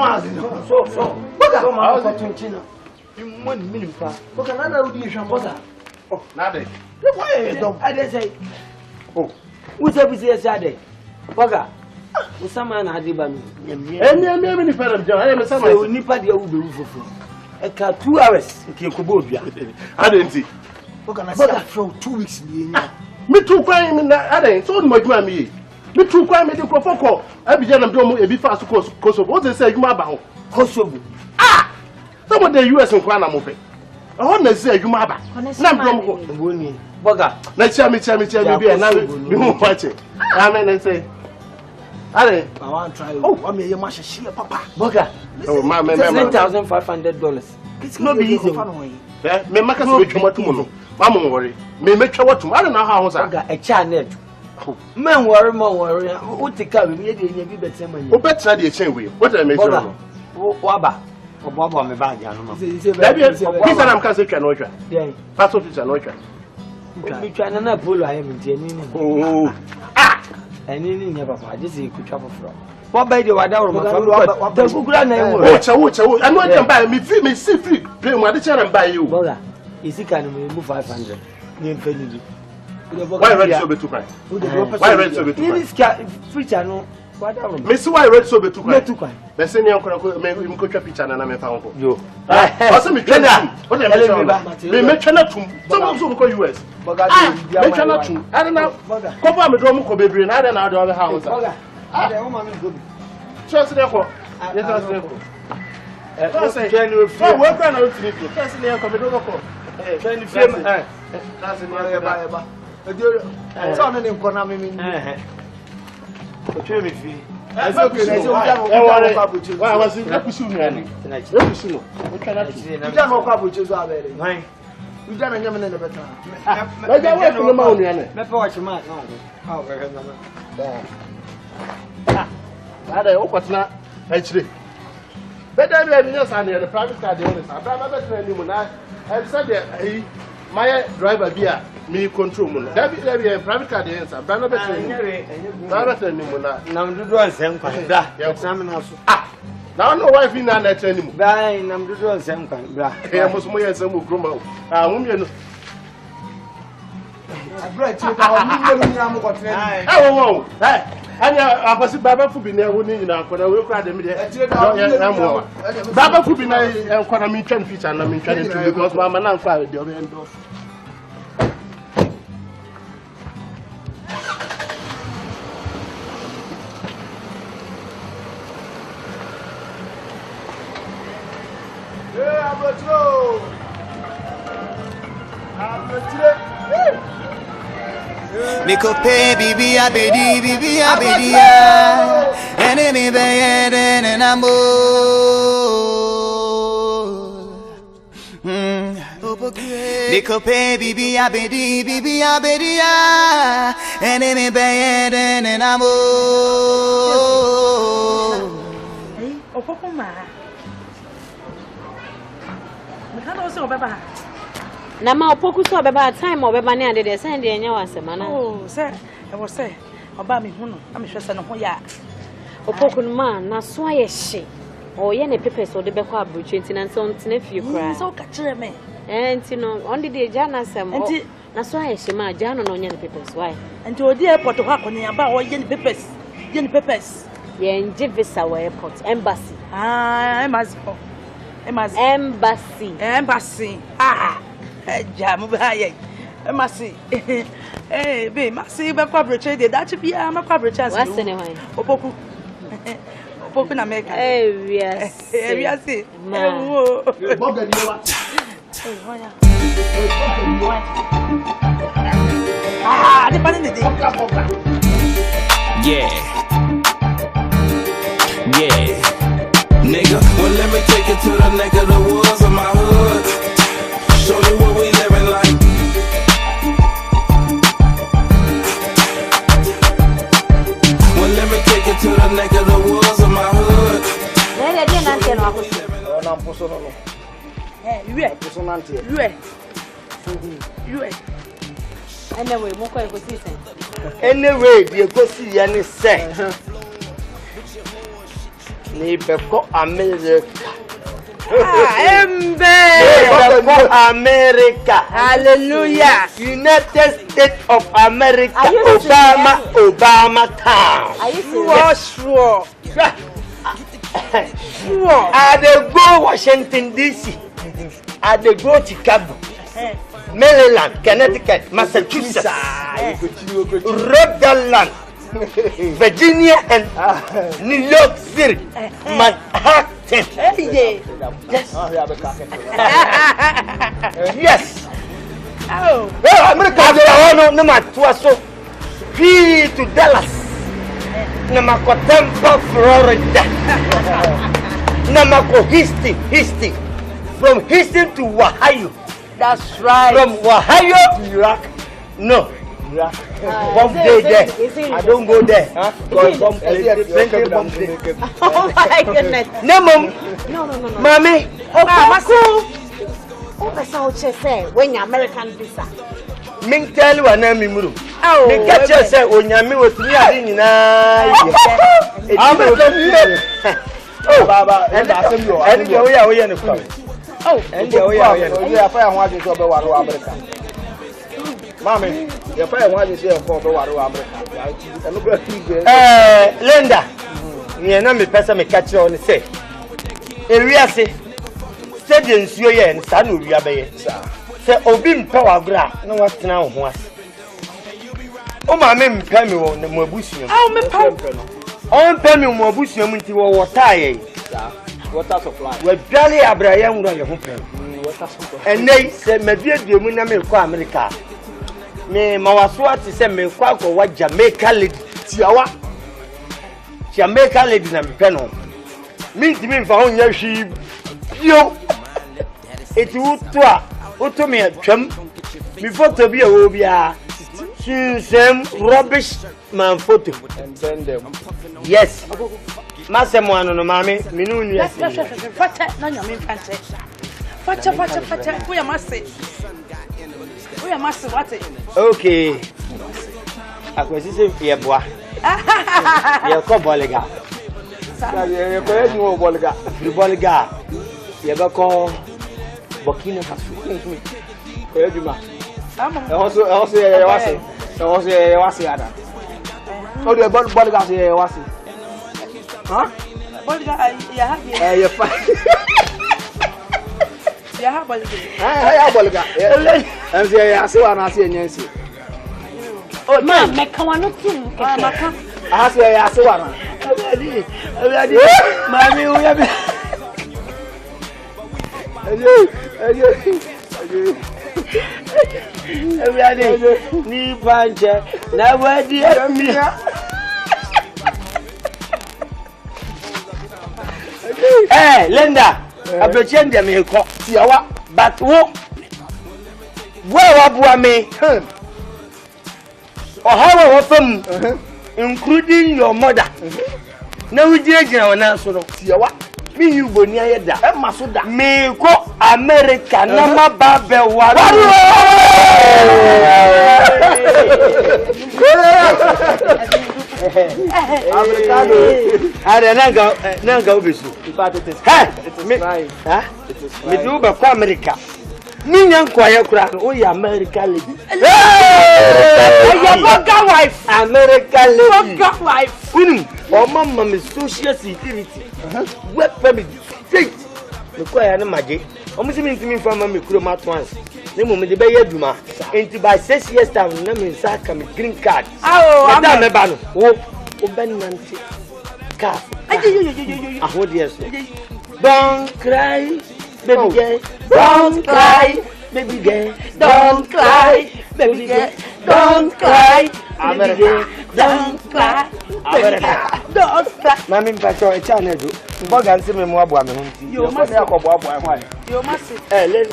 so. Boga, I was at China. You 1 minute. Boga, nada would you Boga? Oh, nada. Why don't I say? Oh, who's every Saturday? Boga, who's some man had given me? And maybe if I am some nipa de will be for a car 2 hours in Kobobia. I didn't see. Boga, I throw 2 weeks in the me too crying in that. I didn't so much me. Me too crying in the Kofoco. I began to do a bit fast to Kosovo. What they say, you about Kosovo. Ah! Some of the US and Kwana Mope. I want to say, you maba. Boga, let's tell me, be another. You won't watch it. Amen and say, I want to try. Oh, I mean, you must share, Papa. Boga, oh, my $9,500. It's not easy. Me make us with tomorrow. Mamma worry. Me make sure what tomorrow. I don't know how I got a channel. Men worry, more worry. Who take care of me? You better money. Who better the chain with? What I make sure. Waba. Waba me bag. He's an amcas can order. Yeah. Pass off is an order. We try to pull I am in. Oh. Ah! And in never. I just see could travel from. What by the water? I'm not going to buy me free. Me see free. Pay my teacher and buy you. Boga. Is he can move 500? Why red so be too high? Why red so be too high? Free channel. Miss why red so be too high? They say you can make a picture and I'm found. Yo. Also me China. What am I saying? Me make China too. Some also go US. Make China too. I don't know. Cover me drum ko bebre na dey na do house. Ah, the woman go. Trust them for. Yes, trust them for. That's it. Oh, we're going to sleep. That's the name. Come to go. That's the name. That's the name. It's on the name. Corner me. What you mean? I was in the pushing. You don't know how to Why? You don't know the better. I don't want to know. Let's watch him out. How very I don't what's not actually. Better than yes, and the private car. I said my driver beer, me control. That be a private car. I brother better. Now do one same kind. Ah, now no wife in that anymore. Dying, I'm doing same kind. I must more as some grumble. I brought you and I was a Baba Fubina winning in our corner. We'll cry the media. Baba Fubina and Quanamican feature, and I'm trying to because Mamma and Father, the other end of. Yeah, I'm a Me could pay bibi ya, and me bad and I'm Me could pay bibi ya, and me bad and I'm Hey, oh, Papa, ma. Me can't also Baba. Na ma opoku so beba time obeba ne ade de send de enya wasema na oh say I was say oba me hu no am hwese no ho ya Opokun man na so aye Oh, ye ne pepe so de be kwa abroche nti na nse ontene fie kra. So ka kire me. Nti no on de jana sem. Nti na so aye ma jana no nye ne pepe so aye. Nti odi airport ho akoni aba o ye ne pepes. Ye ne pepes. Ye nje visa wa airport embassy. Embassy. Embassy. Ja mo ba ye. Embassy. Be masi be kwa abroche de that be am kwa abroche as. What's ne wan? Opoku. Open America. Yes. Yes. Boga ni wa. The panel is Yeah. Nigga, well let me take you to the neck of the woods of my hood. Show you what we living like. Well let me take you to the neck of the woods of my hood. Anyway, mo ko e go see sen. Anyway, the go see ya ni say. Ni be ko America. America. Hallelujah. United States of America. Obama town. Are you sure? Sure. I dey go Washington DC. I dey go Chicago. Maryland, Connecticut, Massachusetts, Rhode Island, Virginia, and New York City, Manhattan. Yes. Oh. Well, America, number 2 so to Dallas, number Tampa, Florida, number Houston, from Houston to Ohio. That's right. From Ohio to Iraq. No. Iraq. One day there. I don't go there. Oh my goodness. No, Mom. No. Mommy. Oh, that's how she say when you American visa. Ming tell you an enemy muru. Ming catch you say when you me with me in na. Oh, Baba. And we are Oh, and you fire one to go America. Mommy, you fire one to go America. Linda, you know me person me catch you on the say. Area say, stadiums you and Sanu Yabe. Say, Obim Power Bra, no what's now once. Oh, my men pay me on the Mobusium. Oh, me pay me on Mobusium into water. Water supply. We barely Abraham no your home. And they say me be the mu na me ko America. Me mawaso ati say me ko akwa Jamaica lady tiawa. Jamaica lady na me pe no. Me ntimi mfa ho nya hwi bio. Eti wuto a wuto me atwam. Me photo bi e wo bia. Same rubbish man photo. And then them. Yes. Masemo ano no mami minu ni asi. Fata na nyame mfante. Fata. We am say what? Okay. Akwesi se ye boa. Ye ko boliga. Ye ko e nu boliga. Free boliga. Ye be ko Burkina Faso. Ko e duma. Also ye wase. Also ye wase ada. O de boliga se ye wase. Huh? Boliga ya happy. You fine. Ya ha boliga. Ya boliga. And say ya se wa na se nyansi. Oh man, me kan wanu tin keke. Maka. I say ya se wa na. Obiadi. Mami o ya be. Obiadi. Ni panje na wadi amia. Eh, Linda, I pretend them here call Tiawa, but where were me? Or how often, including your mother. Now we did an answer. Tiawa, me you go near that. Masuda, me go America, Nama Babe, Americano. Are nanga obisu. But it is fine. It is fine. Huh? It is Me fine. do ba kwa America. Me nyan kwa ya kura. O ya America lady. Your Boga wife. America lady. Boga wife. Kunu. O mama me social security. Work permit straight. Me kwa ya na maje. O mo se me ntimi fa mama me kuro ma twans. Ne mo me de be yaduma. Enti by 6 years time na me saka me green card. Oh, da me ba no. Wo ben nanti. Car. Hold yes. Don't cry, baby girl. Don't cry, baby girl. Don't cry, baby girl. Don't cry, baby girl. Don't cry, baby girl. Don't cry. Mami mpacho e cha nejo. Boga nsi me mo abo ame hunti. You must be a couple of boys. You must. Len,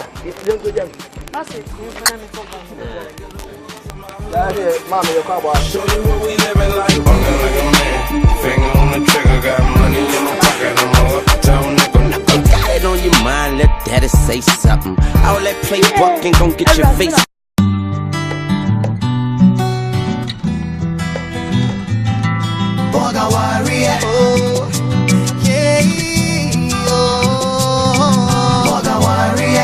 don't go jam. Must. You find me for. Mama, you're cowboy. Show me what we living like. Walking like a man. Finger on the trigger, got money in my pocket. I'm all uptown, nigga. Got it on your mind, let daddy say something. All that play walking, gon' get your face. Boga Awaree, oh, yeah, oh, Boga Awaree,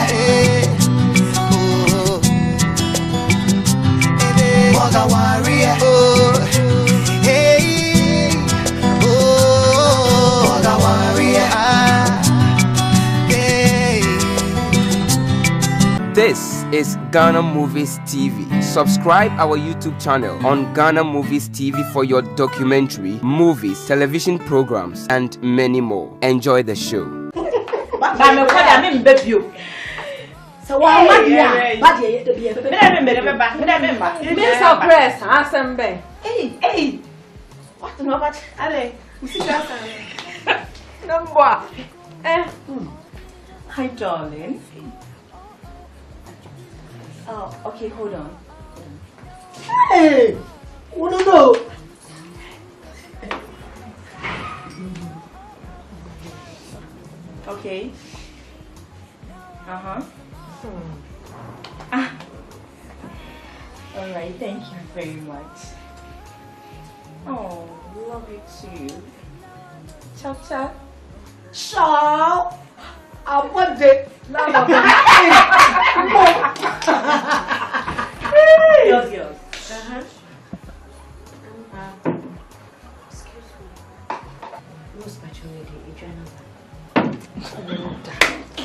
oh, Boga Awaree, oh, hey, oh, Boga Awaree, hey. This is Ghana Movies TV. Subscribe our YouTube channel on Ghana Movies TV for your documentary, movies, television programs, and many more. Enjoy the show. So why am I Hi, darling. Oh, okay, hold on. Hey, what do you know? Okay. All right, thank you very much. Oh, love you too. Ciao, ciao. Ciao. I want it. Girls. Excuse me. What's my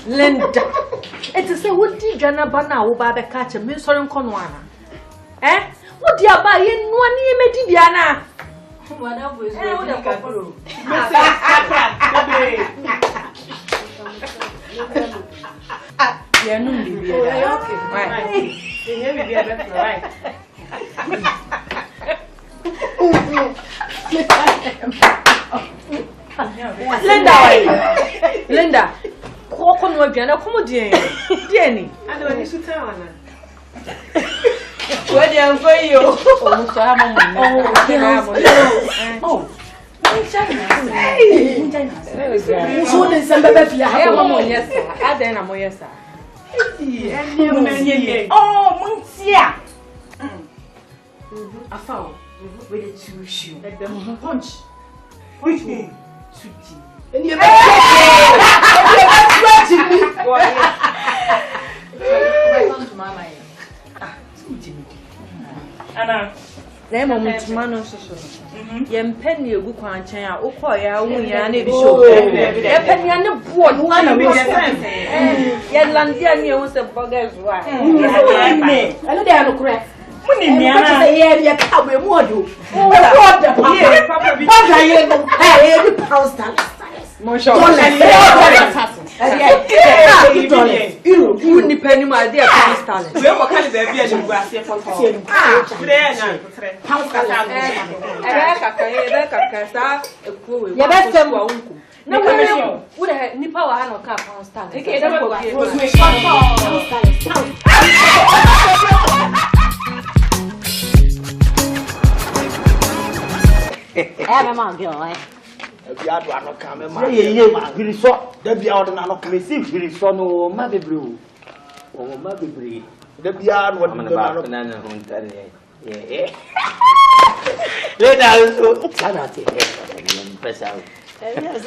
Linda. It is a woody Jana Bana, who by the catcher, Miss Sorin Conwana. Eh? What do you buy in 1 year, Mediana? Whatever is yeah, no, okay. Right. Linda, come on, Diana, come on, Jenny. I don't need to tell her. Where do you go? Oh, oh, Muntia. I found with the 2 shoes. Let them punch me. And you Anna. Na moment man so ye pen ye gu kwan chen a ukọ ya wu ya na bi show ye pen ya ne bo no na we ye landia ne wu se burgers wa ye eno dey no correct muni mi ana ye ye ka we mu odo we what the papa ye no ye the pound sterling mo show you ni penny my dear pound sterling we ko kan be bia le gu ase foto pound sterling sa ekuo we ye be sem na we the nipa wa ha no ka pound sterling e dey go mama girl, If you had one come, yeah, really so. There be out and I can see really so no mother brew. Oh, mother breed. There be out what I'm going to Yeah. Let us go. Cannot take it. Press out. Yes,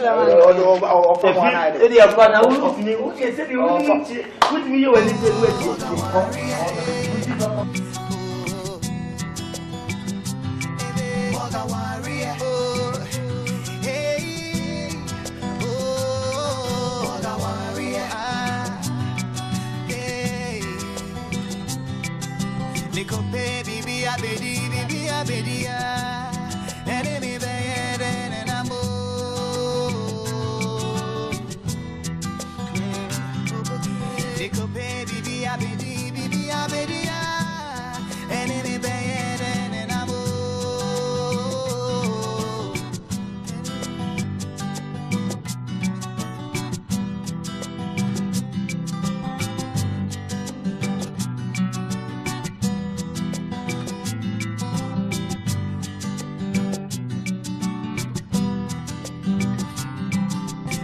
Boga Awaree, oh, hey, oh, Boga Awaree, hey. Nico baby, be a baby, enemy bad and I'm Nico baby, be a baby, enemy bad and I'm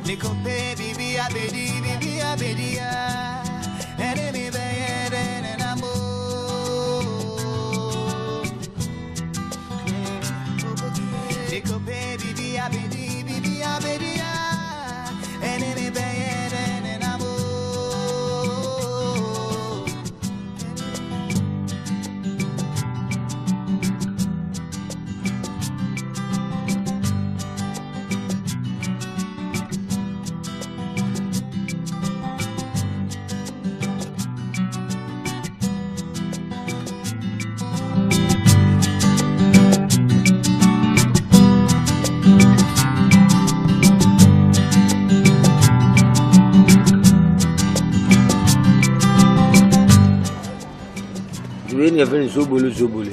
Nico baby, be a baby, enemy bad and I'm Nico baby, be a baby, enemy bad and I'm When you're feeling so bully. So bully.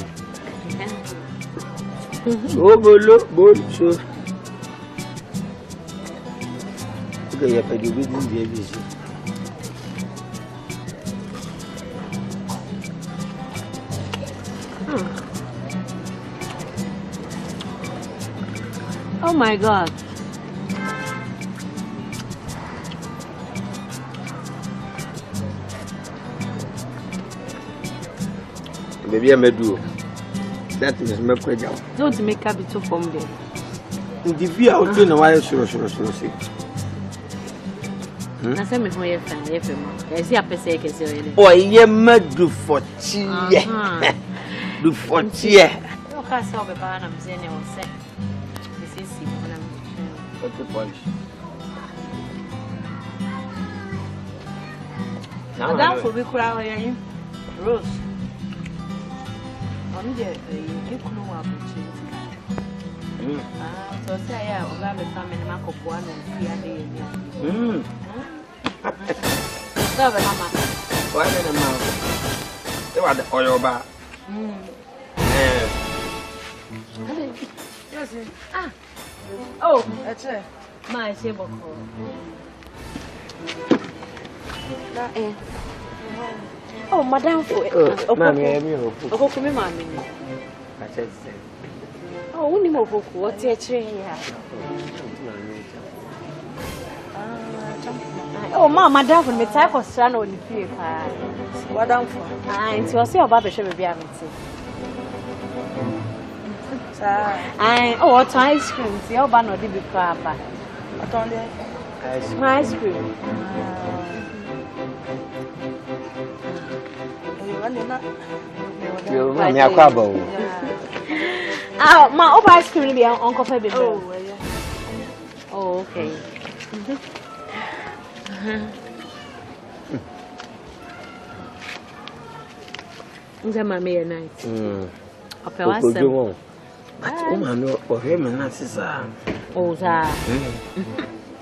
Okay, you're pretty good in the ABC. Oh my God. Baby, I may do. That is my question. Don't make capital from there. The view out in a while, sure. I said, me for your family, I see a person. Oh, you may do for tea. Do for tea. No, can't solve a ban. I'm saying, I will say, this is what the polish. Now, that will be crying. Rose. On the you could know opportunity. So say, I will have a family mark of 1 and 3 days. Serve a mama. Why in the mouth? They were the oil bar. Oh, that's it. My table call. Oh, madam, for Mammy, mommy. I said, oh, we need more book. What's your tree? Oh, Mamma, madam, for me, type of strand on the field. What down for? And to see about the show be able to. Oh, what ice cream? See, how bad not be crab. Ice cream. You want me a crabble? My ice cream be Uncle Fabi. Oh, okay. Nja mama ya night. Okay, what's up? Oh, man, for him and that's his arm. Oh, that.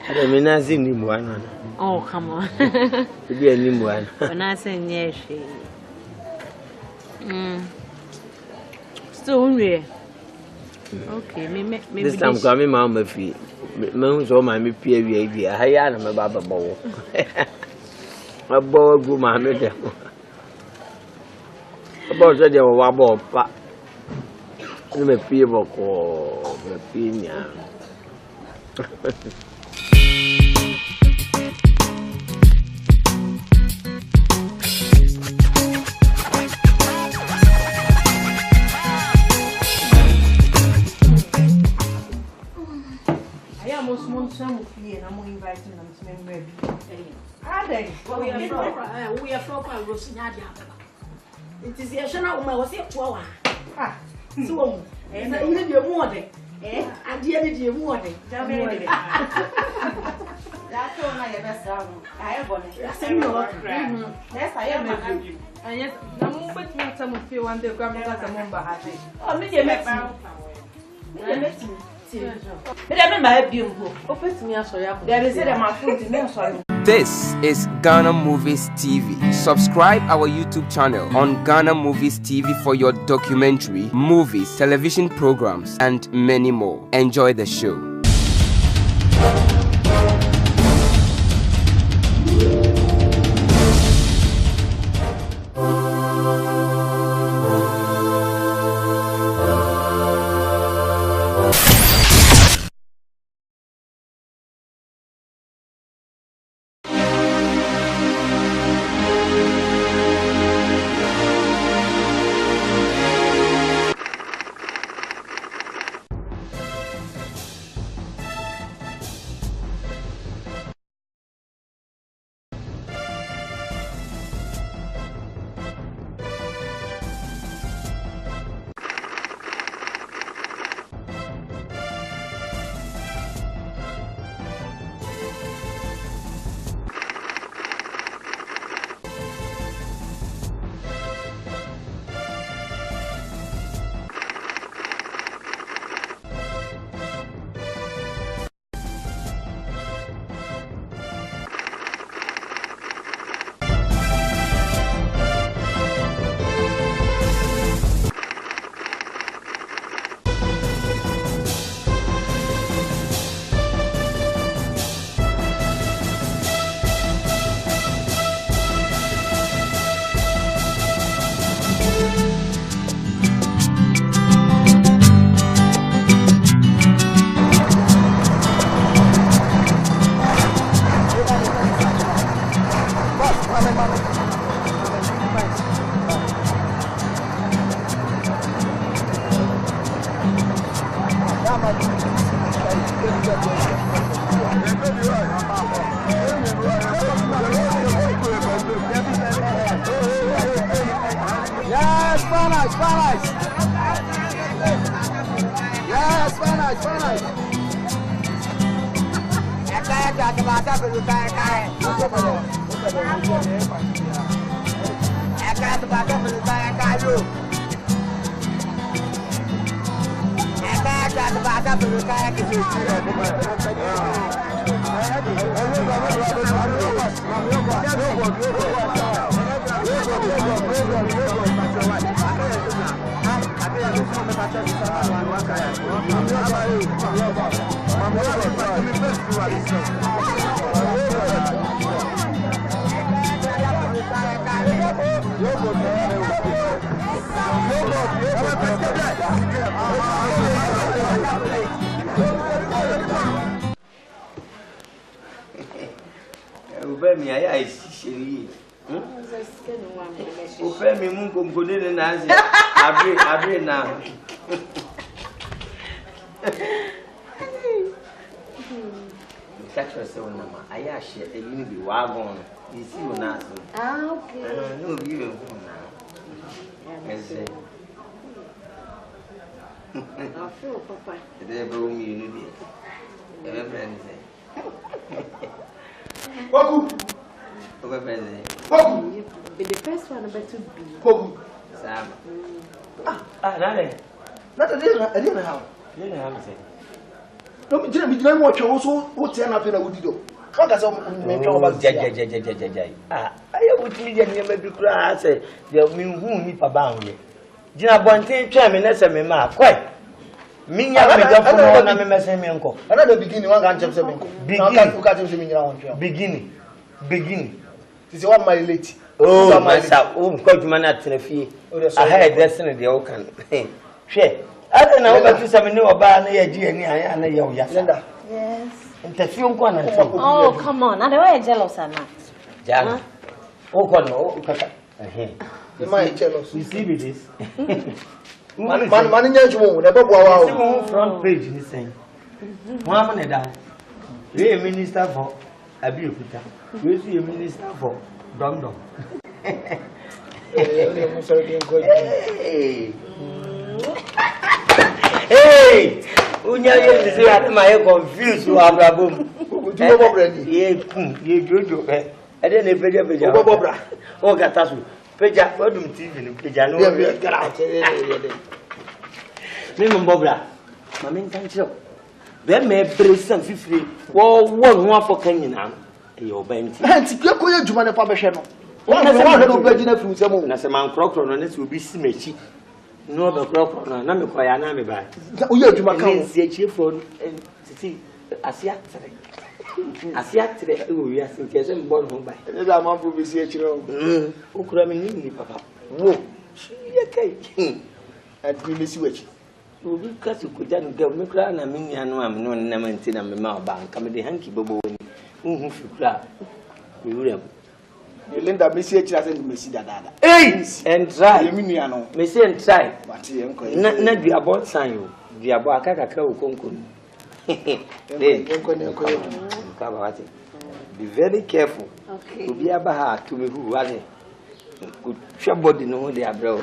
I mean, I see him one. Oh, come on. To be a new one. When I say yes, still hungry. Okay, maybe this time coming, Mamma feet. Moons all my PV, I am a baba bowl. A bowl of good mamma. About the wabble, but I'm a feeble call, a pina. inviting them to me maybe. Ah, then. We are from Rosinadia. It is a Shana woman was it for one. Ah, so, and I need your morning. Eh, and the end of your morning. That's all my best. I have one. Yes, I am. And yes, the moment you some of you want to grab me as a member happy. Oh, me, you met me. This is Ghana Movies TV. Subscribe our YouTube channel on Ghana Movies TV for your documentary, movies, television programs, and many more. Enjoy the show. The first one about to be Sam. I didn't have. No, me didn't watch also what ten up in a woody dog. What does I would need a maybe class, they'll mean whom me for bound. Jina Bontain Chairman, that's a mema, quite. Me, I'm a uncle. Another beginning, one can't just beginning. This is what my late. Oh, myself, quite man at the fee. I had destiny the oaken. Share. I don't know about you, some new about the idea and a young Yasenda. Yes. And the few one. Oh, come on. I don't want jealous, Anna. Jana. Oh, God, no. You might jealous. You see with this. Man, never front page, he's saying. 1 minute down. We a minister for Abiyokuta. We see a minister for Dom. Hey! Unya you say at my confused to Abraham. Ye Jojo. And then a peja. Oh, Gatasu. Peja, what do TV? Peja, no, get out. Minimum Bobra. Mamma can't show. There may be some 50. Well, one for Kenyan. Your bench. And to go to Jumana Pabashano. One of the food, some as a man croc on this will be smashy. No, the croc on a Nami by. Oh, you're to my phone and see Asia. Asia today, we are thinking born home by. And I'm up with CHO. Who could have been Papa? Whoa, she at me, Miss Witch. Because you couldn't go me cry, and I mean, I know I'm no namentin and my mouth bank. Come the hanky bobo. Who you cry? We will. You lend a message as a message that. Hey! And try. You mean, I know. Miss and try. But you not be about sign you. The about Kaka Concon. Be very careful. Okay. To be about to me who was it. Good body no they are broke.